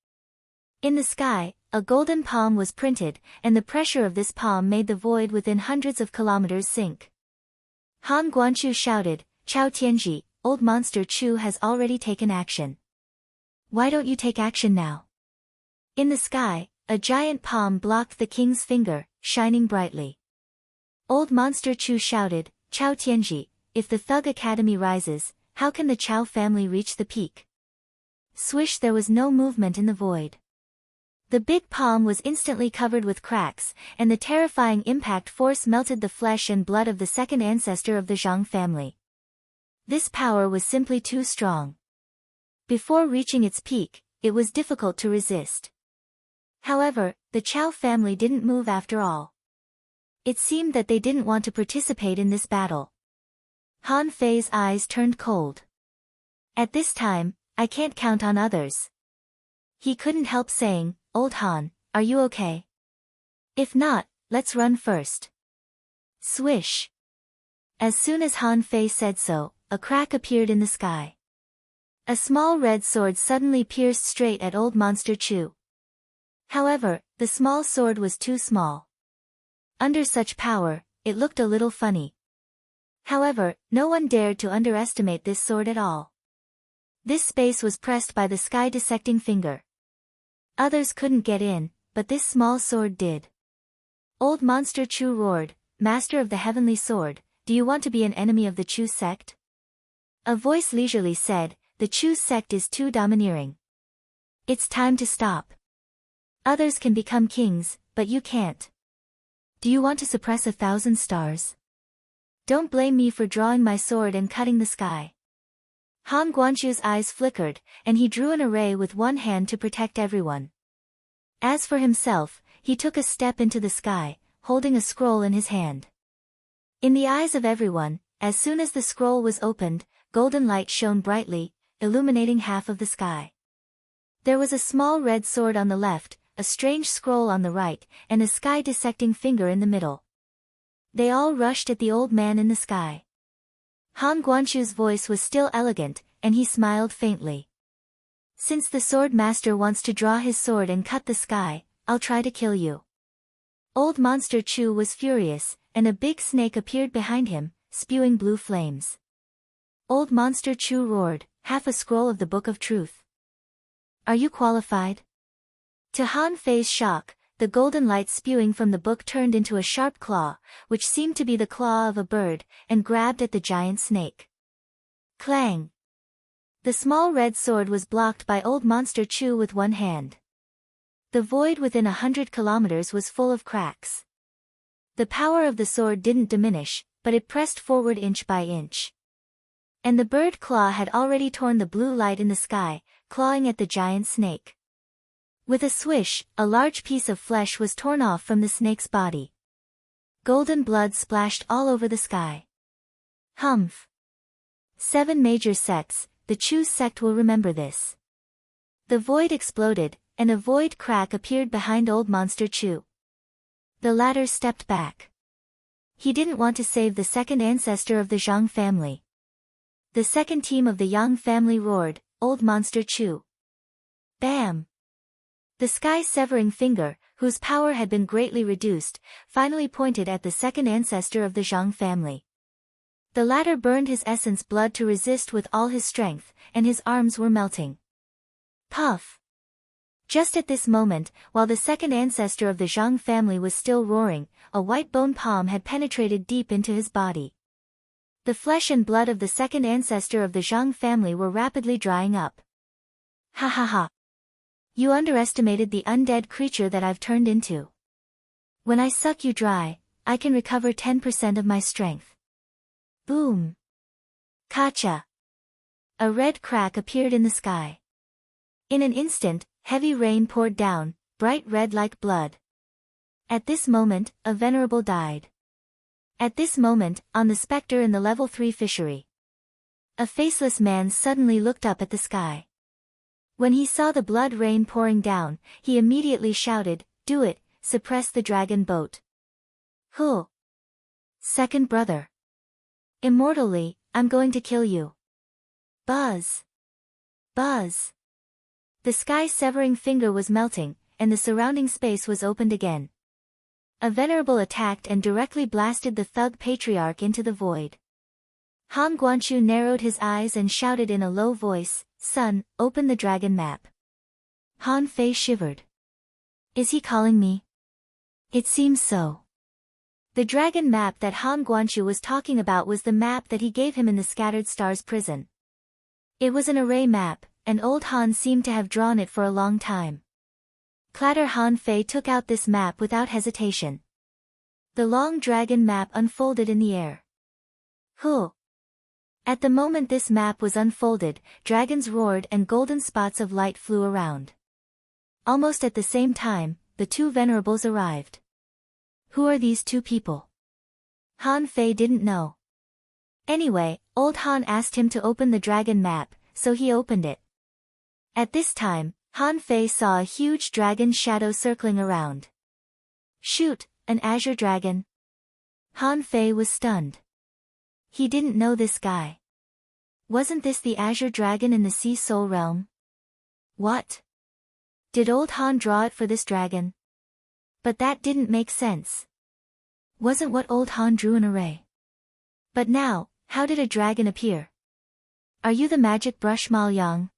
In the sky, a golden palm was printed, and the pressure of this palm made the void within hundreds of kilometers sink. Han Guanchu shouted, "Chao Tianji, old monster Chu has already taken action. Why don't you take action now?" In the sky, a giant palm blocked the king's finger, shining brightly. Old monster Chu shouted, "Chao Tianji, if the Thug Academy rises, how can the Chao family reach the peak?" Swish, there was no movement in the void. The big palm was instantly covered with cracks, and the terrifying impact force melted the flesh and blood of the second ancestor of the Zhang family. This power was simply too strong. Before reaching its peak, it was difficult to resist. However, the Chao family didn't move after all. It seemed that they didn't want to participate in this battle. Han Fei's eyes turned cold. At this time, I can't count on others. He couldn't help saying, "Old Han, are you okay? If not, let's run first." Swish. As soon as Han Fei said so, a crack appeared in the sky. A small red sword suddenly pierced straight at old monster Chu. However, the small sword was too small. Under such power, it looked a little funny. However, no one dared to underestimate this sword at all. This space was pressed by the sky-dissecting finger. Others couldn't get in, but this small sword did. Old monster Chu roared, "Master of the Heavenly Sword, do you want to be an enemy of the Chu sect?" A voice leisurely said, "The Chu sect is too domineering. It's time to stop. Others can become kings, but you can't. Do you want to suppress 1,000 stars? Don't blame me for drawing my sword and cutting the sky." Han Guanchu's eyes flickered, and he drew an array with one hand to protect everyone. As for himself, he took a step into the sky, holding a scroll in his hand. In the eyes of everyone, as soon as the scroll was opened, golden light shone brightly, illuminating half of the sky. There was a small red sword on the left, a strange scroll on the right, and a sky-dissecting finger in the middle. They all rushed at the old man in the sky. Han Guanchu's voice was still elegant, and he smiled faintly. "Since the sword master wants to draw his sword and cut the sky, I'll try to kill you." Old monster Chu was furious, and a big snake appeared behind him, spewing blue flames. Old monster Chu roared, "Half a scroll of the Book of Truth. Are you qualified?" To Han Fei's shock, the golden light spewing from the book turned into a sharp claw, which seemed to be the claw of a bird, and grabbed at the giant snake. Clang! The small red sword was blocked by Old Monster Chew with one hand. The void within 100 kilometers was full of cracks. The power of the sword didn't diminish, but it pressed forward inch by inch. And the bird claw had already torn the blue light in the sky, clawing at the giant snake. With a swish, a large piece of flesh was torn off from the snake's body. Golden blood splashed all over the sky. Humph! 7 major sects, the Chew sect will remember this. The void exploded, and a void crack appeared behind Old Monster Chew. The latter stepped back. He didn't want to save the second ancestor of the Zhang family. The second team of the Yang family roared, Old Monster Chew. Bam! The sky-severing finger, whose power had been greatly reduced, finally pointed at the second ancestor of the Zhang family. The latter burned his essence blood to resist with all his strength, and his arms were melting. Puff! Just at this moment, while the second ancestor of the Zhang family was still roaring, a white bone palm had penetrated deep into his body. The flesh and blood of the second ancestor of the Zhang family were rapidly drying up. Ha ha ha! You underestimated the undead creature that I've turned into. When I suck you dry, I can recover 10% of my strength. Boom! Kacha! A red crack appeared in the sky. In an instant, heavy rain poured down, bright red like blood. At this moment, a venerable died. At this moment, on the spectre in the level 3 fishery, a faceless man suddenly looked up at the sky. When he saw the blood rain pouring down, he immediately shouted, "Do it, suppress the dragon boat." Huh! Second brother. Immortally, I'm going to kill you. Buzz! Buzz! The sky-severing finger was melting, and the surrounding space was opened again. A venerable attacked and directly blasted the thug patriarch into the void. Han Guanchu narrowed his eyes and shouted in a low voice, "Son, open the dragon map." Han Fei shivered. Is he calling me? It seems so. The dragon map that Han Guanchu was talking about was the map that he gave him in the Scattered Stars prison. It was an array map, and old Han seemed to have drawn it for a long time. Clatter! Han Fei took out this map without hesitation. The long dragon map unfolded in the air. Huh! At the moment this map was unfolded, dragons roared and golden spots of light flew around. Almost at the same time, the two venerables arrived. Who are these two people? Han Fei didn't know. Anyway, old Han asked him to open the dragon map, so he opened it. At this time, Han Fei saw a huge dragon shadow circling around. Shoot, an azure dragon? Han Fei was stunned. He didn't know this guy. Wasn't this the azure dragon in the Sea Soul realm? What? Did old Han draw it for this dragon? But that didn't make sense. Wasn't what old Han drew an array? But now, how did a dragon appear? Are you the magic brush Mal Yang?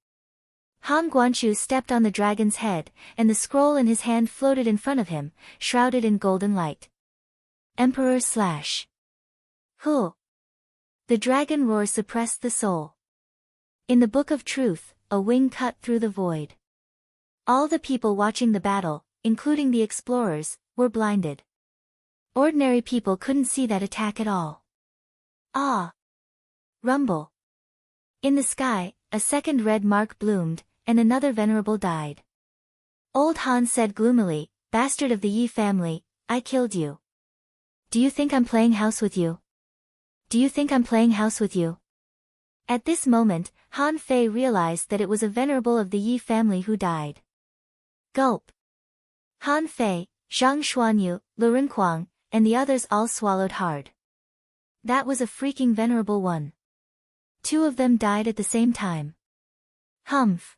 Han Guanchu stepped on the dragon's head, and the scroll in his hand floated in front of him, shrouded in golden light. Emperor slash. Huh! The dragon roar suppressed the soul. In the Book of Truth, a wing cut through the void. All the people watching the battle, including the explorers, were blinded. Ordinary people couldn't see that attack at all. Ah! Rumble! In the sky, a second red mark bloomed, and another venerable died. Old Han said gloomily, "Bastard of the Yi family, I killed you. Do you think I'm playing house with you? Do you think I'm playing house with you?" At this moment, Han Fei realized that it was a venerable of the Yi family who died. Gulp! Han Fei, Zhang Xuanyu, Lu Renquang, and the others all swallowed hard. That was a freaking venerable one. Two of them died at the same time. Humph!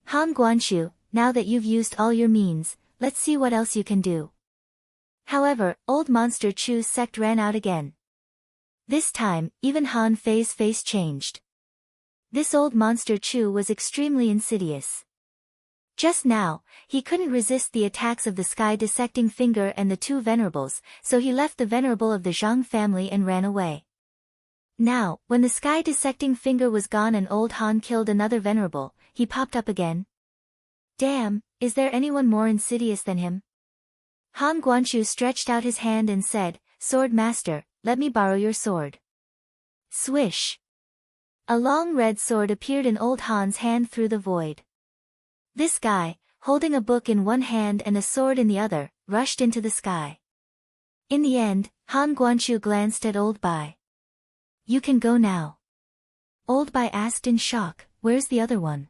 Han Guanchu, now that you've used all your means, let's see what else you can do. However, Old Monster Chew's sect ran out again. This time, even Han Fei's face changed. This Old Monster Chew was extremely insidious. Just now, he couldn't resist the attacks of the sky-dissecting finger and the two venerables, so he left the venerable of the Zhang family and ran away. Now, when the sky-dissecting finger was gone and old Han killed another venerable, he popped up again. Damn, is there anyone more insidious than him? Han Guanchu stretched out his hand and said, Sword Master, let me borrow your sword. Swish! A long red sword appeared in old Han's hand through the void. This guy, holding a book in one hand and a sword in the other, rushed into the sky. In the end, Han Guanchu glanced at Old Bai. You can go now. Old Bai asked in shock, where's the other one?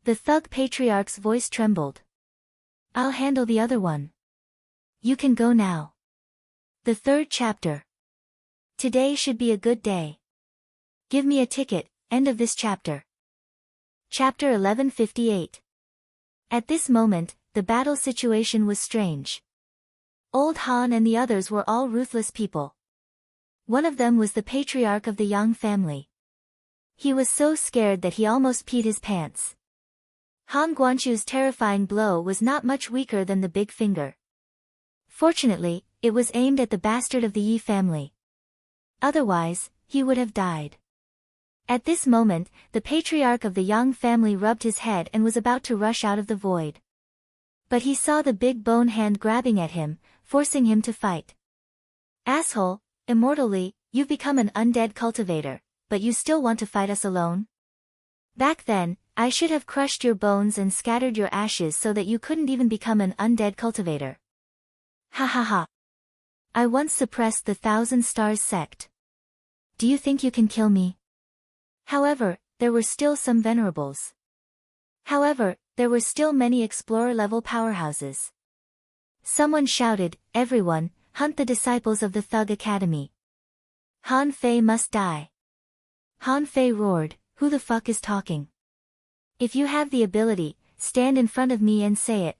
The thug patriarch's voice trembled. I'll handle the other one. You can go now. The third chapter. Today should be a good day. Give me a ticket, end of this chapter. Chapter 1158. At this moment, the battle situation was strange. Old Han and the others were all ruthless people. One of them was the patriarch of the Yang family. He was so scared that he almost peed his pants. Han Guanchu's terrifying blow was not much weaker than the big finger. Fortunately, it was aimed at the bastard of the Yi family. Otherwise, he would have died. At this moment, the patriarch of the Yang family rubbed his head and was about to rush out of the void. But he saw the big bone hand grabbing at him, forcing him to fight. Asshole, immortally, you've become an undead cultivator, but you still want to fight us alone? Back then, I should have crushed your bones and scattered your ashes so that you couldn't even become an undead cultivator. Ha ha ha. I once suppressed the Thousand Stars sect. Do you think you can kill me? However, there were still some venerables. However, there were still many explorer-level powerhouses. Someone shouted, everyone, hunt the disciples of the Thug Academy. Han Fei must die. Han Fei roared, who the fuck is talking? If you have the ability, stand in front of me and say it.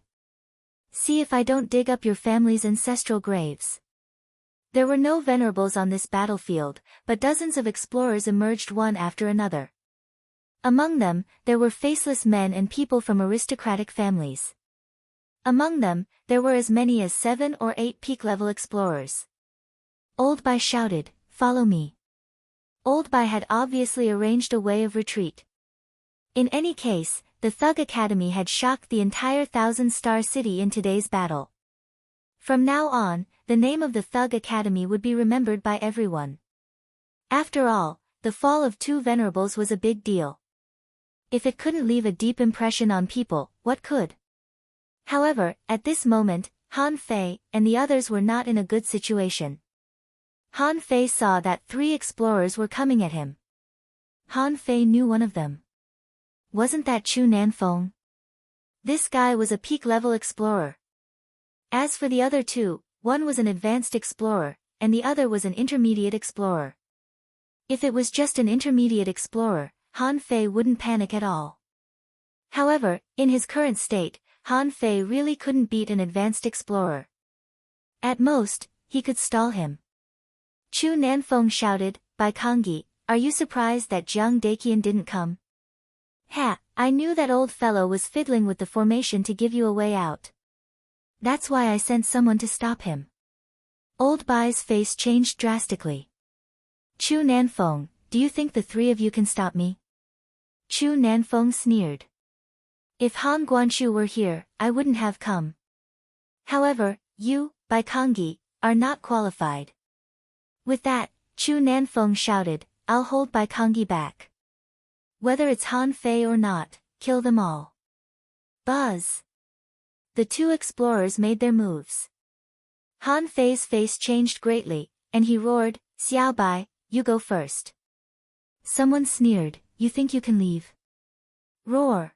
See if I don't dig up your family's ancestral graves. There were no venerables on this battlefield, but dozens of explorers emerged one after another. Among them, there were faceless men and people from aristocratic families. Among them, there were as many as 7 or 8 peak-level explorers. Old Bai shouted, follow me. Old Bai had obviously arranged a way of retreat. In any case, the Thug Academy had shocked the entire Thousand-Star City in today's battle. From now on, the name of the Thug Academy would be remembered by everyone. After all, the fall of 2 venerables was a big deal. If it couldn't leave a deep impression on people, what could? However, at this moment, Han Fei and the others were not in a good situation. Han Fei saw that 3 explorers were coming at him. Han Fei knew one of them. Wasn't that Chu Nanfeng? This guy was a peak-level explorer. As for the other 2, one was an advanced explorer, and the other was an intermediate explorer. If it was just an intermediate explorer, Han Fei wouldn't panic at all. However, in his current state, Han Fei really couldn't beat an advanced explorer. At most, he could stall him. Chu Nanfeng shouted, Bai Kongyi, are you surprised that Jiang Daqian didn't come? Ha, I knew that old fellow was fiddling with the formation to give you a way out. That's why I sent someone to stop him. Old Bai's face changed drastically. Chu Nanfeng, do you think the 3 of you can stop me? Chu Nanfeng sneered. If Han Guanchu were here, I wouldn't have come. However, you, Bai Kongyi, are not qualified. With that, Chu Nanfeng shouted, I'll hold Bai Kongyi back. Whether it's Han Fei or not, kill them all. Buzz. The 2 explorers made their moves. Han Fei's face changed greatly, and he roared, Xiao Bai, you go first. Someone sneered, you think you can leave? Roar.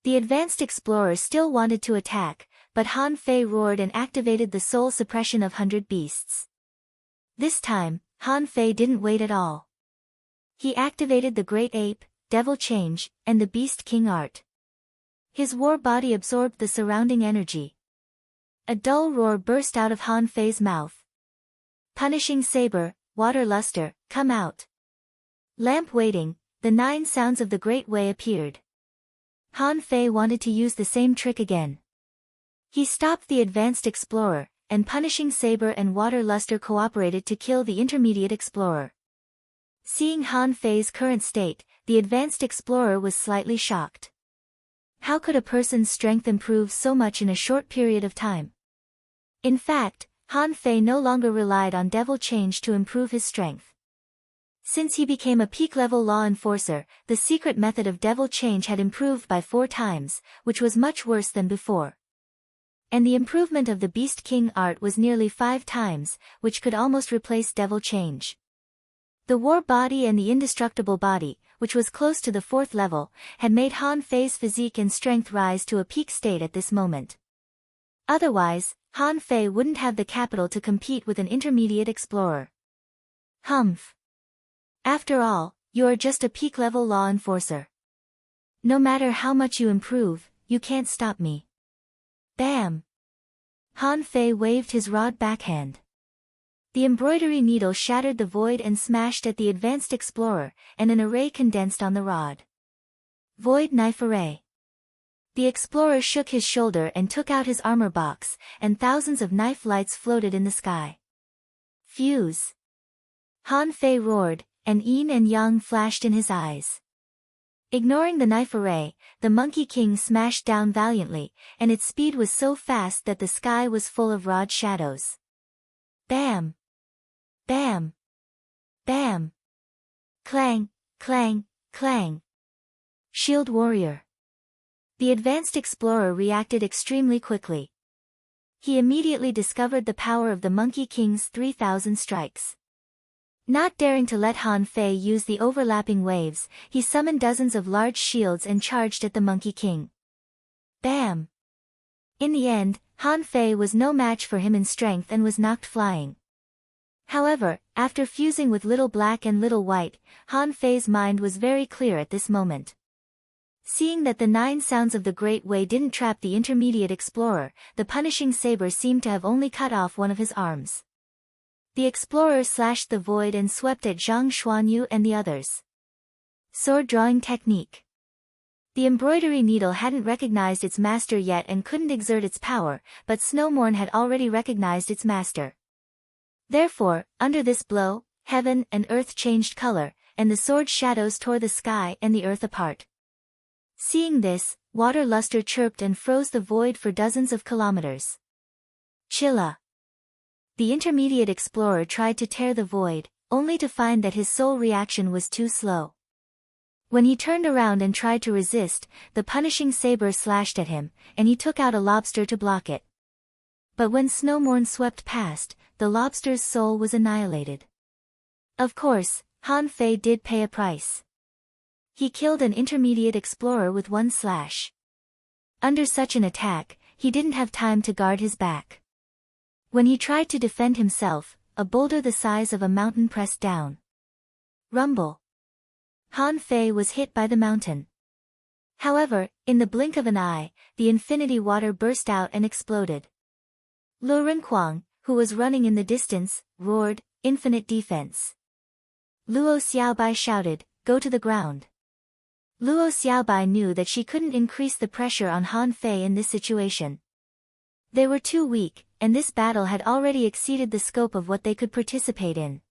The advanced explorer still wanted to attack, but Han Fei roared and activated the soul suppression of 100 beasts. This time, Han Fei didn't wait at all. He activated the Great Ape, Devil Change, and the Beast King art. His war body absorbed the surrounding energy. A dull roar burst out of Han Fei's mouth. Punishing Saber, Water Luster, come out. Lamp Waiting, the 9 sounds of the Great Way appeared. Han Fei wanted to use the same trick again. He stopped the advanced explorer, and Punishing Saber and Water Luster cooperated to kill the intermediate explorer. Seeing Han Fei's current state, the advanced explorer was slightly shocked. How could a person's strength improve so much in a short period of time? In fact, Han Fei no longer relied on devil change to improve his strength. Since he became a peak-level law enforcer, the secret method of devil change had improved by 4 times, which was much worse than before. And the improvement of the Beast King art was nearly 5 times, which could almost replace devil change. The war body and the indestructible body, which was close to the 4th level, had made Han Fei's physique and strength rise to a peak state at this moment. Otherwise, Han Fei wouldn't have the capital to compete with an intermediate explorer. Humph. After all, you are just a peak-level law enforcer. No matter how much you improve, you can't stop me. Bam! Han Fei waved his rod backhand. The embroidery needle shattered the void and smashed at the advanced explorer, and an array condensed on the rod. Void knife array. The explorer shook his shoulder and took out his armor box, and thousands of knife lights floated in the sky. Fuse! Han Fei roared, and yin and yang flashed in his eyes. Ignoring the knife array, the Monkey King smashed down valiantly, and its speed was so fast that the sky was full of rod shadows. Bam! Bam! Bam! Clang, clang, clang. Shield Warrior. The advanced explorer reacted extremely quickly. He immediately discovered the power of the Monkey King's 3,000 strikes. Not daring to let Han Fei use the overlapping waves, he summoned dozens of large shields and charged at the Monkey King. Bam! In the end, Han Fei was no match for him in strength and was knocked flying. However, after fusing with Little Black and Little White, Han Fei's mind was very clear at this moment. Seeing that the 9 sounds of the Great Way didn't trap the intermediate explorer, the Punishing Saber seemed to have only cut off one of his arms. The explorer slashed the void and swept at Zhang Xuanyu and the others. Sword drawing technique. The embroidery needle hadn't recognized its master yet and couldn't exert its power, but Snowmorn had already recognized its master. Therefore, under this blow, heaven and earth changed color, and the sword shadows tore the sky and the earth apart. Seeing this, Water Luster chirped and froze the void for dozens of kilometers. Chilla. The intermediate explorer tried to tear the void, only to find that his soul reaction was too slow. When he turned around and tried to resist, the Punishing Saber slashed at him, and he took out a lobster to block it. But when Snowmorn swept past, the lobster's soul was annihilated. Of course, Han Fei did pay a price. He killed an intermediate explorer with 1 slash. Under such an attack, he didn't have time to guard his back. When he tried to defend himself, a boulder the size of a mountain pressed down. Rumble. Han Fei was hit by the mountain. However, in the blink of an eye, the infinity water burst out and exploded. Lu Renquang, who was running in the distance, roared, "Infinite defense." Luo Xiaobai shouted, "Go to the ground." Luo Xiaobai knew that she couldn't increase the pressure on Han Fei in this situation. They were too weak, and this battle had already exceeded the scope of what they could participate in.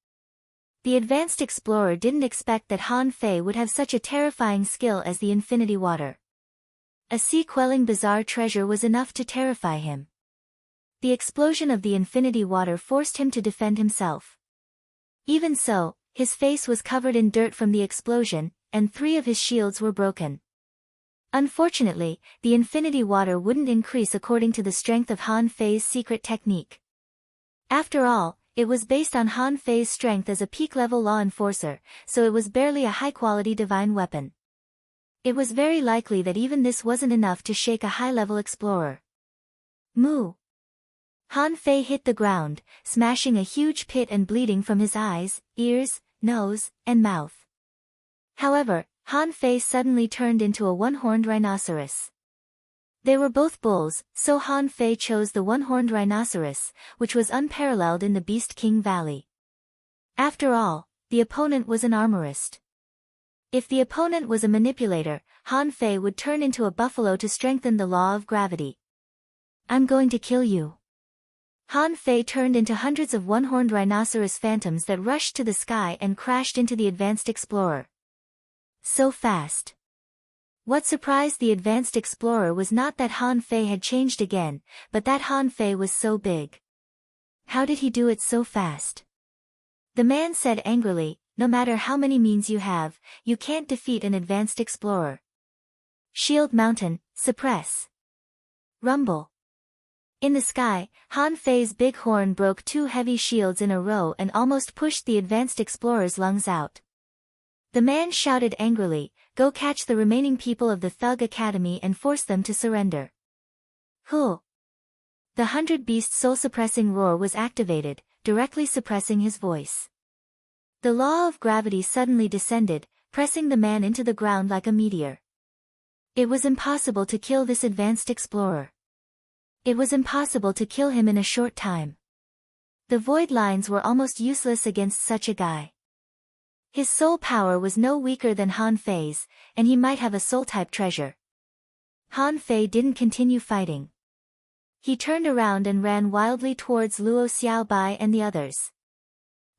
The advanced explorer didn't expect that Han Fei would have such a terrifying skill as the infinity water. A sea-quelling bizarre treasure was enough to terrify him. The explosion of the infinity water forced him to defend himself. Even so, his face was covered in dirt from the explosion, and 3 of his shields were broken. Unfortunately, the infinity water wouldn't increase according to the strength of Han Fei's secret technique. After all, it was based on Han Fei's strength as a peak-level law enforcer, so it was barely a high-quality divine weapon. It was very likely that even this wasn't enough to shake a high-level explorer. Moo! Han Fei hit the ground, smashing a huge pit and bleeding from his eyes, ears, nose, and mouth. However, Han Fei suddenly turned into a one-horned rhinoceros. They were both bulls, so Han Fei chose the one-horned rhinoceros, which was unparalleled in the Beast King Valley. After all, the opponent was an armorist. If the opponent was a manipulator, Han Fei would turn into a buffalo to strengthen the law of gravity. I'm going to kill you. Han Fei turned into hundreds of one-horned rhinoceros phantoms that rushed to the sky and crashed into the advanced explorer. So fast. What surprised the advanced explorer was not that Han Fei had changed again, but that Han Fei was so big. How did he do it so fast? The man said angrily, no matter how many means you have, you can't defeat an advanced explorer. Shield Mountain, suppress. Rumble. In the sky, Han Fei's big horn broke two heavy shields in a row and almost pushed the advanced explorer's lungs out. The man shouted angrily, go catch the remaining people of the Thug Academy and force them to surrender. Huh. The 100-beast soul-suppressing roar was activated, directly suppressing his voice. The law of gravity suddenly descended, pressing the man into the ground like a meteor. It was impossible to kill this advanced explorer. It was impossible to kill him in a short time. The void lines were almost useless against such a guy. His soul power was no weaker than Han Fei's, and he might have a soul-type treasure. Han Fei didn't continue fighting. He turned around and ran wildly towards Luo Xiaobai and the others.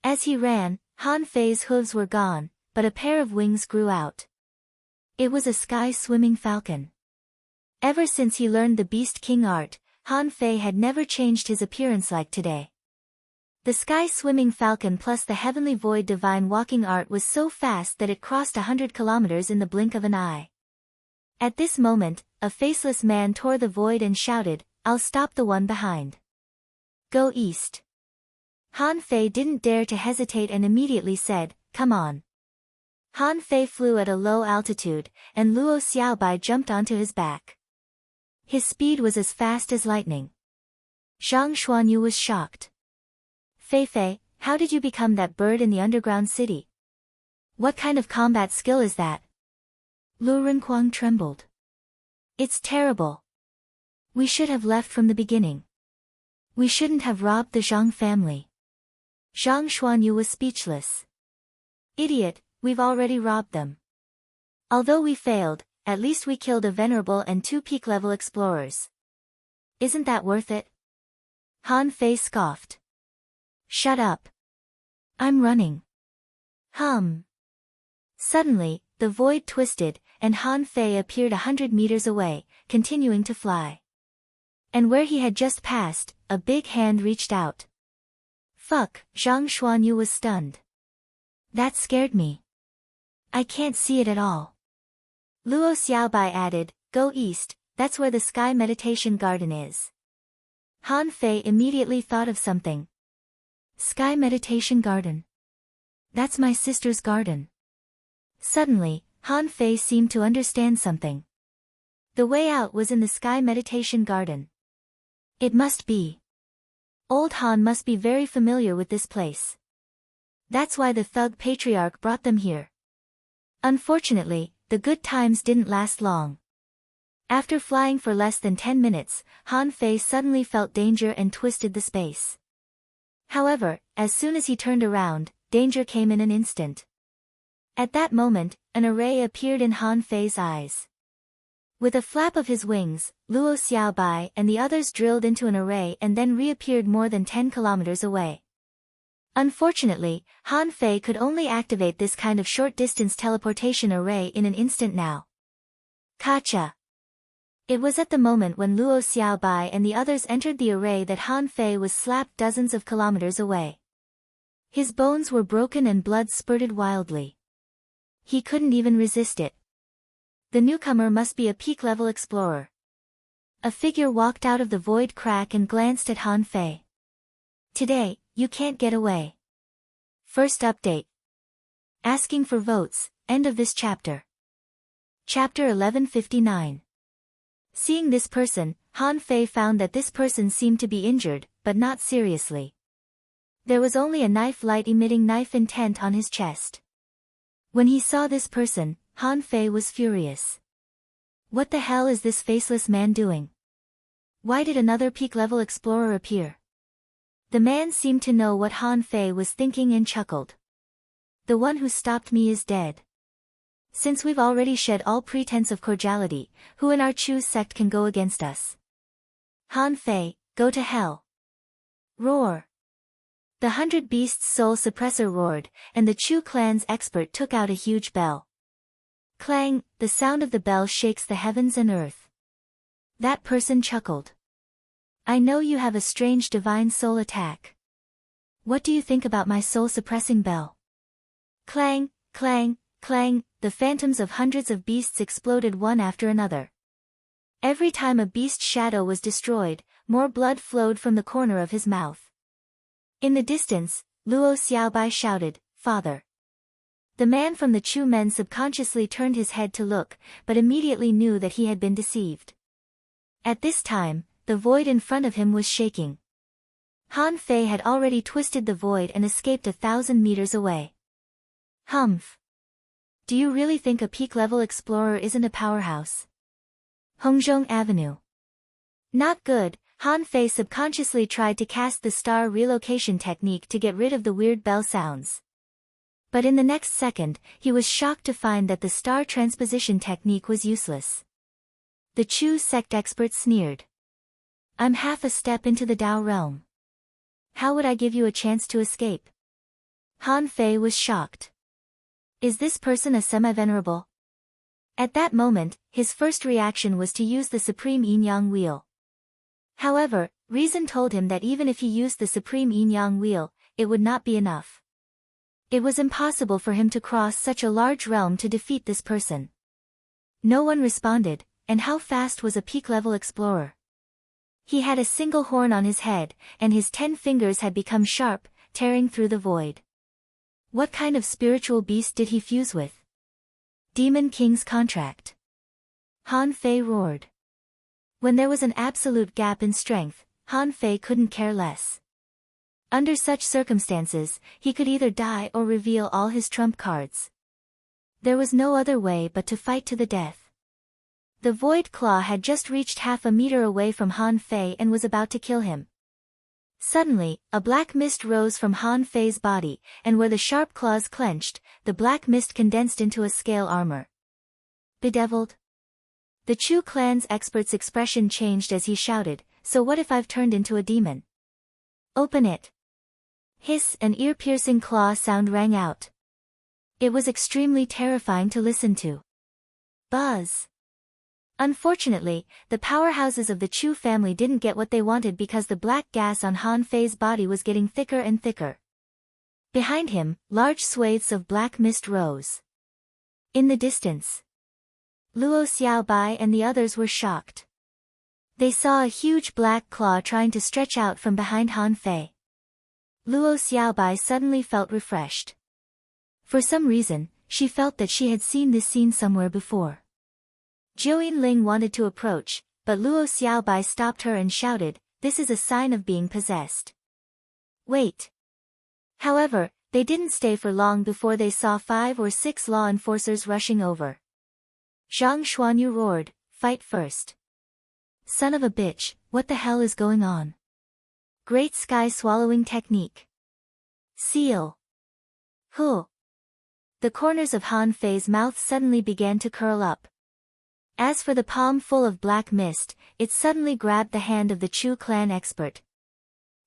As he ran, Han Fei's hooves were gone, but a pair of wings grew out. It was a sky-swimming falcon. Ever since he learned the Beast King art, Han Fei had never changed his appearance like today. The sky-swimming falcon plus the heavenly void divine walking art was so fast that it crossed 100 kilometers in the blink of an eye. At this moment, a faceless man tore the void and shouted, I'll stop the one behind. Go east. Han Fei didn't dare to hesitate and immediately said, come on. Han Fei flew at a low altitude, and Luo Xiaobai jumped onto his back. His speed was as fast as lightning. Zhang Xuanyu was shocked. Fei, how did you become that bird in the underground city? What kind of combat skill is that? Lu Renquang trembled. It's terrible. We should have left from the beginning. We shouldn't have robbed the Zhang family. Zhang Xuanyu was speechless. Idiot, we've already robbed them. Although we failed, at least we killed a venerable and 2 peak-level explorers. Isn't that worth it? Han Fei scoffed. Shut up. I'm running. Suddenly, the void twisted, and Han Fei appeared 100 meters away, continuing to fly. And where he had just passed, a big hand reached out. Fuck, Zhang Xuanyu was stunned. That scared me. I can't see it at all. Luo Xiaobai added, go east, that's where the Sky Meditation Garden is. Han Fei immediately thought of something. Sky Meditation Garden. That's my sister's garden. Suddenly, Han Fei seemed to understand something. The way out was in the Sky Meditation Garden. It must be. Old Han must be very familiar with this place. That's why the Thug Patriarch brought them here. Unfortunately, the good times didn't last long. After flying for less than 10 minutes, Han Fei suddenly felt danger and twisted the space. However, as soon as he turned around, danger came in an instant. At that moment, an array appeared in Han Fei's eyes. With a flap of his wings, Luo Xiaobai and the others drilled into an array and then reappeared more than 10 kilometers away. Unfortunately, Han Fei could only activate this kind of short-distance teleportation array in an instant now. Kacha! It was at the moment when Luo Xiaobai and the others entered the array that Han Fei was slapped dozens of kilometers away. His bones were broken and blood spurted wildly. He couldn't even resist it. The newcomer must be a peak-level explorer. A figure walked out of the void crack and glanced at Han Fei. Today, you can't get away. First update. Asking for votes, end of this chapter. Chapter 1159. Seeing this person, Han Fei found that this person seemed to be injured, but not seriously. There was only a knife light emitting knife intent on his chest. When he saw this person, Han Fei was furious. What the hell is this faceless man doing? Why did another peak-level explorer appear? The man seemed to know what Han Fei was thinking and chuckled. The one who stopped me is dead. Since we've already shed all pretense of cordiality, who in our Chu sect can go against us? Han Fei, go to hell. Roar. The 100 Beasts Soul Suppressor roared, and the Chu clan's expert took out a huge bell. Clang, the sound of the bell shakes the heavens and earth. That person chuckled. I know you have a strange divine soul attack. What do you think about my soul-suppressing bell? Clang, clang, clang, the phantoms of hundreds of beasts exploded one after another. Every time a beast's shadow was destroyed, more blood flowed from the corner of his mouth. In the distance, Luo Xiaobai shouted, Father. The man from the Chu men subconsciously turned his head to look, but immediately knew that he had been deceived. At this time, the void in front of him was shaking. Han Fei had already twisted the void and escaped 1,000 meters away. Humph. Do you really think a peak-level explorer isn't a powerhouse? Hongzhong Avenue. Not good. Han Fei subconsciously tried to cast the star relocation technique to get rid of the weird bell sounds. But in the next second, he was shocked to find that the star transposition technique was useless. The Chu sect expert sneered. I'm half a step into the Dao realm. How would I give you a chance to escape? Han Fei was shocked. Is this person a semi-venerable? At that moment, his first reaction was to use the Supreme Yin-Yang Wheel. However, reason told him that even if he used the Supreme Yin-Yang Wheel, it would not be enough. It was impossible for him to cross such a large realm to defeat this person. No one responded, and how fast was a peak-level explorer? He had a single horn on his head, and his 10 fingers had become sharp, tearing through the void. What kind of spiritual beast did he fuse with? Demon King's contract. Han Fei roared. When there was an absolute gap in strength, Han Fei couldn't care less. Under such circumstances, he could either die or reveal all his trump cards. There was no other way but to fight to the death. The void claw had just reached half a meter away from Han Fei and was about to kill him. Suddenly, a black mist rose from Han Fei's body, and where the sharp claws clenched, the black mist condensed into a scale armor. Bedeviled? The Chu clan's expert's expression changed as he shouted, so what if I've turned into a demon? Open it. Hiss, an ear-piercing claw sound rang out. It was extremely terrifying to listen to. Buzz. Unfortunately, the powerhouses of the Chu family didn't get what they wanted because the black gas on Han Fei's body was getting thicker and thicker. Behind him, large swathes of black mist rose. In the distance, Luo Xiaobai and the others were shocked. They saw a huge black claw trying to stretch out from behind Han Fei. Luo Xiaobai suddenly felt refreshed. For some reason, she felt that she had seen this scene somewhere before. Zhou Yinling wanted to approach, but Luo Xiaobai stopped her and shouted, "This is a sign of being possessed. Wait." However, they didn't stay for long before they saw 5 or 6 law enforcers rushing over. Zhang Xuanyu roared, "Fight first. Son of a bitch, what the hell is going on?" Great sky swallowing technique. Seal. Huh. The corners of Han Fei's mouth suddenly began to curl up. As for the palm full of black mist, it suddenly grabbed the hand of the Chu clan expert.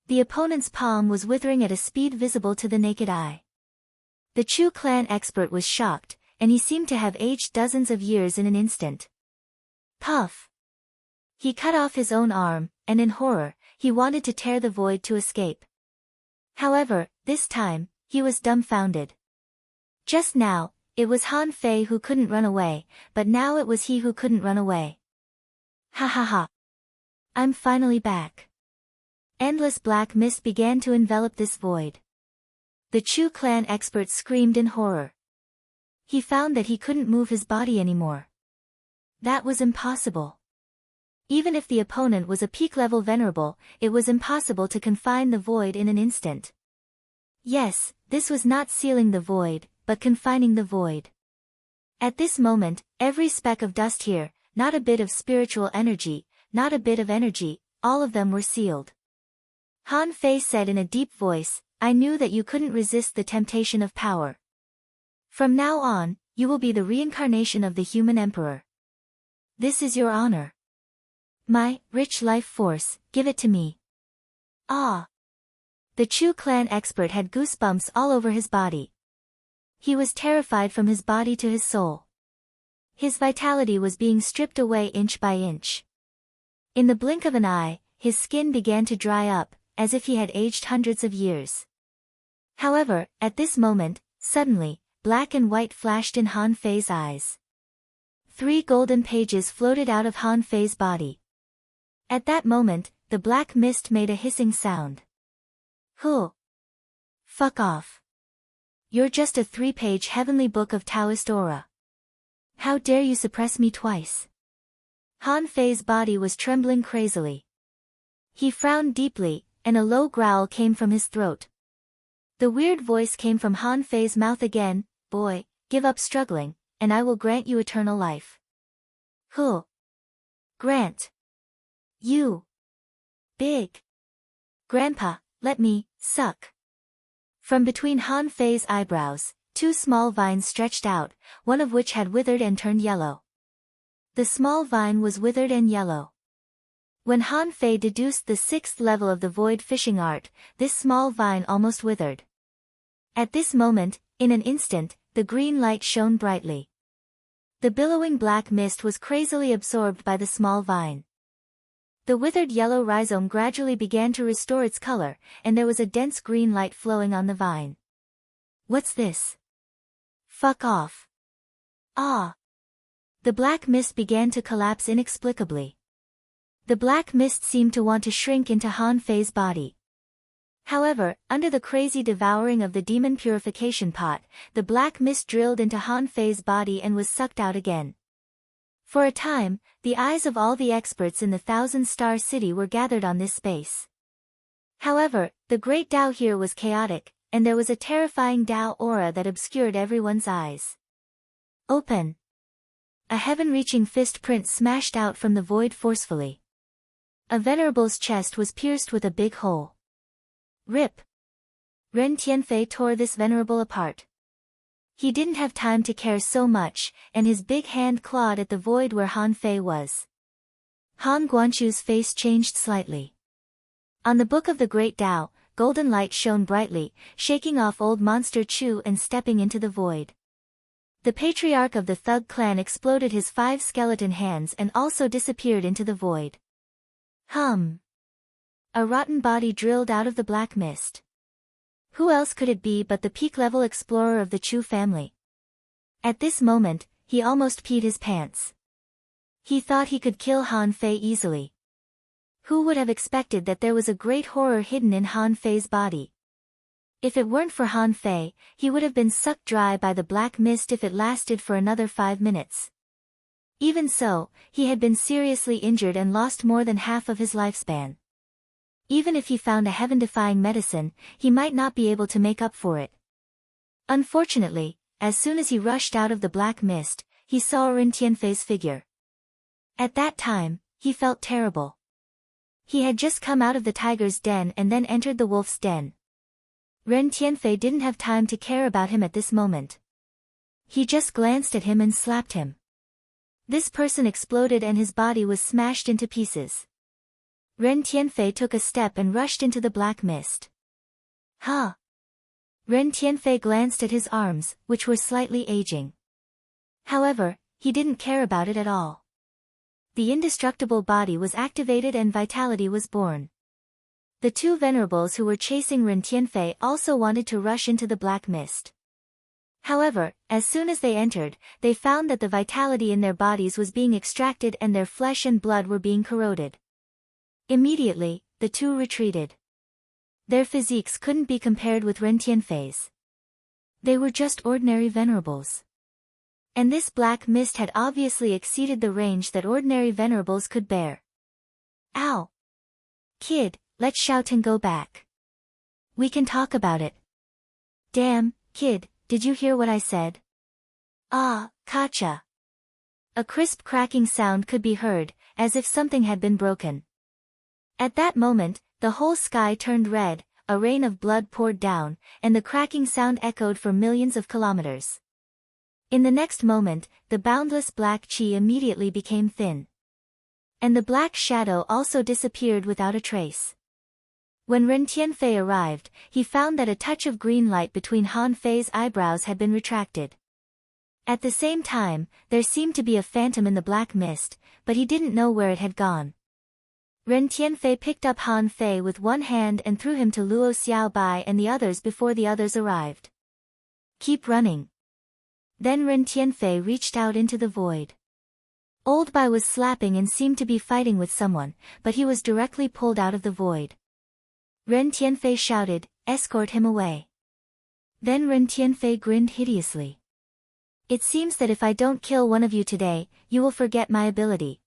The opponent's palm was withering at a speed visible to the naked eye. The Chu clan expert was shocked, and he seemed to have aged dozens of years in an instant. Puff! He cut off his own arm, and in horror, he wanted to tear the void to escape. However, this time, he was dumbfounded. Just now, it was Han Fei who couldn't run away, but now it was he who couldn't run away. Ha ha ha! I'm finally back. Endless black mist began to envelop this void. The Chu clan expert screamed in horror. He found that he couldn't move his body anymore. That was impossible. Even if the opponent was a peak-level venerable, it was impossible to confine the void in an instant. Yes, this was not sealing the void, but confining the void. At this moment, every speck of dust here, not a bit of spiritual energy, not a bit of energy, all of them were sealed. Han Fei said in a deep voice, "I knew that you couldn't resist the temptation of power. From now on, you will be the reincarnation of the human emperor. This is your honor. My rich life force, give it to me. Ah! The Chu clan expert had goosebumps all over his body. He was terrified from his body to his soul. His vitality was being stripped away inch by inch. In the blink of an eye, his skin began to dry up, as if he had aged hundreds of years. However, at this moment, suddenly, black and white flashed in Han Fei's eyes. 3 golden pages floated out of Han Fei's body. At that moment, the black mist made a hissing sound. Huh. Fuck off. You're just a 3-page heavenly book of Taoist aura. How dare you suppress me twice? Han Fei's body was trembling crazily. He frowned deeply, and a low growl came from his throat. The weird voice came from Han Fei's mouth again, boy, give up struggling, and I will grant you eternal life. Huh. Grant. You. Big. Grandpa, let me, suck. From between Han Fei's eyebrows, 2 small vines stretched out, one of which had withered and turned yellow. The small vine was withered and yellow. When Han Fei deduced the 6th level of the void fishing art, this small vine almost withered. At this moment, in an instant, the green light shone brightly. The billowing black mist was crazily absorbed by the small vine. The withered yellow rhizome gradually began to restore its color, and there was a dense green light flowing on the vine. What's this? Fuck off. Ah. The black mist began to collapse inexplicably. The black mist seemed to want to shrink into Han Fei's body. However, under the crazy devouring of the demon purification pot, the black mist drilled into Han Fei's body and was sucked out again. For a time, the eyes of all the experts in the 1,000-star city were gathered on this space. However, the great Tao here was chaotic, and there was a terrifying Tao aura that obscured everyone's eyes. Open. A heaven-reaching fist print smashed out from the void forcefully. A venerable's chest was pierced with a big hole. Rip. Ren Tianfei tore this venerable apart. He didn't have time to care so much, and his big hand clawed at the void where Han Fei was. Han Guanchu's face changed slightly. On the Book of the Great Tao, golden light shone brightly, shaking off old monster Chu and stepping into the void. The patriarch of the Thug clan exploded his 5 skeleton hands and also disappeared into the void. Hum. A rotten body drilled out of the black mist. Who else could it be but the peak-level explorer of the Chu family? At this moment, he almost peed his pants. He thought he could kill Han Fei easily. Who would have expected that there was a great horror hidden in Han Fei's body? If it weren't for Han Fei, he would have been sucked dry by the black mist if it lasted for another 5 minutes. Even so, he had been seriously injured and lost more than half of his lifespan. Even if he found a heaven-defying medicine, he might not be able to make up for it. Unfortunately, as soon as he rushed out of the black mist, he saw Ren Tianfei's figure. At that time, he felt terrible. He had just come out of the tiger's den and then entered the wolf's den. Ren Tianfei didn't have time to care about him at this moment. He just glanced at him and slapped him. This person exploded and his body was smashed into pieces. Ren Tianfei took a step and rushed into the black mist. Huh? Ren Tianfei glanced at his arms, which were slightly aging. However, he didn't care about it at all. The indestructible body was activated and vitality was born. The 2 venerables who were chasing Ren Tianfei also wanted to rush into the black mist. However, as soon as they entered, they found that the vitality in their bodies was being extracted and their flesh and blood were being corroded. Immediately, the 2 retreated. Their physiques couldn't be compared with Ren Tianfei's. They were just ordinary venerables. And this black mist had obviously exceeded the range that ordinary venerables could bear. Ow! Kid, let's shout and go back. We can talk about it. Damn, kid, did you hear what I said? Ah, gotcha. A crisp cracking sound could be heard, as if something had been broken. At that moment, the whole sky turned red, a rain of blood poured down, and the cracking sound echoed for millions of kilometers. In the next moment, the boundless black chi immediately became thin. And the black shadow also disappeared without a trace. When Ren Tianfei arrived, he found that a touch of green light between Han Fei's eyebrows had been retracted. At the same time, there seemed to be a phantom in the black mist, but he didn't know where it had gone. Ren Tianfei picked up Han Fei with one hand and threw him to Luo Xiaobai and the others before the others arrived. Keep running. Then Ren Tianfei reached out into the void. Old Bai was slapping and seemed to be fighting with someone, but he was directly pulled out of the void. Ren Tianfei shouted, "Escort him away." Then Ren Tianfei grinned hideously. "It seems that if I don't kill one of you today, you will forget my ability."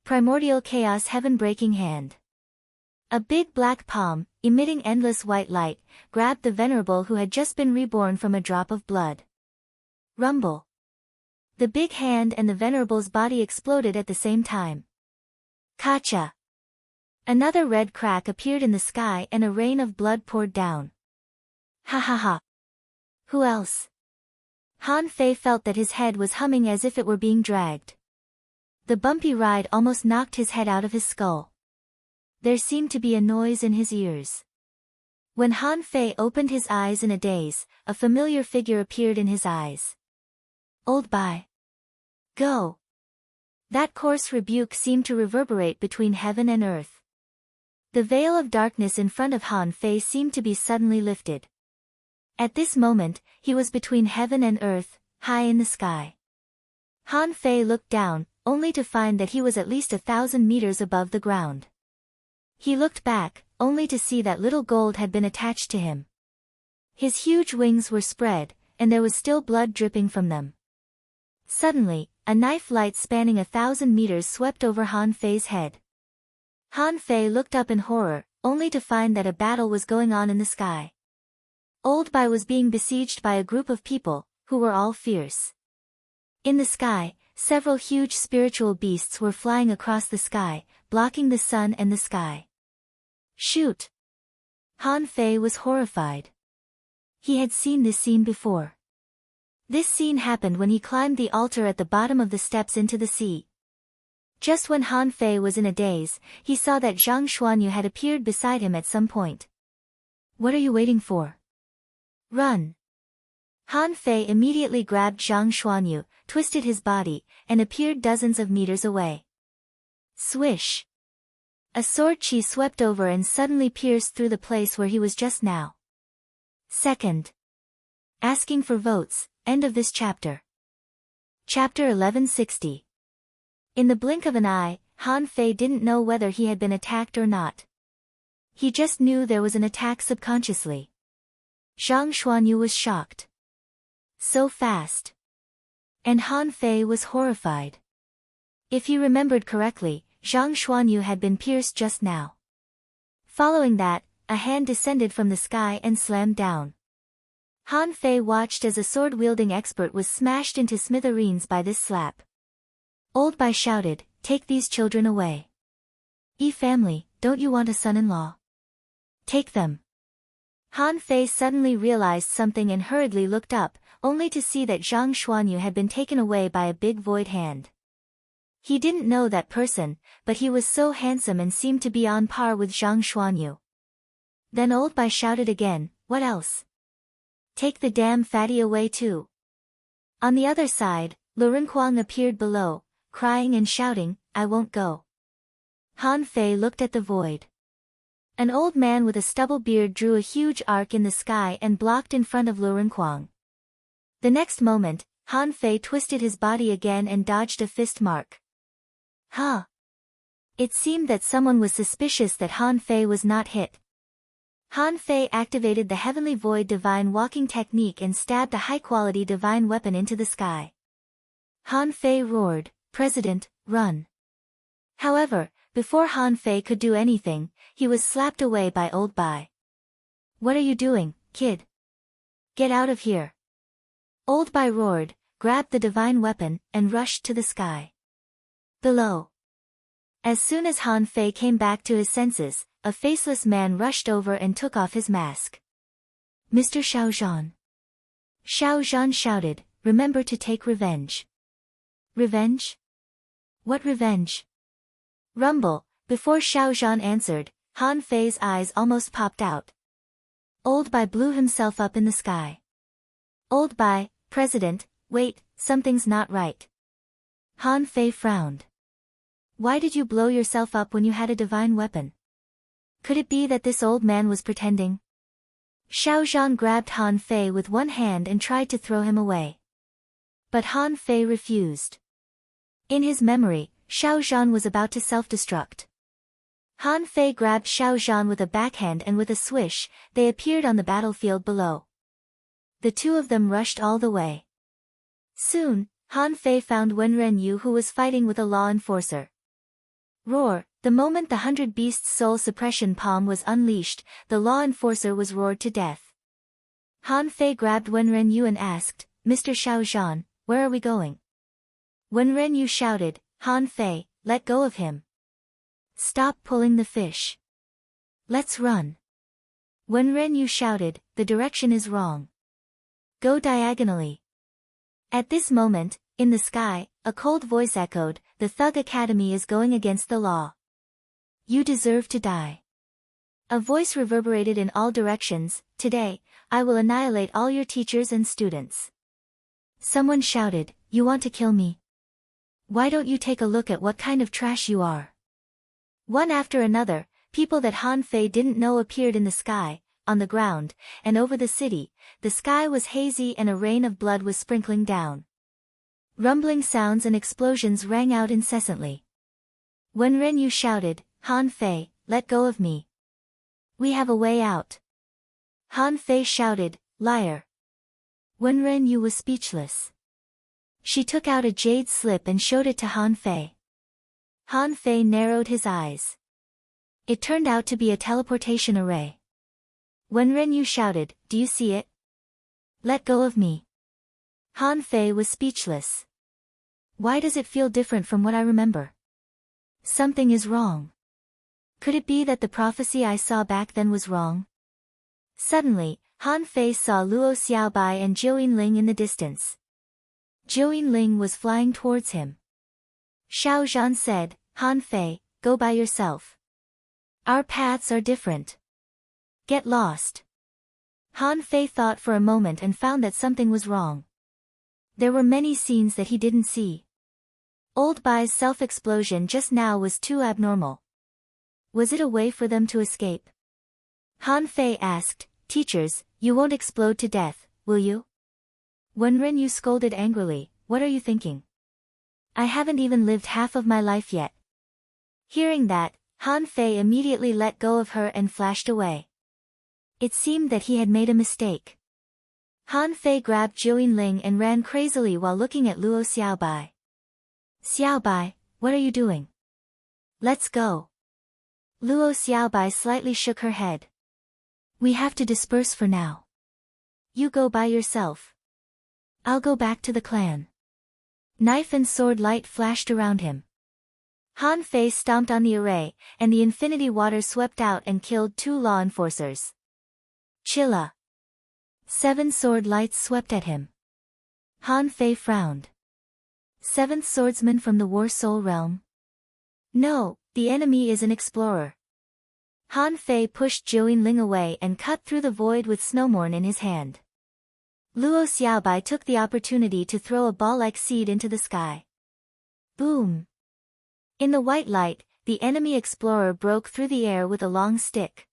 Primordial Chaos Heaven-breaking hand. A big black palm, emitting endless white light, grabbed the venerable who had just been reborn from a drop of blood. Rumble. The big hand and the venerable's body exploded at the same time. Kacha. Another red crack appeared in the sky and a rain of blood poured down. Ha ha ha. Who else? Han Fei felt that his head was humming as if it were being dragged. The bumpy ride almost knocked his head out of his skull. There seemed to be a noise in his ears. When Han Fei opened his eyes in a daze, a familiar figure appeared in his eyes. Old Bai. Go. That coarse rebuke seemed to reverberate between heaven and earth. The veil of darkness in front of Han Fei seemed to be suddenly lifted. At this moment, he was between heaven and earth, high in the sky. Han Fei looked down, only to find that he was at least 1,000 meters above the ground. He looked back, only to see that little gold had been attached to him. His huge wings were spread, and there was still blood dripping from them. Suddenly, a knife light spanning 1,000 meters swept over Han Fei's head. Han Fei looked up in horror, only to find that a battle was going on in the sky. Old Bai was being besieged by a group of people, who were all fierce. In the sky, several huge spiritual beasts were flying across the sky, blocking the sun and the sky. Shoot! Han Fei was horrified. He had seen this scene before. This scene happened when he climbed the altar at the bottom of the steps into the sea. Just when Han Fei was in a daze, he saw that Zhang Xuanyu had appeared beside him at some point. What are you waiting for? Run! Han Fei immediately grabbed Zhang Xuanyu, twisted his body, and appeared dozens of meters away. Swish! A sword chi swept over and suddenly pierced through the place where he was just now. Second. Asking for votes, end of this chapter. Chapter 1160. In the blink of an eye, Han Fei didn't know whether he had been attacked or not. He just knew there was an attack subconsciously. Zhang Xuanyu was shocked. So fast. And Han Fei was horrified. If he remembered correctly, Zhang Xuanyu had been pierced just now. Following that, a hand descended from the sky and slammed down. Han Fei watched as a sword-wielding expert was smashed into smithereens by this slap. Old Bai shouted, "Take these children away. Family, don't you want a son-in-law? Take them." Han Fei suddenly realized something and hurriedly looked up, only to see that Zhang Xuanyu had been taken away by a big void hand. He didn't know that person, but he was so handsome and seemed to be on par with Zhang Xuanyu. Then Old Bai shouted again, "What else? Take the damn fatty away too." On the other side, Lu Renkuang appeared below, crying and shouting, "I won't go." Han Fei looked at the void. An old man with a stubble beard drew a huge arc in the sky and blocked in front of Lu Renkuang. The next moment, Han Fei twisted his body again and dodged a fist mark. Huh. It seemed that someone was suspicious that Han Fei was not hit. Han Fei activated the Heavenly Void Divine Walking Technique and stabbed a high-quality divine weapon into the sky. Han Fei roared, "President, run!" However, before Han Fei could do anything, he was slapped away by Old Bai. "What are you doing, kid? Get out of here!" Old Bai roared, grabbed the divine weapon, and rushed to the sky. Below. As soon as Han Fei came back to his senses, a faceless man rushed over and took off his mask. "Mr. Xiao Zhan." Xiao Zhan shouted, remember to take revenge. Revenge? What revenge? Rumble. Before Xiao Zhan answered, Han Fei's eyes almost popped out. Old Bai blew himself up in the sky. Old Bai, President, wait, something's not right. Han Fei frowned. Why did you blow yourself up when you had a divine weapon? Could it be that this old man was pretending? Xiao Zhan grabbed Han Fei with one hand and tried to throw him away. But Han Fei refused. In his memory, Xiao Zhan was about to self-destruct. Han Fei grabbed Xiao Zhan with a backhand and with a swish, they appeared on the battlefield below. The two of them rushed all the way. Soon, Han Fei found Wenren Yu who was fighting with a law enforcer. Roar. The moment the 100 Beasts soul suppression palm was unleashed, the law enforcer was roared to death. Han Fei grabbed Wenren Yu and asked, Mr. Xiao Zhan, where are we going? Wenren Yu shouted, Han Fei, let go of him. Stop pulling the fish. Let's run. Wenren Yu shouted, the direction is wrong. Go diagonally. At this moment, in the sky, a cold voice echoed, the Thug Academy is going against the law. You deserve to die. A voice reverberated in all directions, today, I will annihilate all your teachers and students. Someone shouted, you want to kill me? Why don't you take a look at what kind of trash you are? One after another, people that Han Fei didn't know appeared in the sky, on the ground, and over the city. The sky was hazy and a rain of blood was sprinkling down. Rumbling sounds and explosions rang out incessantly. Wenren Yu shouted, Han Fei, let go of me. We have a way out. Han Fei shouted, liar. Wenren Yu was speechless. She took out a jade slip and showed it to Han Fei. Han Fei narrowed his eyes. It turned out to be a teleportation array. Wenren Yu shouted, do you see it? Let go of me. Han Fei was speechless. Why does it feel different from what I remember? Something is wrong. Could it be that the prophecy I saw back then was wrong? Suddenly, Han Fei saw Luo Xiaobai and Zhou Yinling in the distance. Zhou Yinling was flying towards him. Xiao Zhan said, Han Fei, go by yourself. Our paths are different. Get lost. Han Fei thought for a moment and found that something was wrong. There were many scenes that he didn't see. Old Bai's self-explosion just now was too abnormal. Was it a way for them to escape? Han Fei asked, teachers, you won't explode to death, will you? Wenren Yu scolded angrily, what are you thinking? I haven't even lived half of my life yet. Hearing that, Han Fei immediately let go of her and flashed away. It seemed that he had made a mistake. Han Fei grabbed Zhou Yinling and ran crazily while looking at Luo Xiaobai. Xiaobai, what are you doing? Let's go. Luo Xiaobai slightly shook her head. We have to disperse for now. You go by yourself. I'll go back to the clan. Knife and sword light flashed around him. Han Fei stomped on the array, and the infinity water swept out and killed 2 law enforcers. Chilla. 7 sword lights swept at him. Han Fei frowned. 7th swordsman from the War Soul realm? No, the enemy is an explorer. Han Fei pushed Zhou Yinling away and cut through the void with Snowmorn in his hand. Luo Xiaobai took the opportunity to throw a ball-like seed into the sky. Boom! In the white light, the enemy explorer broke through the air with a long stick.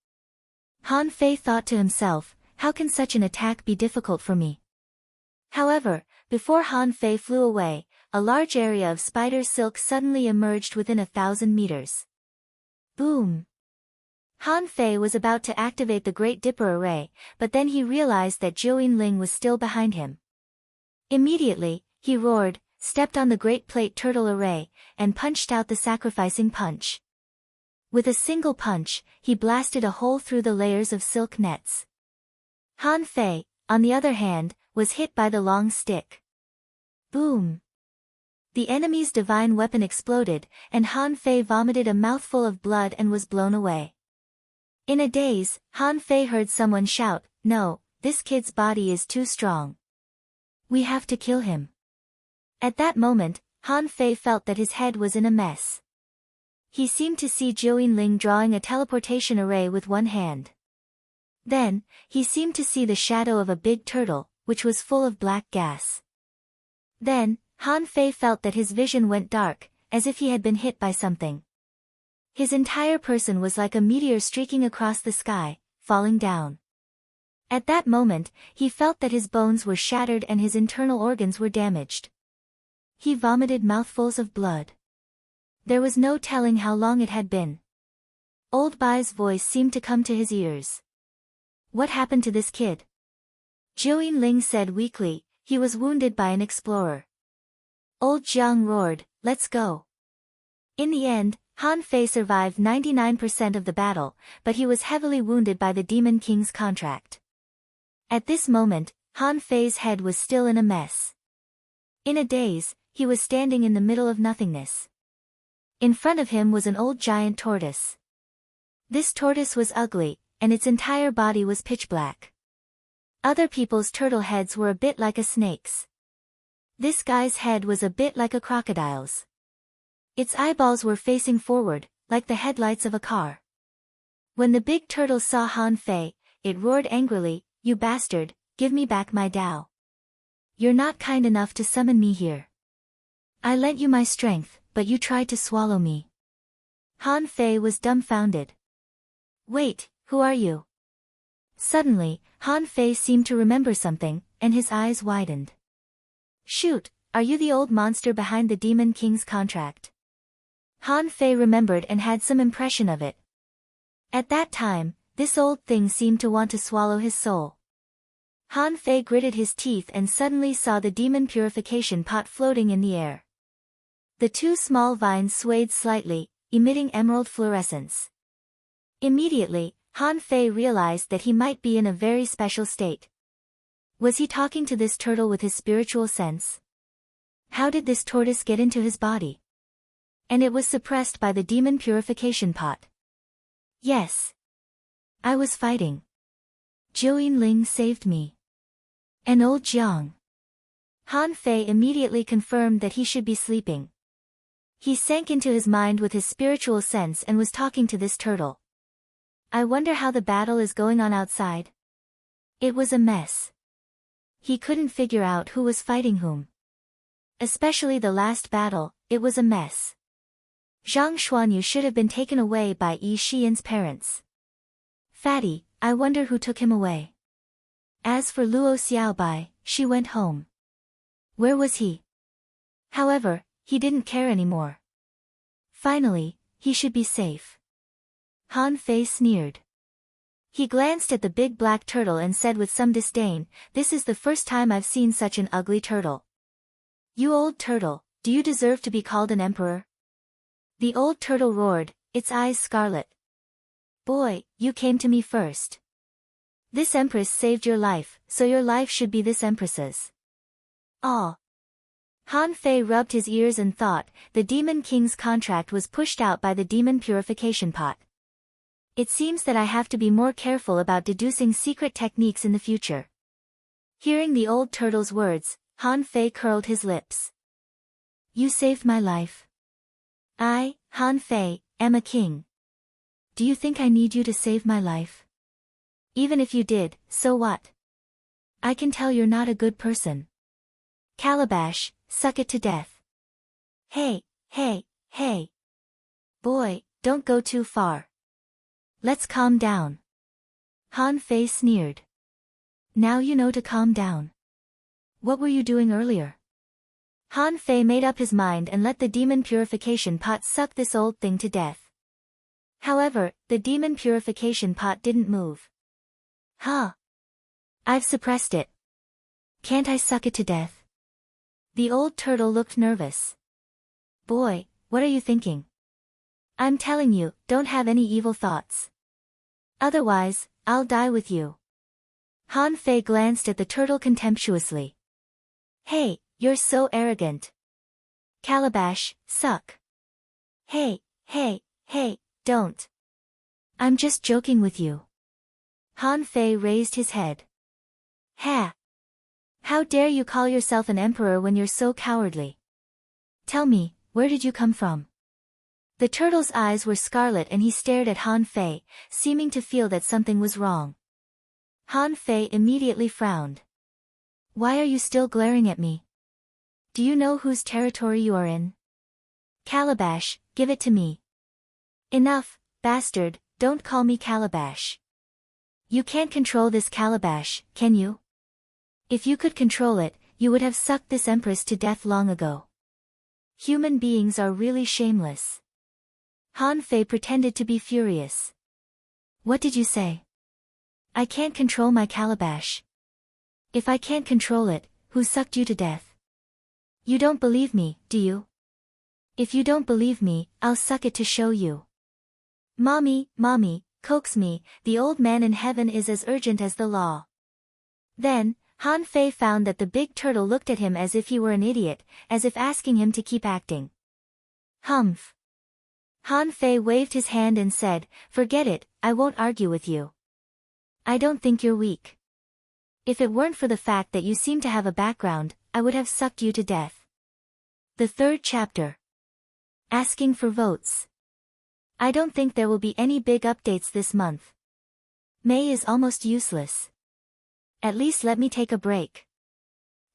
Han Fei thought to himself, how can such an attack be difficult for me? However, before Han Fei flew away, a large area of spider silk suddenly emerged within 1,000 meters. Boom! Han Fei was about to activate the Great Dipper array, but then he realized that Zhou Yinling was still behind him. Immediately, he roared, stepped on the Great Plate Turtle array, and punched out the sacrificing punch. With a single punch, he blasted a hole through the layers of silk nets. Han Fei, on the other hand, was hit by the long stick. Boom! The enemy's divine weapon exploded, and Han Fei vomited a mouthful of blood and was blown away. In a daze, Han Fei heard someone shout, no, this kid's body is too strong. We have to kill him. At that moment, Han Fei felt that his head was in a mess. He seemed to see Zhou Yinling drawing a teleportation array with one hand. Then, he seemed to see the shadow of a big turtle, which was full of black gas. Then, Han Fei felt that his vision went dark, as if he had been hit by something. His entire person was like a meteor streaking across the sky, falling down. At that moment, he felt that his bones were shattered and his internal organs were damaged. He vomited mouthfuls of blood. There was no telling how long it had been. Old Bai's voice seemed to come to his ears. What happened to this kid? Zhou Yinling said weakly, he was wounded by an explorer. Old Jiang roared, let's go. In the end, Han Fei survived 99% of the battle, but he was heavily wounded by the Demon King's contract. At this moment, Han Fei's head was still in a mess. In a daze, he was standing in the middle of nothingness. In front of him was an old giant tortoise. This tortoise was ugly, and its entire body was pitch black. Other people's turtle heads were a bit like a snake's. This guy's head was a bit like a crocodile's. Its eyeballs were facing forward, like the headlights of a car. When the big turtle saw Han Fei, it roared angrily, you bastard, give me back my Dao. You're not kind enough to summon me here. I lent you my strength, but you tried to swallow me. Han Fei was dumbfounded. Wait, who are you? Suddenly, Han Fei seemed to remember something, and his eyes widened. Shoot, are you the old monster behind the Demon King's contract? Han Fei remembered and had some impression of it. At that time, this old thing seemed to want to swallow his soul. Han Fei gritted his teeth and suddenly saw the demon purification pot floating in the air. The two small vines swayed slightly, emitting emerald fluorescence. Immediately, Han Fei realized that he might be in a very special state. Was he talking to this turtle with his spiritual sense? How did this tortoise get into his body? And it was suppressed by the demon purification pot. Yes. I was fighting. Zhou Yinling saved me. And old Jiang. Han Fei immediately confirmed that he should be sleeping. He sank into his mind with his spiritual sense and was talking to this turtle. I wonder how the battle is going on outside. It was a mess. He couldn't figure out who was fighting whom. Especially the last battle, it was a mess. Zhang Xuanyu should have been taken away by Yi Xian's parents. Fatty, I wonder who took him away. As for Luo Xiaobai, she went home. Where was he? However, he didn't care anymore. Finally, he should be safe. Han Fei sneered. He glanced at the big black turtle and said with some disdain, this is the first time I've seen such an ugly turtle. You old turtle, do you deserve to be called an emperor? The old turtle roared, its eyes scarlet. Boy, you came to me first. This empress saved your life, so your life should be this empress's. Ah. Han Fei rubbed his ears and thought, the Demon King's contract was pushed out by the demon purification pot. It seems that I have to be more careful about deducing secret techniques in the future. Hearing the old turtle's words, Han Fei curled his lips. You saved my life. I, Han Fei, am a king. Do you think I need you to save my life? Even if you did, so what? I can tell you're not a good person. Calabash, suck it to death. Hey, hey, hey. Boy, don't go too far. Let's calm down. Han Fei sneered. Now you know to calm down. What were you doing earlier? Han Fei made up his mind and let the demon purification pot suck this old thing to death. However, the demon purification pot didn't move. Huh. I've suppressed it. Can't I suck it to death? The old turtle looked nervous. Boy, what are you thinking? I'm telling you, don't have any evil thoughts. Otherwise, I'll die with you. Han Fei glanced at the turtle contemptuously. Hey, you're so arrogant. Calabash, suck. Hey, hey, hey, don't. I'm just joking with you. Han Fei raised his head. Ha. How dare you call yourself an emperor when you're so cowardly? Tell me, where did you come from? The turtle's eyes were scarlet and he stared at Han Fei, seeming to feel that something was wrong. Han Fei immediately frowned. Why are you still glaring at me? Do you know whose territory you are in? Calabash, give it to me. Enough, bastard, don't call me Calabash. You can't control this calabash, can you? If you could control it, you would have sucked this empress to death long ago. Human beings are really shameless. Han Fei pretended to be furious. What did you say? I can't control my calabash. If I can't control it, who sucked you to death? You don't believe me, do you? If you don't believe me, I'll suck it to show you. Mommy, mommy, coax me, the old man in heaven is as urgent as the law. Then, Han Fei found that the big turtle looked at him as if he were an idiot, as if asking him to keep acting. Humph. Han Fei waved his hand and said, forget it, I won't argue with you. I don't think you're weak. If it weren't for the fact that you seem to have a background, I would have sucked you to death. The third chapter. Asking for votes. I don't think there will be any big updates this month. May is almost useless. At least let me take a break.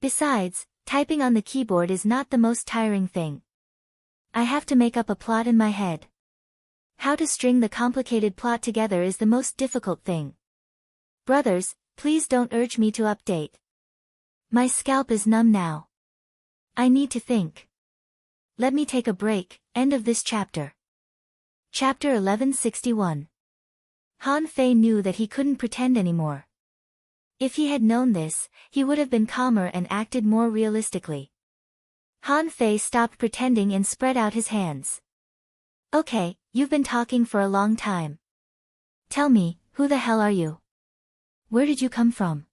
Besides, typing on the keyboard is not the most tiring thing. I have to make up a plot in my head. How to string the complicated plot together is the most difficult thing. Brothers, please don't urge me to update. My scalp is numb now. I need to think. Let me take a break. End of this chapter. Chapter 1161. Han Fei knew that he couldn't pretend anymore. If he had known this, he would have been calmer and acted more realistically. Han Fei stopped pretending and spread out his hands. Okay, you've been talking for a long time. Tell me, who the hell are you? Where did you come from?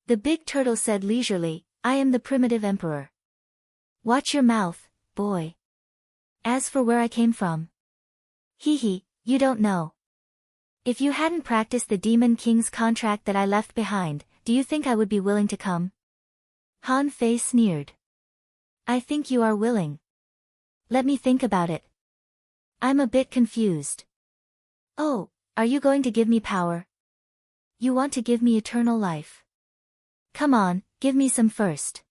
The big turtle said leisurely, I am the primitive emperor. Watch your mouth, boy. As for where I came from. Hee hee, you don't know. If you hadn't practiced the Demon King's contract that I left behind, do you think I would be willing to come? Han Fei sneered. I think you are willing. Let me think about it. I'm a bit confused. Oh, are you going to give me power? You want to give me eternal life? Come on, give me some first.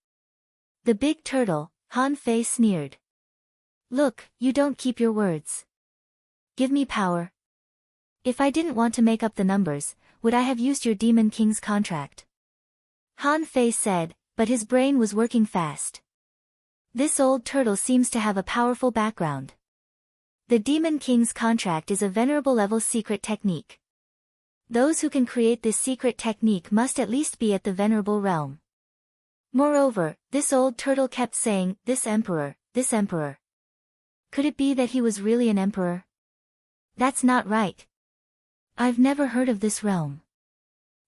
The big turtle, Han Fei sneered. Look, you don't keep your words. Give me power. If I didn't want to make up the numbers, would I have used your Demon King's contract? Han Fei said, but his brain was working fast. This old turtle seems to have a powerful background. The Demon King's contract is a venerable level secret technique. Those who can create this secret technique must at least be at the venerable realm. Moreover, this old turtle kept saying, this emperor, this emperor. Could it be that he was really an emperor? That's not right. I've never heard of this realm.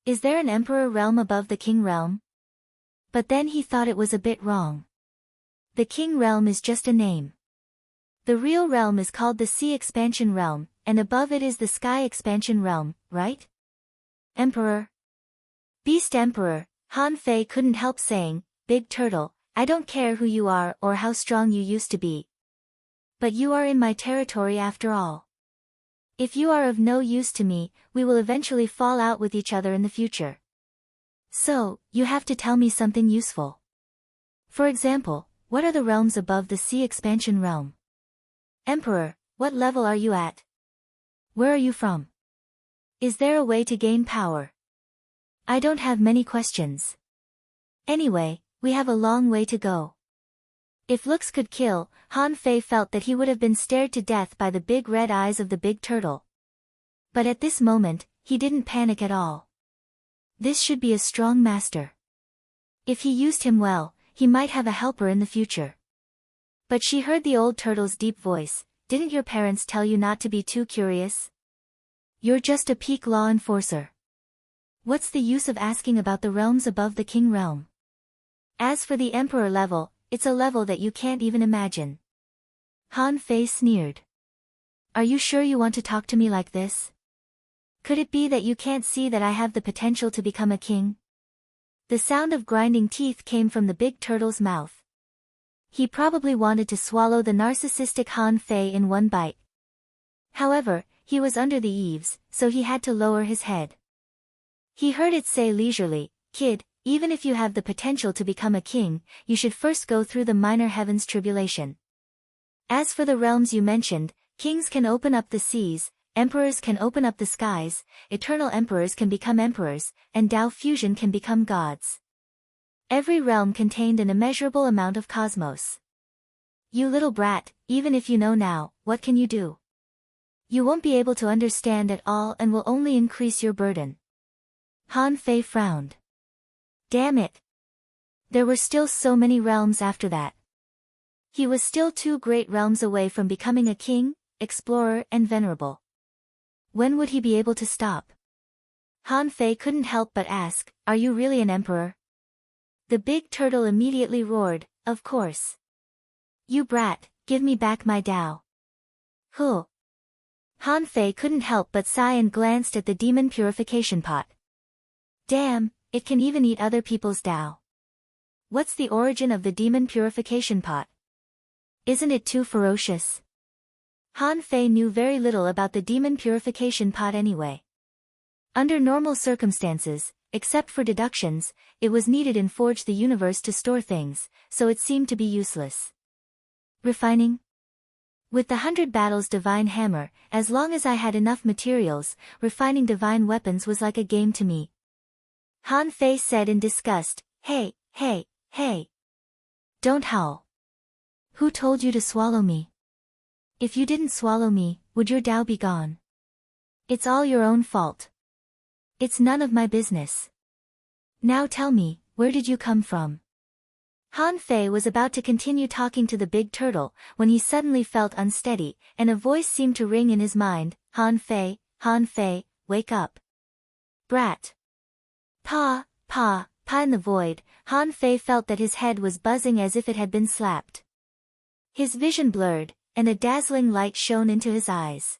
Is there an emperor realm above the king realm? But then he thought it was a bit wrong. The king realm is just a name. The real realm is called the sea expansion realm, and above it is the sky expansion realm, right? Emperor? Beast emperor, Han Fei couldn't help saying, Big Turtle, I don't care who you are or how strong you used to be. But you are in my territory after all. If you are of no use to me, we will eventually fall out with each other in the future. So, you have to tell me something useful. For example, what are the realms above the sea expansion realm? Emperor, what level are you at? Where are you from? Is there a way to gain power? I don't have many questions. Anyway, we have a long way to go. If looks could kill, Han Fei felt that he would have been stared to death by the big red eyes of the big turtle. But at this moment, he didn't panic at all. This should be a strong master. If he used him well, he might have a helper in the future. But she heard the old turtle's deep voice, didn't your parents tell you not to be too curious? You're just a peak law enforcer. What's the use of asking about the realms above the king realm? As for the emperor level, it's a level that you can't even imagine. Han Fei sneered. Are you sure you want to talk to me like this? Could it be that you can't see that I have the potential to become a king? The sound of grinding teeth came from the big turtle's mouth. He probably wanted to swallow the narcissistic Han Fei in one bite. However, he was under the eaves, so he had to lower his head. He heard it say leisurely, "Kid, even if you have the potential to become a king, you should first go through the minor heavens tribulation. As for the realms you mentioned, kings can open up the seas, emperors can open up the skies, eternal emperors can become emperors, and Tao fusion can become gods. Every realm contained an immeasurable amount of cosmos. You little brat, even if you know now, what can you do? You won't be able to understand at all and will only increase your burden." Han Fei frowned. Damn it. There were still so many realms after that. He was still 2 great realms away from becoming a king, explorer and venerable. When would he be able to stop? Han Fei couldn't help but ask, "Are you really an emperor?" The big turtle immediately roared, "Of course. You brat, give me back my Tao." Huh. Han Fei couldn't help but sigh and glanced at the demon purification pot. Damn, it can even eat other people's Tao. What's the origin of the demon purification pot? Isn't it too ferocious? Han Fei knew very little about the demon purification pot anyway. Under normal circumstances, except for deductions, it was needed in Forge the Universe to store things, so it seemed to be useless. Refining? With the 100 battles divine hammer, as long as I had enough materials, refining divine weapons was like a game to me. Han Fei said in disgust, Hey, hey, hey. Don't howl. Who told you to swallow me? If you didn't swallow me, would your Tao be gone? It's all your own fault. It's none of my business. Now tell me, where did you come from? Han Fei was about to continue talking to the big turtle, when he suddenly felt unsteady, and a voice seemed to ring in his mind, Han Fei, wake up. Brat. Pa in the void, Han Fei felt that his head was buzzing as if it had been slapped. His vision blurred, and a dazzling light shone into his eyes.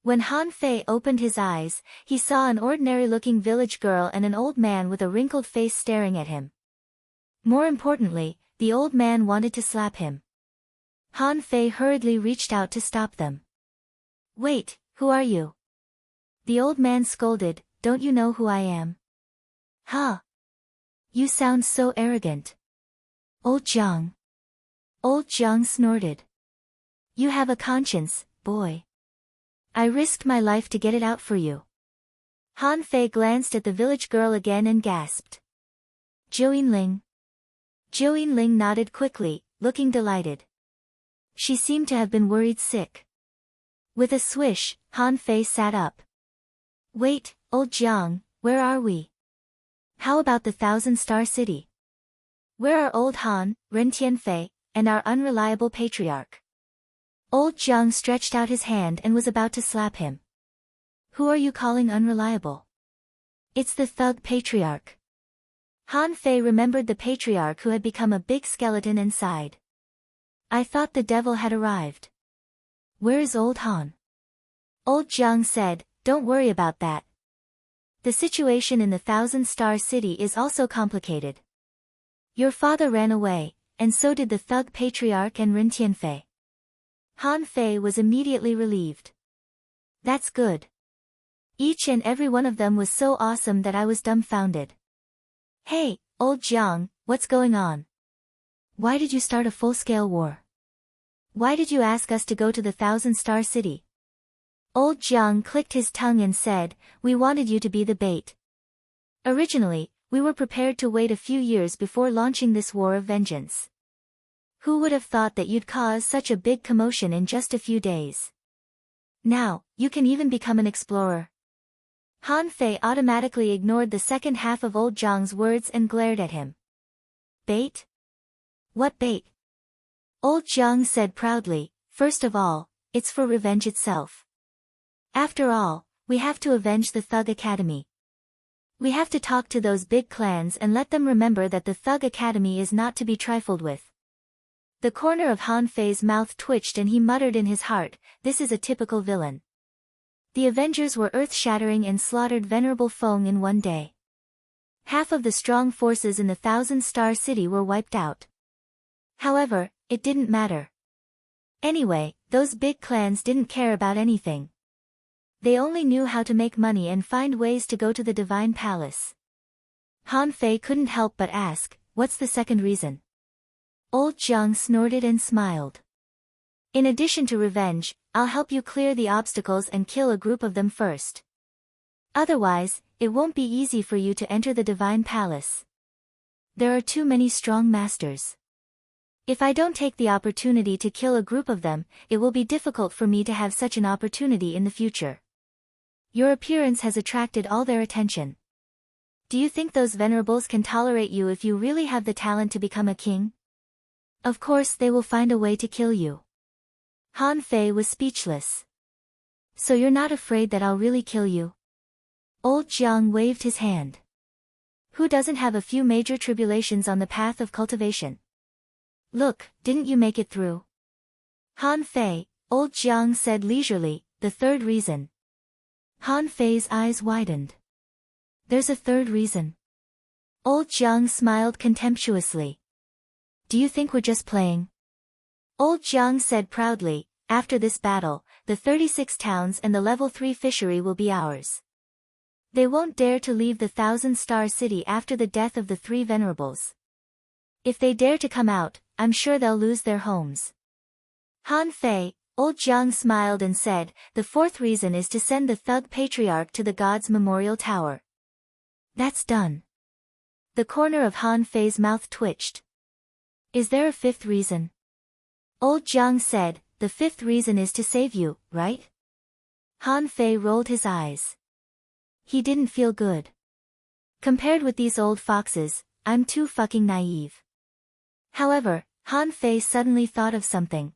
When Han Fei opened his eyes, he saw an ordinary-looking village girl and an old man with a wrinkled face staring at him. More importantly, the old man wanted to slap him. Han Fei hurriedly reached out to stop them. Wait, who are you? The old man scolded, Don't you know who I am? Huh? You sound so arrogant. Old Jiang. Old Jiang snorted. You have a conscience, boy. I risked my life to get it out for you. Han Fei glanced at the village girl again and gasped. Joinling. Joinling nodded quickly, looking delighted. She seemed to have been worried sick. With a swish, Han Fei sat up. Wait, old Jiang, where are we? How about the 1,000-star city? Where are old Han, Ren Tianfei, and our unreliable patriarch? Old Jiang stretched out his hand and was about to slap him. Who are you calling unreliable? It's the thug patriarch. Han Fei remembered the patriarch who had become a big skeleton and sighed. I thought the devil had arrived. Where is old Han? Old Jiang said, Don't worry about that. The situation in the 1,000-star city is also complicated. Your father ran away, and so did the thug patriarch and Ren Tianfei. Han Fei was immediately relieved. That's good. Each and every one of them was so awesome that I was dumbfounded. Hey, old Jiang, what's going on? Why did you start a full-scale war? Why did you ask us to go to the 1,000-star city? Old Jiang clicked his tongue and said, We wanted you to be the bait. Originally, we were prepared to wait a few years before launching this war of vengeance. Who would have thought that you'd cause such a big commotion in just a few days? Now, you can even become an explorer. Han Fei automatically ignored the second half of old Jiang's words and glared at him. Bait? What bait? Old Jiang said proudly, First of all, it's for revenge itself. After all, we have to avenge the Thug Academy. We have to talk to those big clans and let them remember that the Thug Academy is not to be trifled with. The corner of Han Fei's mouth twitched and he muttered in his heart, This is a typical villain. The Avengers were earth-shattering and slaughtered Venerable Feng in one day. Half of the strong forces in the Thousand-Star City were wiped out. However, it didn't matter. Anyway, those big clans didn't care about anything. They only knew how to make money and find ways to go to the Divine Palace. Han Fei couldn't help but ask, "What's the second reason?" Old Jiang snorted and smiled. "In addition to revenge, I'll help you clear the obstacles and kill a group of them first. Otherwise, it won't be easy for you to enter the Divine Palace. There are too many strong masters. If I don't take the opportunity to kill a group of them, it will be difficult for me to have such an opportunity in the future. Your appearance has attracted all their attention. Do you think those venerables can tolerate you if you really have the talent to become a king? Of course they will find a way to kill you." Han Fei was speechless. "So you're not afraid that I'll really kill you?" Old Jiang waved his hand. "Who doesn't have a few major tribulations on the path of cultivation? Look, didn't you make it through?" "Han Fei," Old Jiang said leisurely, "the third reason." Han Fei's eyes widened. "There's a third reason?" Old Jiang smiled contemptuously. "Do you think we're just playing?" Old Jiang said proudly, "After this battle, the 36 towns and the level 3 fishery will be ours. They won't dare to leave the Thousand-Star City after the death of the 3 venerables. If they dare to come out, I'm sure they'll lose their homes." Han Fei, Old Jiang smiled and said, "The fourth reason is to send the Thug Patriarch to the God's Memorial Tower." "That's done." The corner of Han Fei's mouth twitched. "Is there a fifth reason?" Old Jiang said, "The fifth reason is to save you, right?" Han Fei rolled his eyes. He didn't feel good. Compared with these old foxes, I'm too fucking naive. However, Han Fei suddenly thought of something.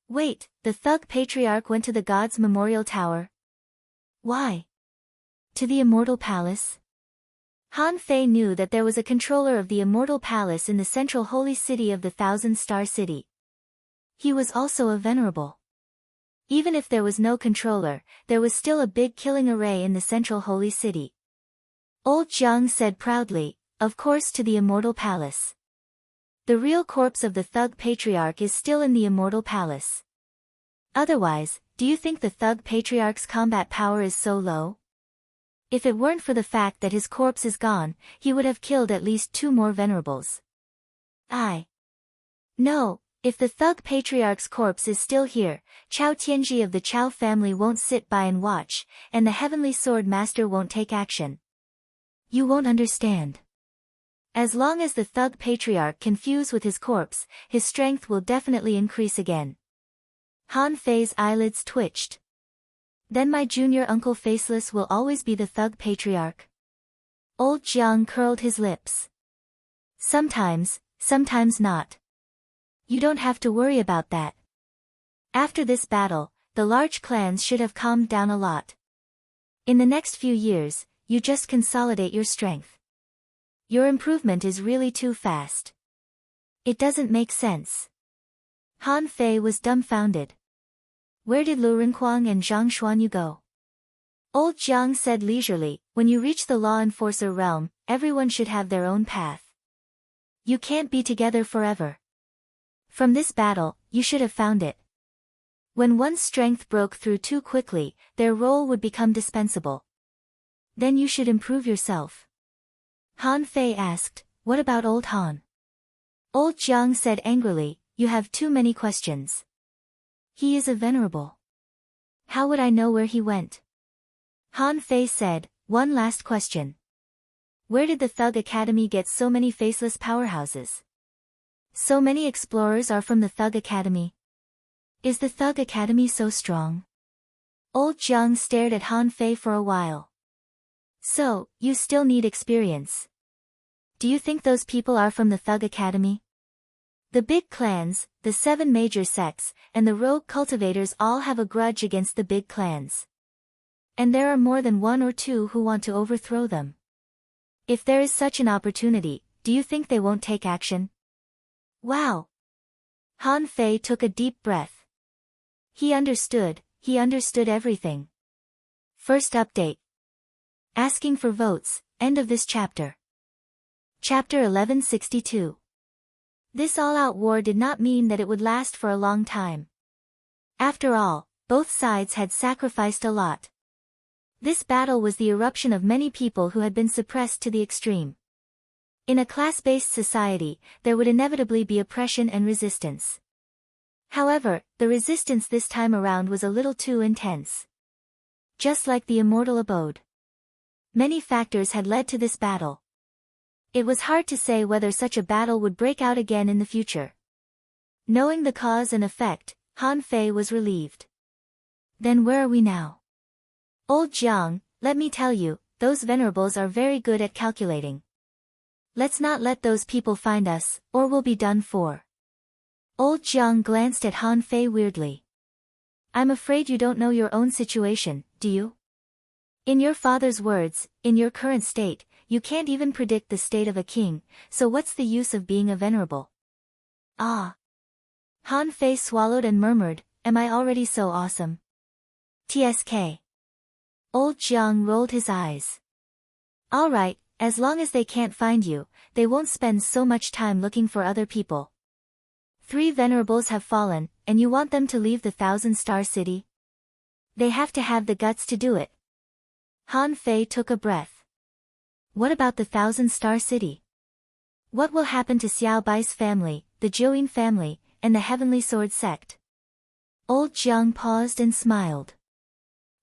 "Wait, the Thug Patriarch went to the God's Memorial Tower? Why? To the Immortal Palace?" Han Fei knew that there was a controller of the Immortal Palace in the central holy city of the Thousand-Star City. He was also a venerable. Even if there was no controller, there was still a big killing array in the central holy city. Old Jiang said proudly, "Of course, to the Immortal Palace. The real corpse of the Thug Patriarch is still in the Immortal Palace. Otherwise, do you think the Thug Patriarch's combat power is so low? If it weren't for the fact that his corpse is gone, he would have killed at least 2 more venerables." No, if the Thug Patriarch's corpse is still here, Chao Tianji of the Chao family won't sit by and watch, and the Heavenly Sword Master won't take action. You won't understand. As long as the Thug Patriarch can fuse with his corpse, his strength will definitely increase again. Han Fei's eyelids twitched. "Then my junior uncle Faceless will always be the Thug Patriarch?" Old Jiang curled his lips. Sometimes not. You don't have to worry about that. After this battle, the large clans should have calmed down a lot. In the next few years, you just consolidate your strength. Your improvement is really too fast. It doesn't make sense." Han Fei was dumbfounded. "Where did Lu Rinquang and Zhang Xuanyu go?" Old Jiang said leisurely, "When you reach the law enforcer realm, everyone should have their own path. You can't be together forever. From this battle, you should have found it. When one's strength broke through too quickly, their role would become dispensable. Then you should improve yourself." Han Fei asked, "What about old Han?" Old Jiang said angrily, "You have too many questions. He is a venerable. How would I know where he went?" Han Fei said, "One last question. Where did the Thug Academy get so many faceless powerhouses? So many explorers are from the Thug Academy. Is the Thug Academy so strong?" Old Jiang stared at Han Fei for a while. "So, you still need experience. Do you think those people are from the Thug Academy? The big clans, the 7 major sects, and the rogue cultivators all have a grudge against the big clans. And there are more than 1 or 2 who want to overthrow them. If there is such an opportunity, do you think they won't take action?" Wow! Han Fei took a deep breath. He understood everything. First update. Asking for votes, End of this chapter. Chapter 1162. This all-out war did not mean that it would last for a long time. After all, both sides had sacrificed a lot. This battle was the eruption of many people who had been suppressed to the extreme. In a class-based society, there would inevitably be oppression and resistance. However, the resistance this time around was a little too intense. Just like the immortal abode. Many factors had led to this battle. It was hard to say whether such a battle would break out again in the future. Knowing the cause and effect, Han Fei was relieved. Then where are we now? Old Jiang, let me tell you, those venerables are very good at calculating. Let's not let those people find us, or we'll be done for. Old Jiang glanced at Han Fei weirdly. I'm afraid you don't know your own situation, do you? In your father's words, in your current state, you can't even predict the state of a king, so what's the use of being a venerable? Ah. Han Fei swallowed and murmured, am I already so awesome? TSK. Old Jiang rolled his eyes. All right, as long as they can't find you, they won't spend so much time looking for other people. 3 venerables have fallen, and you want them to leave the 1,000-star city? They have to have the guts to do it. Han Fei took a breath. What about the 1,000-star city? What will happen to Xiao Bai's family, the Zhouyin family, and the Heavenly Sword sect? Old Jiang paused and smiled.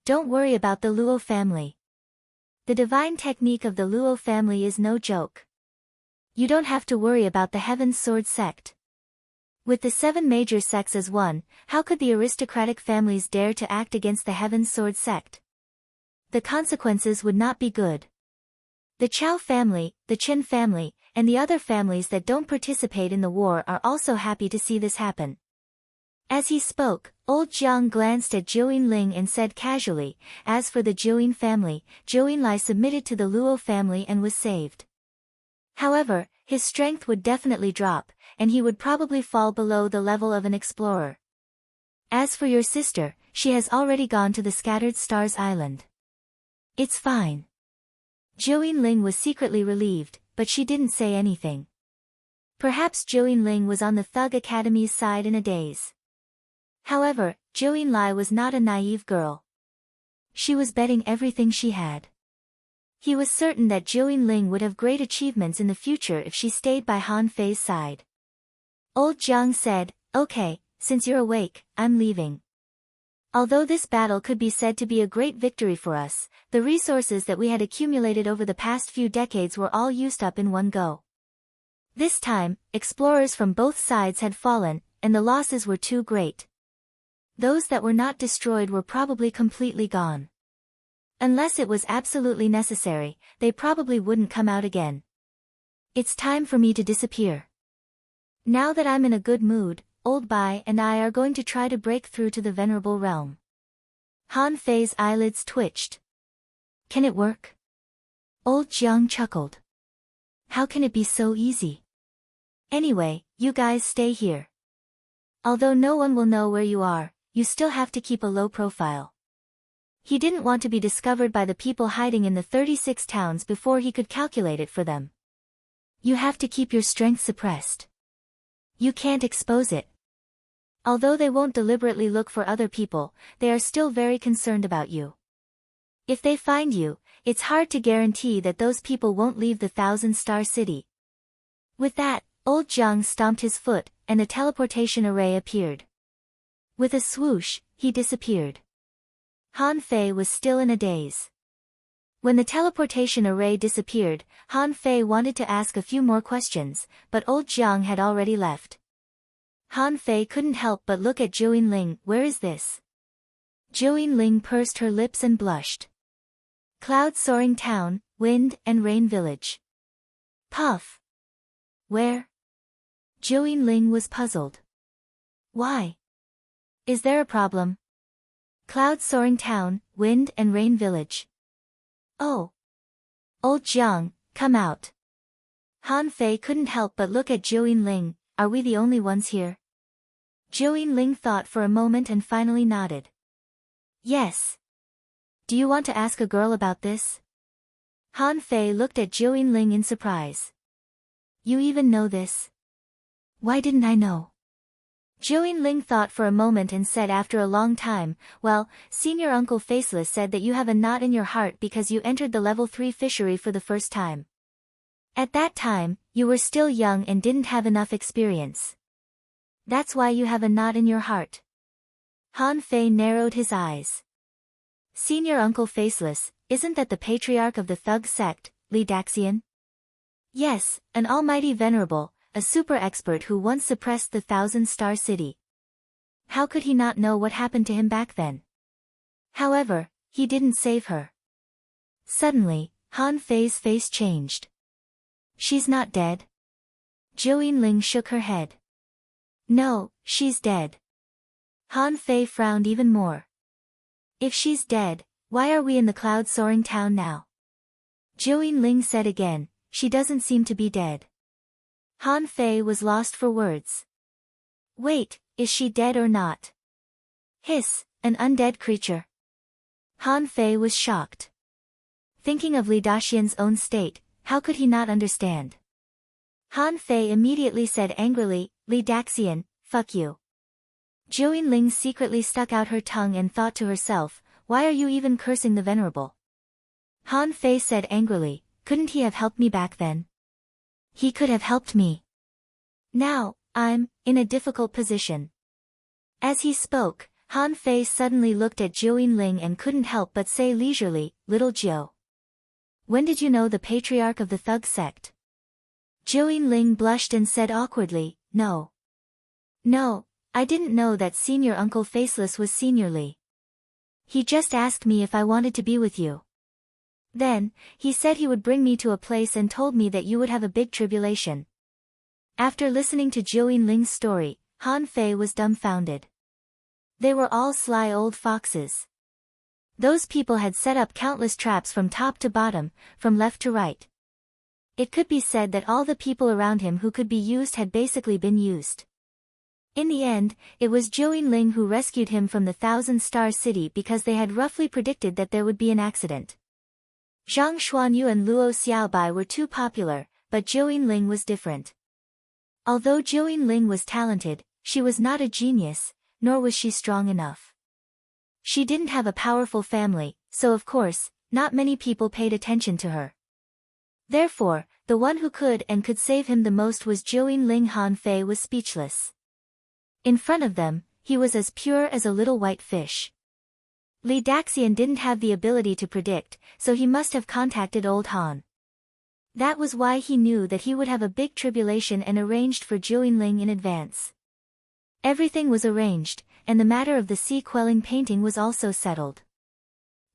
Don't worry about the Luo family. The divine technique of the Luo family is no joke. You don't have to worry about the Heaven's Sword sect. With the 7 major sects as one, how could the aristocratic families dare to act against the Heaven's Sword sect? The consequences would not be good. The Chao family, the Chen family, and the other families that don't participate in the war are also happy to see this happen. As he spoke, old Jiang glanced at Zhou Ling and said casually, as for the Zhouyin family, Zhou Enlai submitted to the Luo family and was saved. However, his strength would definitely drop, and he would probably fall below the level of an explorer. As for your sister, she has already gone to the Scattered Stars Island. It's fine. Zhou Ling was secretly relieved, but she didn't say anything. Perhaps Zhou Ling was on the Thug Academy's side in a daze. However, Zhou Enlai was not a naive girl. She was betting everything she had. He was certain that Zhou Ling would have great achievements in the future if she stayed by Han Fei's side. Old Jiang said, okay, since you're awake, I'm leaving. Although this battle could be said to be a great victory for us, the resources that we had accumulated over the past few decades were all used up in one go. This time, explorers from both sides had fallen, and the losses were too great. Those that were not destroyed were probably completely gone. Unless it was absolutely necessary, they probably wouldn't come out again. It's time for me to disappear. Now that I'm in a good mood, Old Bai and I are going to try to break through to the Venerable Realm. Han Fei's eyelids twitched. Can it work? Old Jiang chuckled. How can it be so easy? Anyway, you guys stay here. Although no one will know where you are, you still have to keep a low profile. He didn't want to be discovered by the people hiding in the 36 towns before he could calculate it for them. You have to keep your strength suppressed. You can't expose it. Although they won't deliberately look for other people, they are still very concerned about you. If they find you, it's hard to guarantee that those people won't leave the 1,000-star city. With that, old Jiang stomped his foot, and a teleportation array appeared. With a swoosh, he disappeared. Han Fei was still in a daze. When the teleportation array disappeared, Han Fei wanted to ask a few more questions, but old Jiang had already left. Han Fei couldn't help but look at Zhou Ling. Where is this? Zhou Ling pursed her lips and blushed. Cloud Soaring Town, Wind and Rain Village. Puff. Where? Zhou Ling was puzzled. Why? Is there a problem? Cloud Soaring Town, Wind and Rain Village. Oh. Old Jiang, come out. Han Fei couldn't help but look at Zhou Ling. Are we the only ones here? Zhou Ling thought for a moment and finally nodded. Yes. Do you want to ask a girl about this? Han Fei looked at Zhou Yinling in surprise. You even know this? Why didn't I know? Zhou Yinling thought for a moment and said after a long time, well, Senior Uncle Faceless said that you have a knot in your heart because you entered the level 3 fishery for the first time. At that time, you were still young and didn't have enough experience. That's why you have a knot in your heart. Han Fei narrowed his eyes. Senior Uncle Faceless, isn't that the patriarch of the thug sect, Li Daxian? Yes, an almighty venerable, a super expert who once suppressed the 1,000-star city. How could he not know what happened to him back then? However, he didn't save her. Suddenly, Han Fei's face changed. She's not dead? Zhou Yinling shook her head. No, she's dead. Han Fei frowned even more. If she's dead, why are we in the cloud-soaring town now? Zhou Yinling said again, she doesn't seem to be dead. Han Fei was lost for words. Wait, is she dead or not? Hiss, an undead creature. Han Fei was shocked. Thinking of Li Daxian's own state, how could he not understand? Han Fei immediately said angrily, Li Daxian, fuck you. Zhou Yinling secretly stuck out her tongue and thought to herself, why are you even cursing the venerable? Han Fei said angrily, couldn't he have helped me back then? He could have helped me. Now, I'm in a difficult position. As he spoke, Han Fei suddenly looked at Zhou Yinling and couldn't help but say leisurely, Little Zhou. When did you know the patriarch of the thug sect? Zhou Yinling blushed and said awkwardly, No. No, I didn't know that Senior Uncle Faceless was Senior Li. He just asked me if I wanted to be with you. Then, he said he would bring me to a place and told me that you would have a big tribulation. After listening to Zhou Yinling's story, Han Fei was dumbfounded. They were all sly old foxes. Those people had set up countless traps from top to bottom, from left to right. It could be said that all the people around him who could be used had basically been used. In the end, it was Zhou Yinling who rescued him from the 1,000-star city because they had roughly predicted that there would be an accident. Zhang Xuanyu and Luo Xiaobai were too popular, but Zhou Yinling was different. Although Zhou Yinling was talented, she was not a genius, nor was she strong enough. She didn't have a powerful family, so of course, not many people paid attention to her. Therefore, the one who could save him the most was Zhou Yinling. Han Fei was speechless. In front of them, he was as pure as a little white fish. Li Daxian didn't have the ability to predict, so he must have contacted old Han. That was why he knew that he would have a big tribulation and arranged for Zhou Yinling in advance. Everything was arranged, and the matter of the sea-quelling painting was also settled.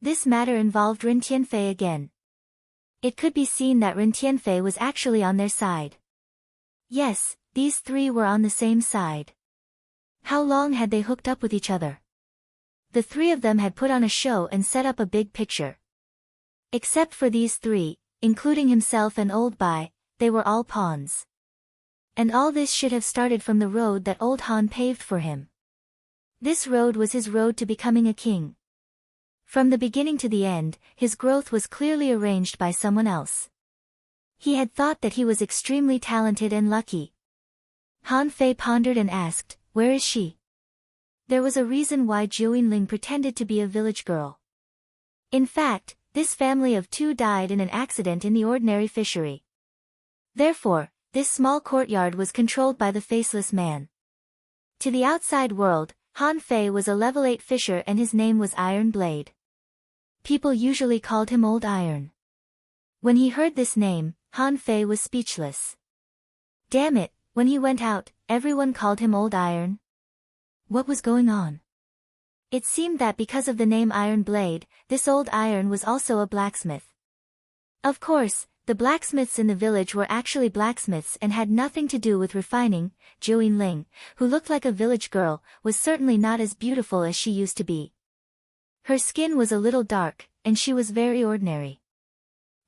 This matter involved Ren Tianfei again. It could be seen that Ren Tianfei was actually on their side. Yes, these three were on the same side. How long had they hooked up with each other? The three of them had put on a show and set up a big picture. Except for these three, including himself and Old Bai, they were all pawns. And all this should have started from the road that old Han paved for him. This road was his road to becoming a king. From the beginning to the end, his growth was clearly arranged by someone else. He had thought that he was extremely talented and lucky. Han Fei pondered and asked, where is she? There was a reason why Zhou Yinling pretended to be a village girl. In fact, this family of two died in an accident in the ordinary fishery. Therefore, this small courtyard was controlled by the faceless man. To the outside world, Han Fei was a level 8 fisher and his name was Iron Blade. People usually called him Old Iron. When he heard this name, Han Fei was speechless. Damn it, when he went out, everyone called him Old Iron. What was going on? It seemed that because of the name Iron Blade, this Old Iron was also a blacksmith. Of course, the blacksmiths in the village were actually blacksmiths and had nothing to do with refining. Zhou Yinling, who looked like a village girl, was certainly not as beautiful as she used to be. Her skin was a little dark, and she was very ordinary.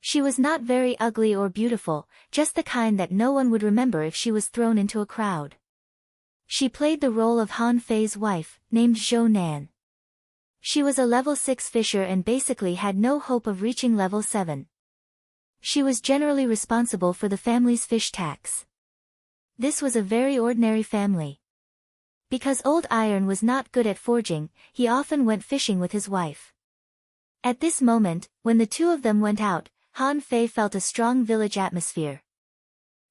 She was not very ugly or beautiful, just the kind that no one would remember if she was thrown into a crowd. She played the role of Han Fei's wife, named Zhou Nan. She was a level 6 fisher and basically had no hope of reaching level 7. She was generally responsible for the family's fish tax. This was a very ordinary family. Because Old Iron was not good at forging, he often went fishing with his wife. At this moment, when the two of them went out, Han Fei felt a strong village atmosphere.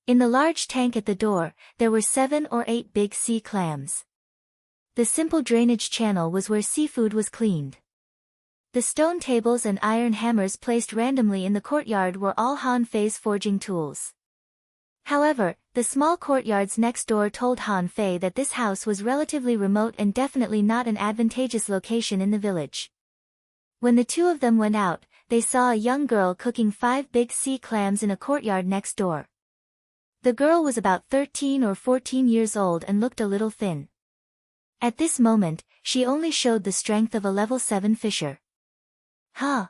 In the large tank at the door, there were 7 or 8 big sea clams. The simple drainage channel was where seafood was cleaned. The stone tables and iron hammers placed randomly in the courtyard were all Han Fei's forging tools. However, the small courtyards next door told Han Fei that this house was relatively remote and definitely not an advantageous location in the village. When the two of them went out, they saw a young girl cooking 5 big sea clams in a courtyard next door. The girl was about 13 or 14 years old and looked a little thin. At this moment, she only showed the strength of a level 7 fisher. Huh?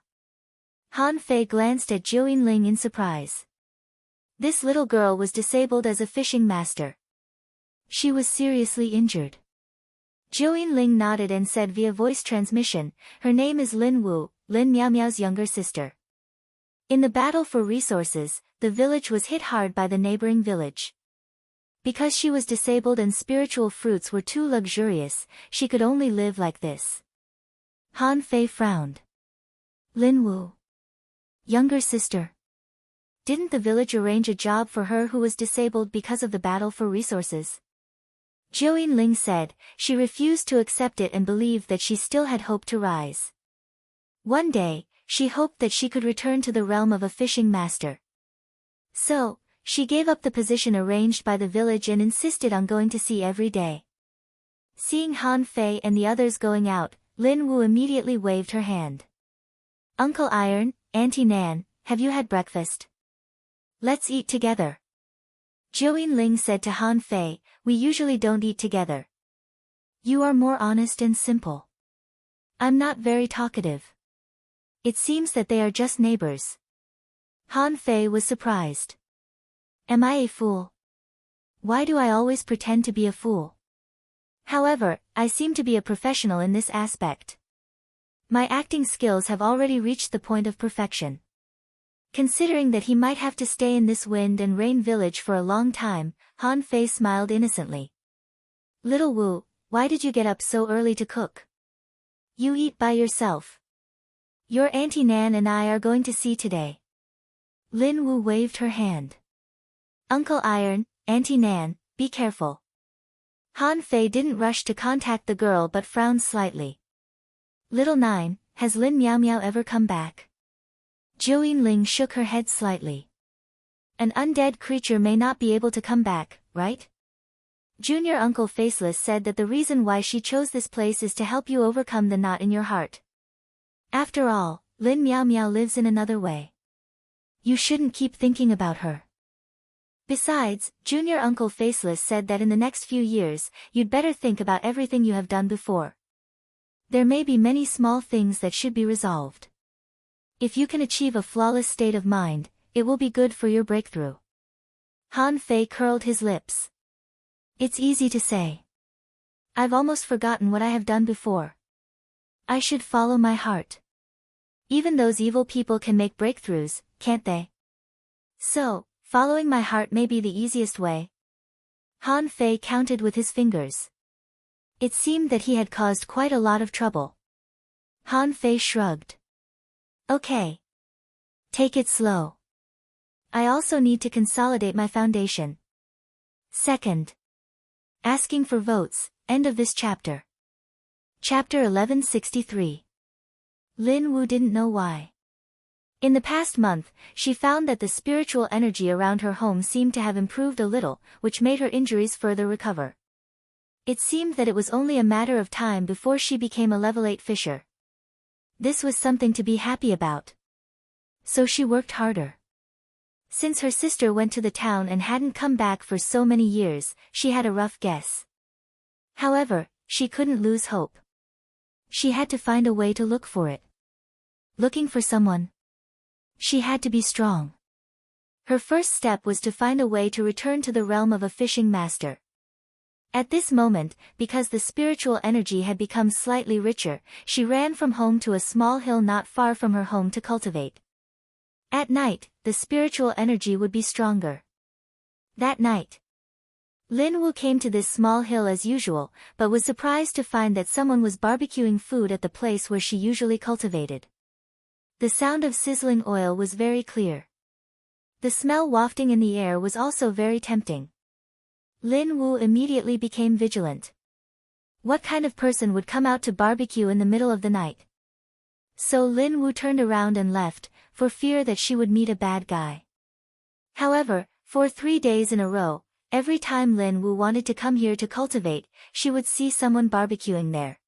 Han Fei glanced at Zhou Yinling in surprise. This little girl was disabled as a fishing master. She was seriously injured. Zhou Yinling nodded and said via voice transmission, her name is Lin Wu, Lin Miao Miao's younger sister. In the battle for resources, the village was hit hard by the neighboring village. Because she was disabled and spiritual fruits were too luxurious, she could only live like this. Han Fei frowned. Lin Wu. Younger sister. Didn't the village arrange a job for her who was disabled because of the battle for resources? Zhou Yinling said, she refused to accept it and believed that she still had hope to rise. One day, she hoped that she could return to the realm of a fishing master. So, she gave up the position arranged by the village and insisted on going to sea every day. Seeing Han Fei and the others going out, Lin Wu immediately waved her hand. Uncle Iron, Auntie Nan, have you had breakfast? Let's eat together. Zhou Yinling said to Han Fei, we usually don't eat together. You are more honest and simple. I'm not very talkative. It seems that they are just neighbors. Han Fei was surprised. Am I a fool? Why do I always pretend to be a fool? However, I seem to be a professional in this aspect. My acting skills have already reached the point of perfection. Considering that he might have to stay in this wind and rain village for a long time, Han Fei smiled innocently. Little Wu, why did you get up so early to cook? You eat by yourself. Your Auntie Nan and I are going to sea today. Lin Wu waved her hand. Uncle Iron, Auntie Nan, be careful. Han Fei didn't rush to contact the girl but frowned slightly. Little Nine, has Lin Miao Miao ever come back? Zhou Yinling shook her head slightly. An undead creature may not be able to come back, right? Junior Uncle Faceless said that the reason why she chose this place is to help you overcome the knot in your heart. After all, Lin Miao Miao lives in another way. You shouldn't keep thinking about her. Besides, Junior Uncle Faceless said that in the next few years, you'd better think about everything you have done before. There may be many small things that should be resolved. If you can achieve a flawless state of mind, it will be good for your breakthrough. Han Fei curled his lips. It's easy to say. I've almost forgotten what I have done before. I should follow my heart. Even those evil people can make breakthroughs, can't they? So, following my heart may be the easiest way. Han Fei counted with his fingers. It seemed that he had caused quite a lot of trouble. Han Fei shrugged. Okay. Take it slow. I also need to consolidate my foundation. Second. Asking for votes, end of this chapter. Chapter 1163. Lin Wu didn't know why. In the past month, she found that the spiritual energy around her home seemed to have improved a little, which made her injuries further recover. It seemed that it was only a matter of time before she became a level 8 fisher. This was something to be happy about. So she worked harder. Since her sister went to the town and hadn't come back for so many years, she had a rough guess. However, she couldn't lose hope. She had to find a way to look for it. Looking for someone. She had to be strong. Her first step was to find a way to return to the realm of a fishing master. At this moment, because the spiritual energy had become slightly richer, she ran from home to a small hill not far from her home to cultivate. At night, the spiritual energy would be stronger. That night, Lin Wu came to this small hill as usual, but was surprised to find that someone was barbecuing food at the place where she usually cultivated. The sound of sizzling oil was very clear. The smell wafting in the air was also very tempting. Lin Wu immediately became vigilant. What kind of person would come out to barbecue in the middle of the night? So Lin Wu turned around and left, for fear that she would meet a bad guy. However, for 3 days in a row, every time Lin Wu wanted to come here to cultivate, she would see someone barbecuing there.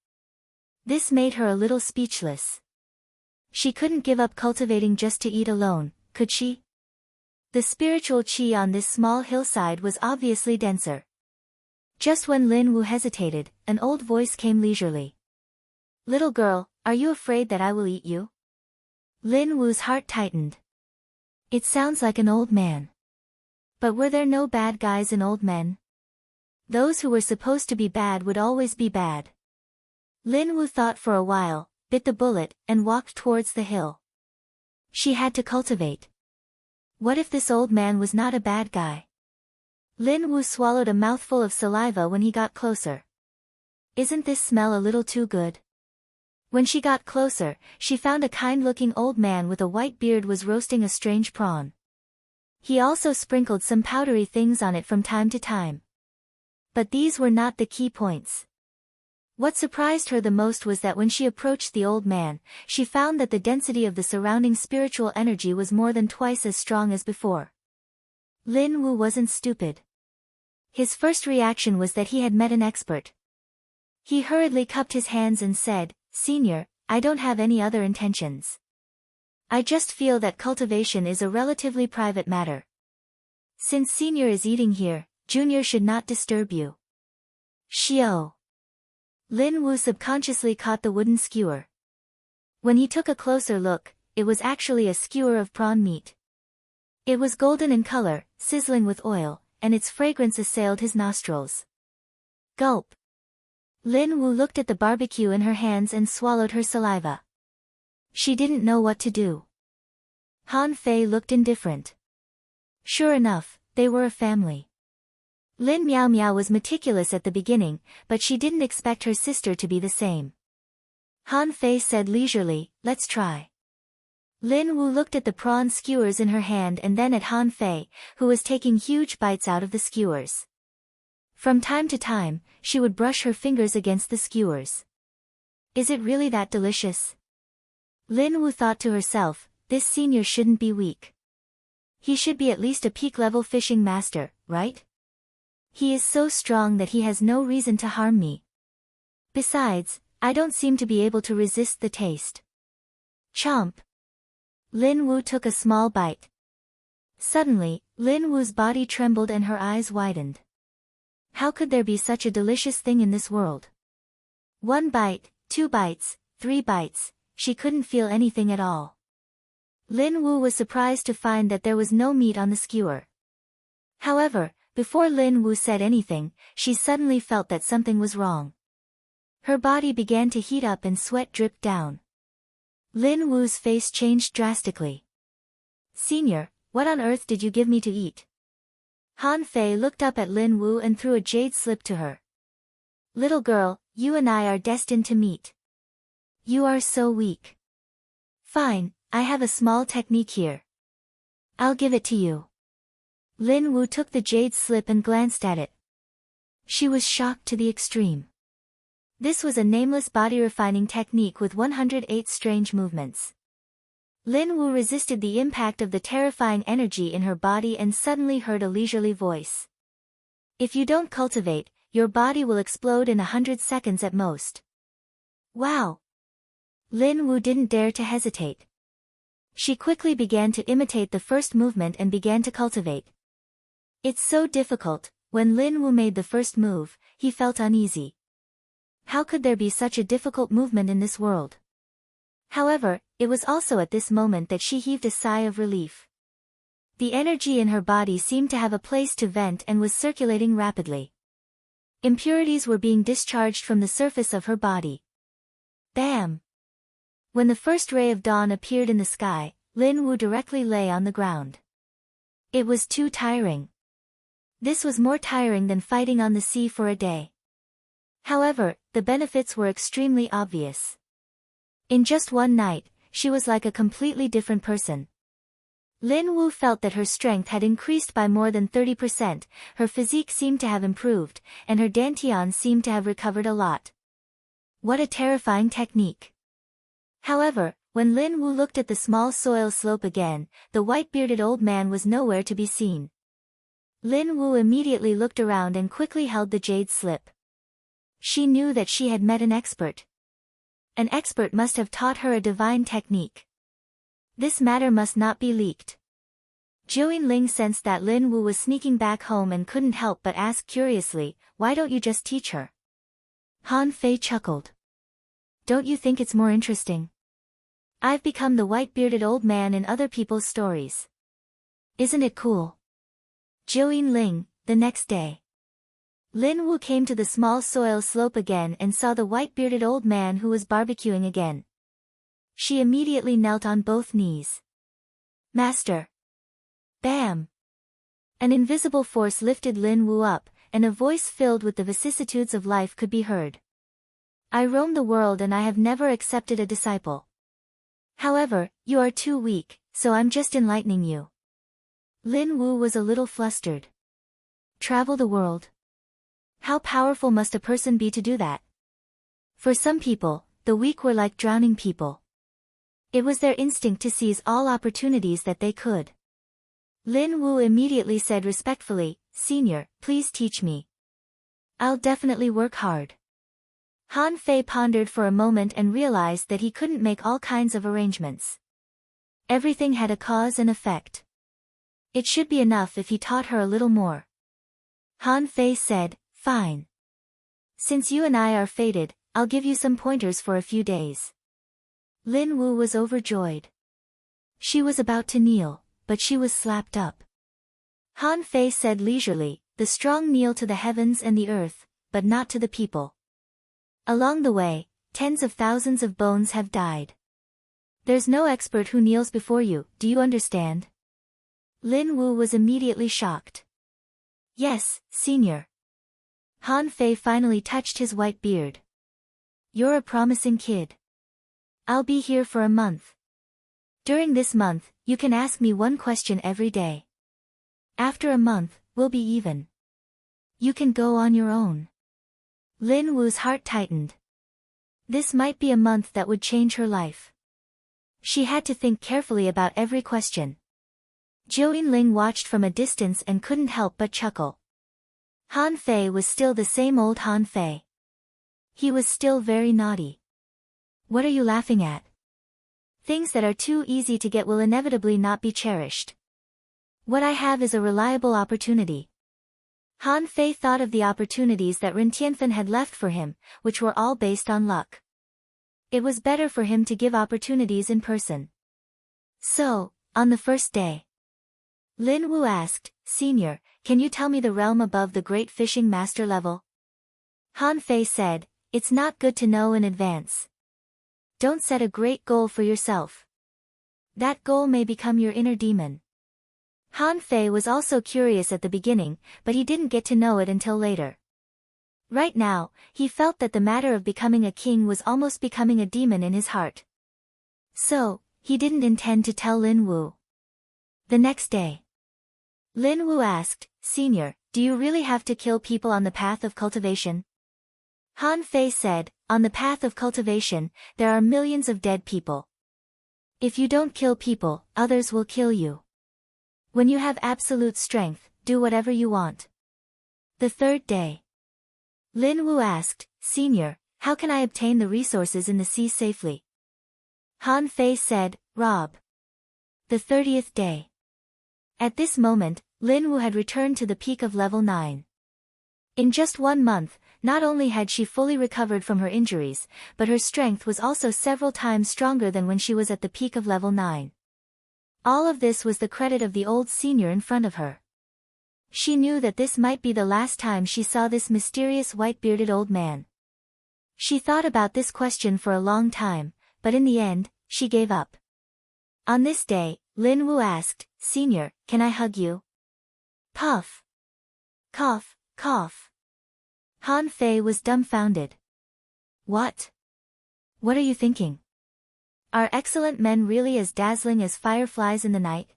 This made her a little speechless. She couldn't give up cultivating just to eat alone, could she? The spiritual qi on this small hillside was obviously denser. Just when Lin Wu hesitated, an old voice came leisurely. "Little girl, are you afraid that I will eat you?" Lin Wu's heart tightened. It sounds like an old man. But were there no bad guys in old men? Those who were supposed to be bad would always be bad. Lin Wu thought for a while, bit the bullet, and walked towards the hill. She had to cultivate. What if this old man was not a bad guy? Lin Wu swallowed a mouthful of saliva when he got closer. Isn't this smell a little too good? When she got closer, she found a kind-looking old man with a white beard was roasting a strange prawn. He also sprinkled some powdery things on it from time to time. But these were not the key points. What surprised her the most was that when she approached the old man, she found that the density of the surrounding spiritual energy was more than twice as strong as before. Lin Wu wasn't stupid. His first reaction was that he had met an expert. He hurriedly cupped his hands and said, "Senior, I don't have any other intentions. I just feel that cultivation is a relatively private matter. Since Senior is eating here, Junior should not disturb you." Xiao. Lin Wu subconsciously caught the wooden skewer. When he took a closer look, it was actually a skewer of prawn meat. It was golden in color, sizzling with oil, and its fragrance assailed his nostrils. Gulp. Lin Wu looked at the barbecue in her hands and swallowed her saliva. She didn't know what to do. Han Fei looked indifferent. Sure enough, they were a family. Lin Miao Miao was meticulous at the beginning, but she didn't expect her sister to be the same. Han Fei said leisurely, "Let's try." Lin Wu looked at the prawn skewers in her hand and then at Han Fei, who was taking huge bites out of the skewers. From time to time, she would brush her fingers against the skewers. Is it really that delicious? Lin Wu thought to herself, this senior shouldn't be weak. He should be at least a peak-level fishing master, right? He is so strong that he has no reason to harm me. Besides, I don't seem to be able to resist the taste. Chomp. Lin Wu took a small bite. Suddenly, Lin Wu's body trembled and her eyes widened. How could there be such a delicious thing in this world? 1 bite, 2 bites, 3 bites, she couldn't feel anything at all. Lin Wu was surprised to find that there was no meat on the skewer. However, before Lin Wu said anything, she suddenly felt that something was wrong. Her body began to heat up and sweat dripped down. Lin Wu's face changed drastically. "Senior, what on earth did you give me to eat?" Han Fei looked up at Lin Wu and threw a jade slip to her. "Little girl, you and I are destined to meet. You are so weak. Fine, I have a small technique here. I'll give it to you." Lin Wu took the jade slip and glanced at it. She was shocked to the extreme. This was a nameless body refining technique with 108 strange movements. Lin Wu resisted the impact of the terrifying energy in her body and suddenly heard a leisurely voice. "If you don't cultivate, your body will explode in 100 seconds at most." Wow! Lin Wu didn't dare to hesitate. She quickly began to imitate the first movement and began to cultivate. It's so difficult. When Lin Wu made the first move, he felt uneasy. How could there be such a difficult movement in this world? However, it was also at this moment that she heaved a sigh of relief. The energy in her body seemed to have a place to vent and was circulating rapidly. Impurities were being discharged from the surface of her body. Bam! When the first ray of dawn appeared in the sky, Lin Wu directly lay on the ground. It was too tiring. This was more tiring than fighting on the sea for a day. However, the benefits were extremely obvious. In just one night, she was like a completely different person. Lin Wu felt that her strength had increased by more than 30%, her physique seemed to have improved, and her dantian seemed to have recovered a lot. What a terrifying technique. However, when Lin Wu looked at the small soil slope again, the white-bearded old man was nowhere to be seen. Lin Wu immediately looked around and quickly held the jade slip. She knew that she had met an expert. An expert must have taught her a divine technique. This matter must not be leaked. Zhou Yinling sensed that Lin Wu was sneaking back home and couldn't help but ask curiously, "Why don't you just teach her?" Han Fei chuckled. "Don't you think it's more interesting? I've become the white-bearded old man in other people's stories. Isn't it cool?" Zhou Yinling, the next day. Lin Wu came to the small soil slope again and saw the white-bearded old man who was barbecuing again. She immediately knelt on both knees. "Master!" Bam! An invisible force lifted Lin Wu up, and a voice filled with the vicissitudes of life could be heard. "I roam the world and I have never accepted a disciple. However, you are too weak, so I'm just enlightening you." Lin Wu was a little flustered. Travel the world? How powerful must a person be to do that? For some people, the weak were like drowning people. It was their instinct to seize all opportunities that they could. Lin Wu immediately said respectfully, "Senior, please teach me. I'll definitely work hard." Han Fei pondered for a moment and realized that he couldn't make all kinds of arrangements. Everything had a cause and effect. It should be enough if he taught her a little more. Han Fei said, "Fine. Since you and I are fated, I'll give you some pointers for a few days." Lin Wu was overjoyed. She was about to kneel, but she was slapped up. Han Fei said leisurely, "The strong kneel to the heavens and the earth, but not to the people. Along the way, tens of thousands of bones have died. There's no expert who kneels before you, do you understand?" Lin Wu was immediately shocked. "Yes, senior." Han Fei finally touched his white beard. "You're a promising kid. I'll be here for a month. During this month, you can ask me one question every day. After a month, we'll be even. You can go on your own." Lin Wu's heart tightened. This might be a month that would change her life. She had to think carefully about every question. Zhou Yinling watched from a distance and couldn't help but chuckle. Han Fei was still the same old Han Fei. He was still very naughty. "What are you laughing at? Things that are too easy to get will inevitably not be cherished. What I have is a reliable opportunity." Han Fei thought of the opportunities that Ren Tianfen had left for him, which were all based on luck. It was better for him to give opportunities in person. So, on the first day, Lin Wu asked, "Senior, can you tell me the realm above the great fishing master level?" Han Fei said, "It's not good to know in advance. Don't set a great goal for yourself. That goal may become your inner demon." Han Fei was also curious at the beginning, but he didn't get to know it until later. Right now, he felt that the matter of becoming a king was almost becoming a demon in his heart. So, he didn't intend to tell Lin Wu. The next day, Lin Wu asked, "Senior, do you really have to kill people on the path of cultivation?" Han Fei said, "On the path of cultivation, there are millions of dead people. If you don't kill people, others will kill you. When you have absolute strength, do whatever you want." The third day, Lin Wu asked, "Senior, how can I obtain the resources in the sea safely?" Han Fei said, "Rob." The 30th day. At this moment, Lin Wu had returned to the peak of level 9. In just 1 month, not only had she fully recovered from her injuries, but her strength was also several times stronger than when she was at the peak of level 9. All of this was the credit of the old senior in front of her. She knew that this might be the last time she saw this mysterious white-bearded old man. She thought about this question for a long time, but in the end, she gave up. On this day, Lin Wu asked, "Senior, can I hug you?" Puff. Cough, cough. Han Fei was dumbfounded. What? What are you thinking? Are excellent men really as dazzling as fireflies in the night?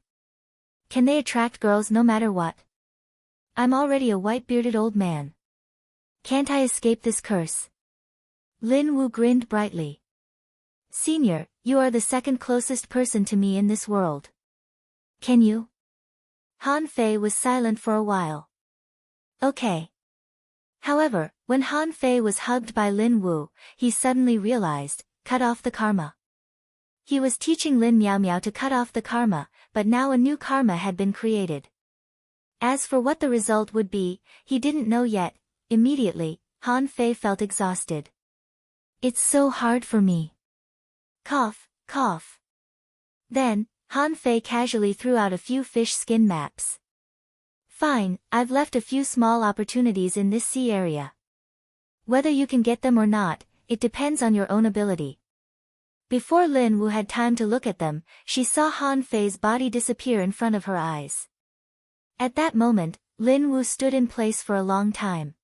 Can they attract girls no matter what? I'm already a white-bearded old man. Can't I escape this curse? Lin Wu grinned brightly. Senior, you are the second closest person to me in this world. Can you? Han Fei was silent for a while. Okay. However, when Han Fei was hugged by Lin Wu, he suddenly realized, cut off the karma. He was teaching Lin Miao Miao to cut off the karma, but now a new karma had been created. As for what the result would be, he didn't know yet. Immediately, Han Fei felt exhausted. It's so hard for me. Cough, cough. Then, Han Fei casually threw out a few fish skin maps. Fine, I've left a few small opportunities in this sea area. Whether you can get them or not, it depends on your own ability. Before Lin Wu had time to look at them, she saw Han Fei's body disappear in front of her eyes. At that moment, Lin Wu stood in place for a long time.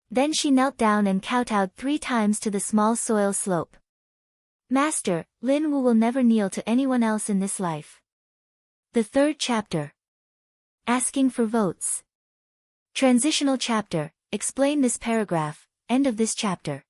Then she knelt down and kowtowed 3 times to the small soil slope. Master, Lin Wu will never kneel to anyone else in this life. The 3rd chapter. Asking for votes. Transitional chapter, explain this paragraph, end of this chapter.